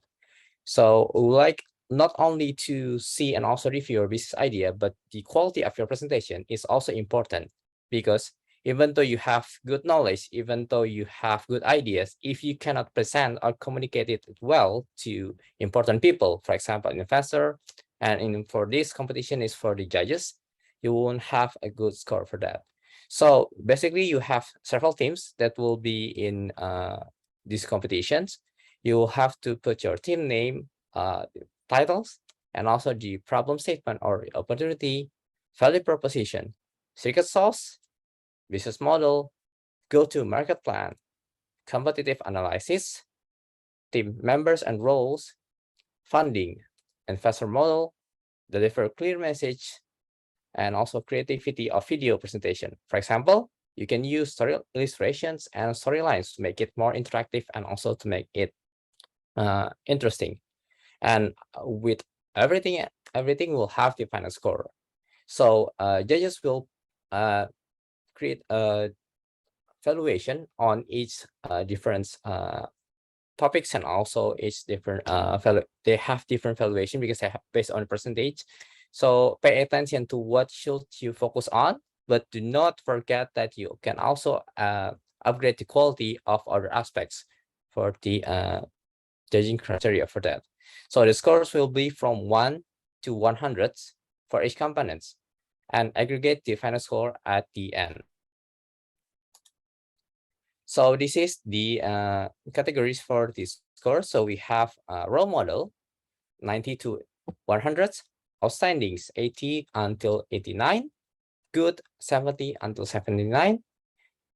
So we like not only to see and also review your business idea, but the quality of your presentation is also important, because even though you have good knowledge, even though you have good ideas, if you cannot present or communicate it well to important people, for example, an investor, and for this competition is for the judges, you won't have a good score for that. So basically you have several teams that will be in these competitions. You will have to put your team name, titles, and also the problem statement or opportunity, value proposition, secret sauce, business model, go-to-market plan, competitive analysis, team members and roles, funding, investor model, deliver clear message, and also creativity of video presentation. For example, you can use story illustrations and storylines to make it more interactive and also to make it interesting. And with everything will have the final score. So judges will create a valuation on each different topics, and also each different they have different valuation because they have based on percentage. So pay attention to what should you focus on, but do not forget that you can also upgrade the quality of other aspects for the judging criteria for that. So the scores will be from 1 to 100 for each component and aggregate the final score at the end. So this is the categories for this score. So we have role model 90 to 100, outstandings 80 until 89, good 70 until 79,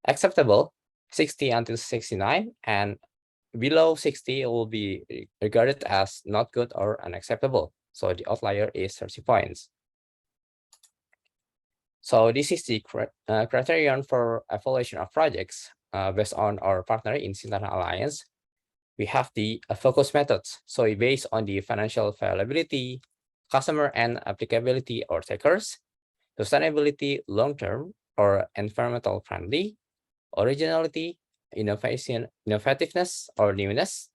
acceptable 60 until 69, and below 60 will be regarded as not good or unacceptable. So the outlier is 30 points. So this is the criterion for evaluation of projects based on our partner in Sintana Alliance. We have the focus methods. So based on the financial viability, customer and applicability or takers, sustainability long-term or environmental friendly, originality, innovation, innovativeness or newness,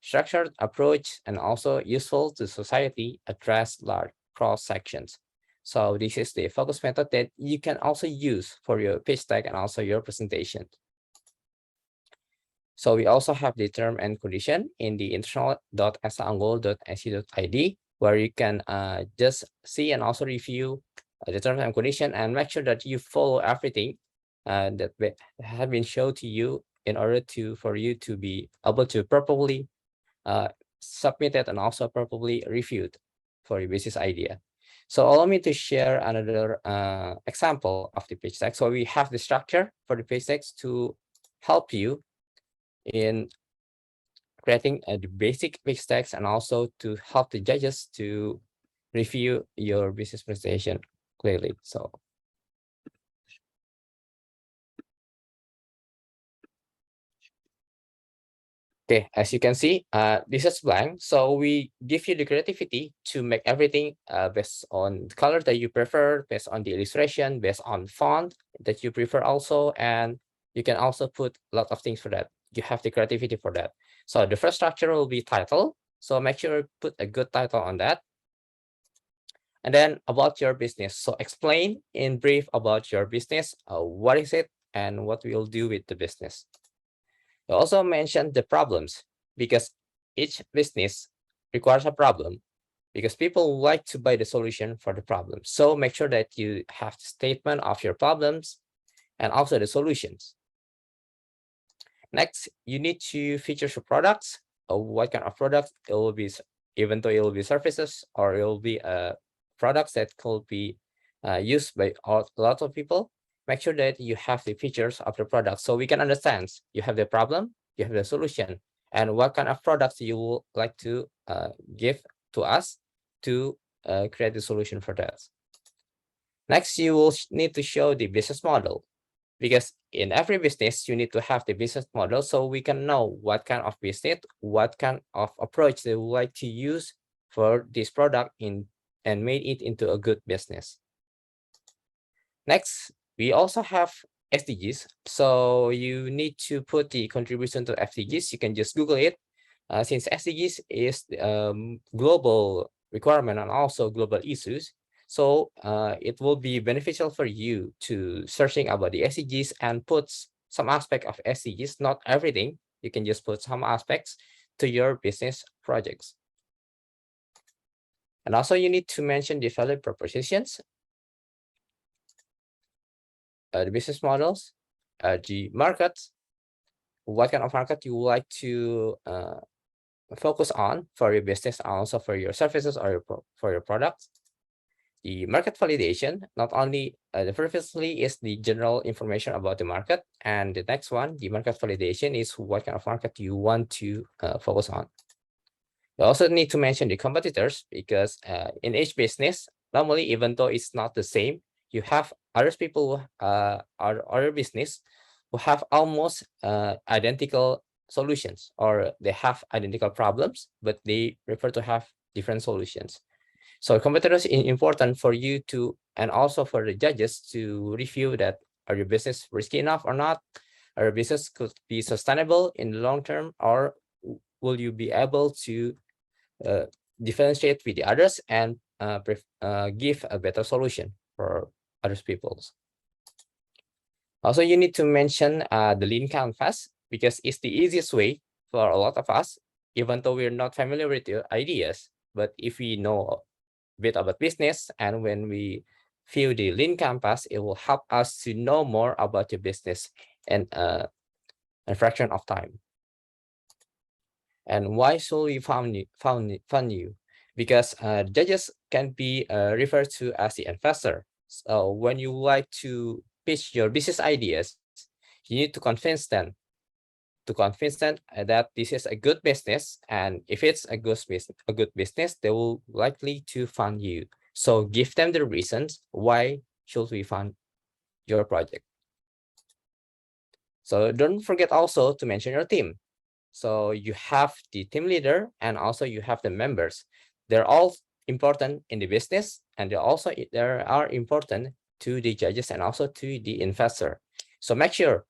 structured approach, and also useful to society, address large cross sections. So this is the focus method that you can also use for your pitch deck and also your presentation. So we also have the term and condition in the international.asaanggol.ac.id, where you can just see and also review the terms and condition and make sure that you follow everything that have been shown to you in order for you to be able to properly submit it and also properly reviewed for your business idea. So allow me to share another example of the pitch deck. So we have the structure for the pitch decks to help you in creating the basic pitch decks and also to help the judges to review your business presentation clearly. So okay, as you can see, this is blank. So we give you the creativity to make everything based on the color that you prefer, based on the illustration, based on font that you prefer also. And you can also put a lot of things for that. You have the creativity for that. So the first structure will be title. So make sure you put a good title on that. And then about your business. So explain in brief about your business. What is it and what we'll do with the business. I also mentioned the problems because each business requires a problem because people like to buy the solution for the problem. So make sure that you have the statement of your problems and also the solutions. Next, you need to feature your products. What kind of products it will be, even though it will be services or it will be products that could be used by a lot of people. Make sure that you have the features of the product so we can understand you have the problem, you have the solution, and what kind of products you would like to give to us to create the solution for that. Next, you will need to show the business model because in every business, you need to have the business model so we can know what kind of business, what kind of approach they would like to use for this product and made it into a good business. Next, we also have SDGs. So you need to put the contribution to SDGs. You can just Google it. Since SDGs is global requirement and also global issues, so it will be beneficial for you to searching about the SDGs and put some aspect of SDGs, not everything. You can just put some aspects to your business projects. And also you need to mention the value propositions, the business models, the markets, what kind of market you would like to focus on for your business, and also for your services or for your products. The market validation, not only the previously is the general information about the market, and the next one, the market validation, is what kind of market you want to focus on. You also need to mention the competitors because in each business, normally, even though it's not the same, you have other people or other business who have almost identical solutions, or they have identical problems, but they prefer to have different solutions. So competitors is important for you to, and also for the judges to review that, are your business risky enough or not? Are your business could be sustainable in the long term, or will you be able to differentiate with the others and give a better solution for other people's. Also, you need to mention the lean canvas because it's the easiest way for a lot of us, even though we're not familiar with your ideas. But if we know a bit about business and when we fill the lean canvas, it will help us to know more about your business in a fraction of time. And why should we fund you? Because judges can be referred to as the investor. So when you like to pitch your business ideas, you need to convince them that this is a good business, and if it's a good business, they will likely to fund you. So give them the reasons why should we fund your project. So don't forget also to mention your team. So you have the team leader and also you have the members. They're all important in the business, and they are important to the judges and also to the investor. So make sure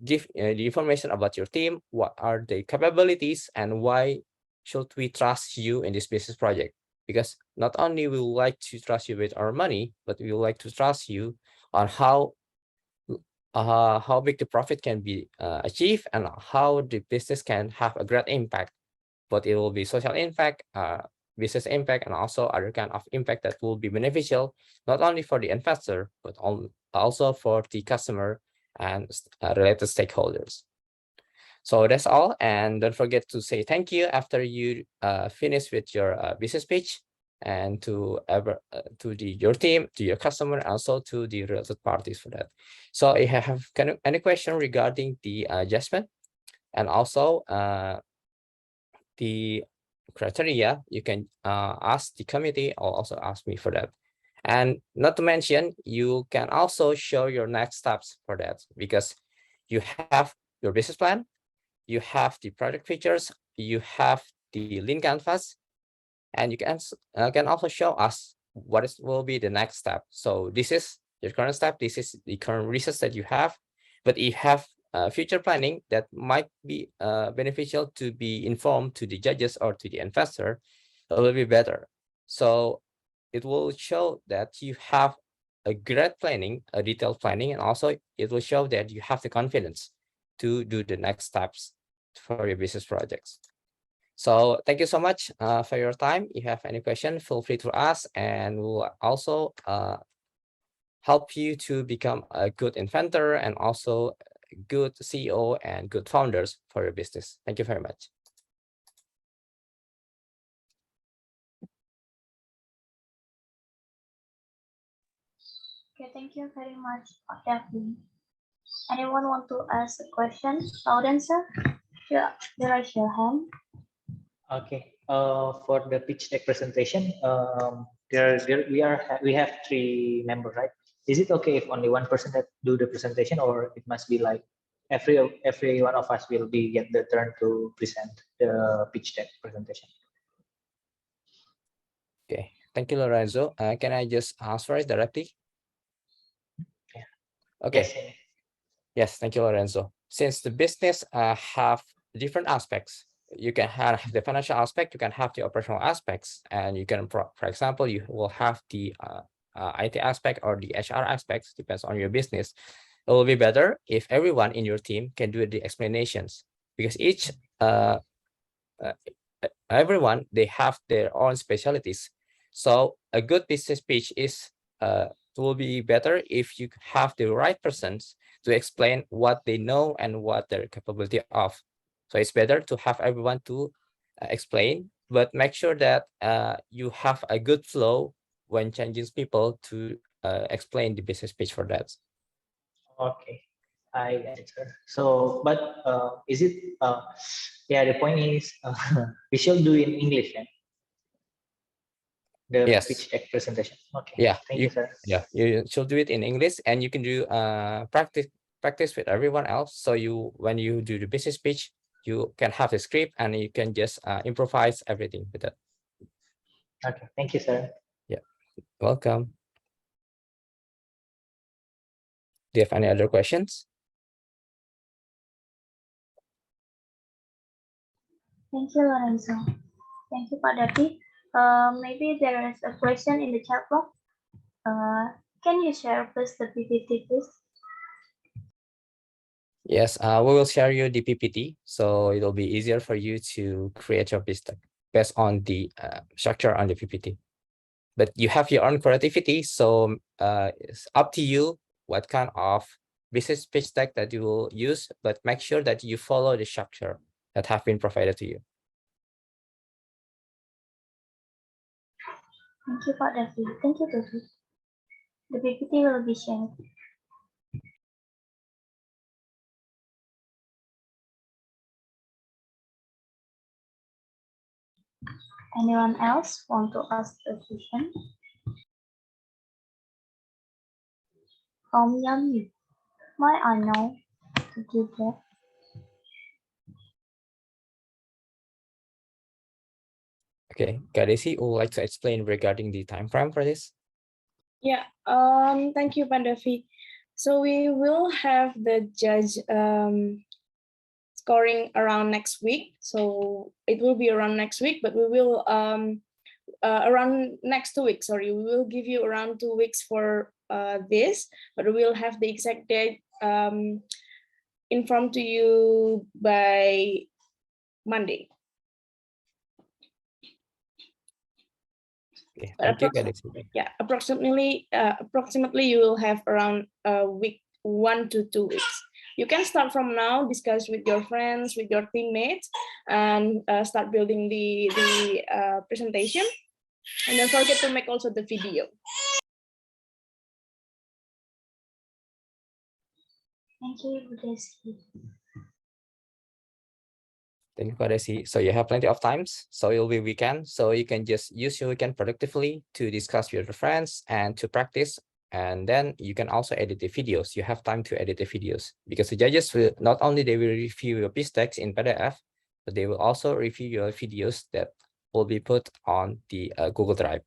give the information about your team, what are the capabilities, and why should we trust you in this business project? Because not only we would like to trust you with our money, but we would like to trust you on how big the profit can be achieved and how the business can have a great impact. But it will be social impact, business impact, and also other kind of impact that will be beneficial, not only for the investor, but also for the customer and related stakeholders. So that's all, and don't forget to say thank you after you finish with your business pitch, and to your team, to your customer, and also to the related parties for that. So if you have any question regarding the adjustment and also the criteria, you can ask the committee or also ask me for that. And not to mention, you can also show your next steps for that, because you have your business plan, you have the product features, you have the lean canvas, and you can also show us what will be the next step. So this is your current step, this is the current research that you have, but if you have future planning that might be beneficial to be informed to the judges or to the investor, it will be better. So it will show that you have a great planning, a detailed planning, and also it will show that you have the confidence to do the next steps for your business projects. So thank you so much for your time. If you have any question, feel free to ask, and we'll also help you to become a good inventor and also good CEO and good founders for your business. Thank you very much. Okay, thank you very much, Daphne. Anyone want to ask a question? Louden, sir? Yeah, there is your hand. Okay. For the pitch deck presentation, we have 3 members, right? Is it okay if only one person that do the presentation, or it must be like every one of us will be get the turn to present the pitch deck presentation? Okay, thank you, Lorenzo. Can I just ask for it directly? Yeah. Okay. Yes. Yes, thank you, Lorenzo. Since the business have different aspects, you can have the financial aspect, you can have the operational aspects, and you can, for example, you will have the IT aspect or the HR aspects, depends on your business. It will be better if everyone in your team can do the explanations, because each everyone, they have their own specialties. So a good business pitch is will be better if you have the right persons to explain what they know and what their capability of. So it's better to have everyone to explain, but make sure that you have a good flow when changing people to explain the business pitch for that. Okay, I answer. So, but is it? Yeah, the point is we should do in English, yeah? The Yes. pitch deck presentation. Okay. Yeah. Thank you, sir. Yeah, you should do it in English, and you can do practice with everyone else. So when you do the business pitch, you can have a script and you can just improvise everything with it. Okay, thank you, sir. Yeah, welcome. Do you have any other questions? Thank you, Lorenzo. Thank you, Pak Davi. Maybe there is a question in the chat box. Can you share please the PPT, please? Yes, we will share you the PPT, so it'll be easier for you to create your pitch deck based on the structure on the PPT. But you have your own creativity, so it's up to you what kind of business pitch deck that you will use, but make sure that you follow the structure that have been provided to you. Thank you, Pak Davi. Thank you, Davi. The PPT will be shared. Anyone else want to ask a question? From Yami, why I know to do that? Okay, Kadesi would like to explain regarding the time frame for this. Yeah, thank you, Pak Davi. So we will have the judge scoring around next week. So it will be around next week, but we will around next 2 weeks. Sorry, we will give you around 2 weeks for this, but we will have the exact date informed to you by Monday. Okay, thank you, Kadesi. Yeah, approximately you will have around a week 1 to 2 weeks. You can start from now, discuss with your friends, with your teammates, and start building the presentation. And don't forget to make also the video. Thank you, Desi. Thank you, Desi. So you have plenty of times. So it'll be weekend. So you can just use your weekend productively to discuss with your friends and to practice. And then you can also edit the videos. You have time to edit the videos because the judges will not only they will review your Pitchdeck in PDF, but they will also review your videos that will be put on the Google Drive.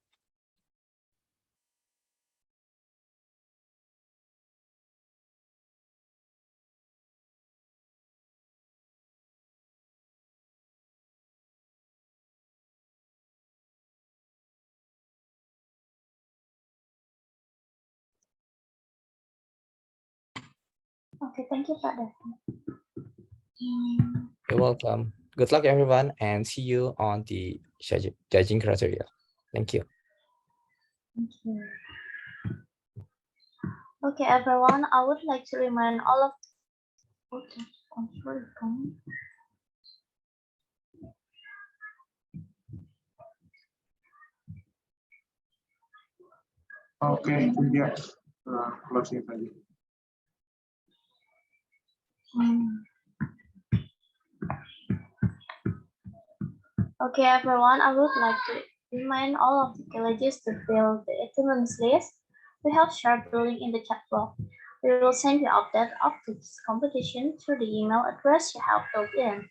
Okay, thank you, Pak Davi. You're welcome. Good luck, everyone, and see you on the judging criteria. Thank you. Thank you. Okay, everyone, I would like to remind all of Oke, Cynthia, closing tadi. Okay, everyone, I would like to remind all of the colleges to fill the attendance list. We have shared the link in the chat box. We will send you update after this competition through the email address you have filled in.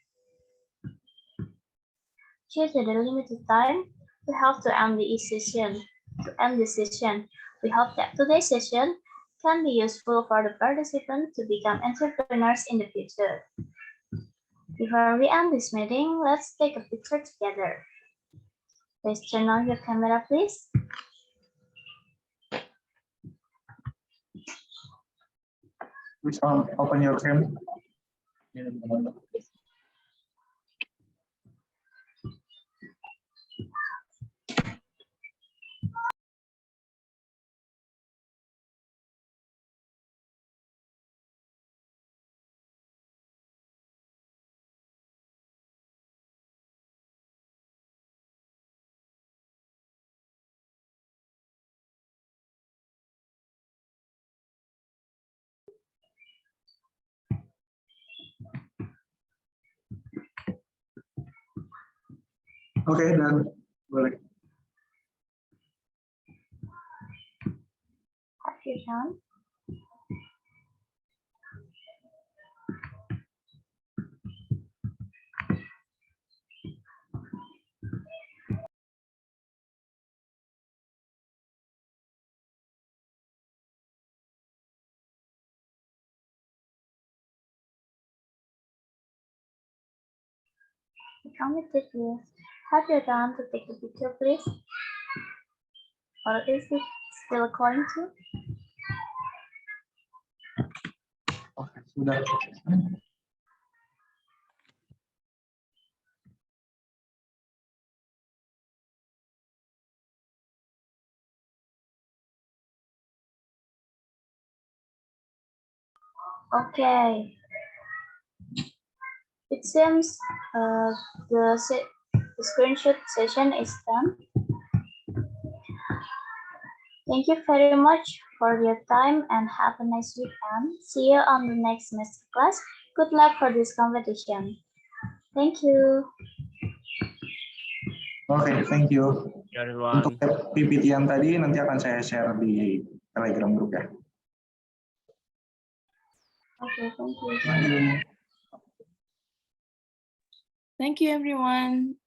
Due to the limited time, we have to end the session. We hope that today's session can be useful for the participants to become entrepreneurs in the future. Before we end this meeting, let's take a picture together. Please turn on your camera, please. Please open your camera. Oke, dan boleh. Have you done? Come with it, please. Have you done to take a picture, please? Or is it still going to? Oke, sudah. Okay. It seems the screenshot session is done. Thank you very much for your time and have a nice weekend. See you on the next masterclass. Good luck for this competition. Thank you. Oke, thank you. Everyone. Untuk PPT yang tadi nanti akan saya share di Telegram group ya. Okay, thank you. Thank you. Thank you, everyone.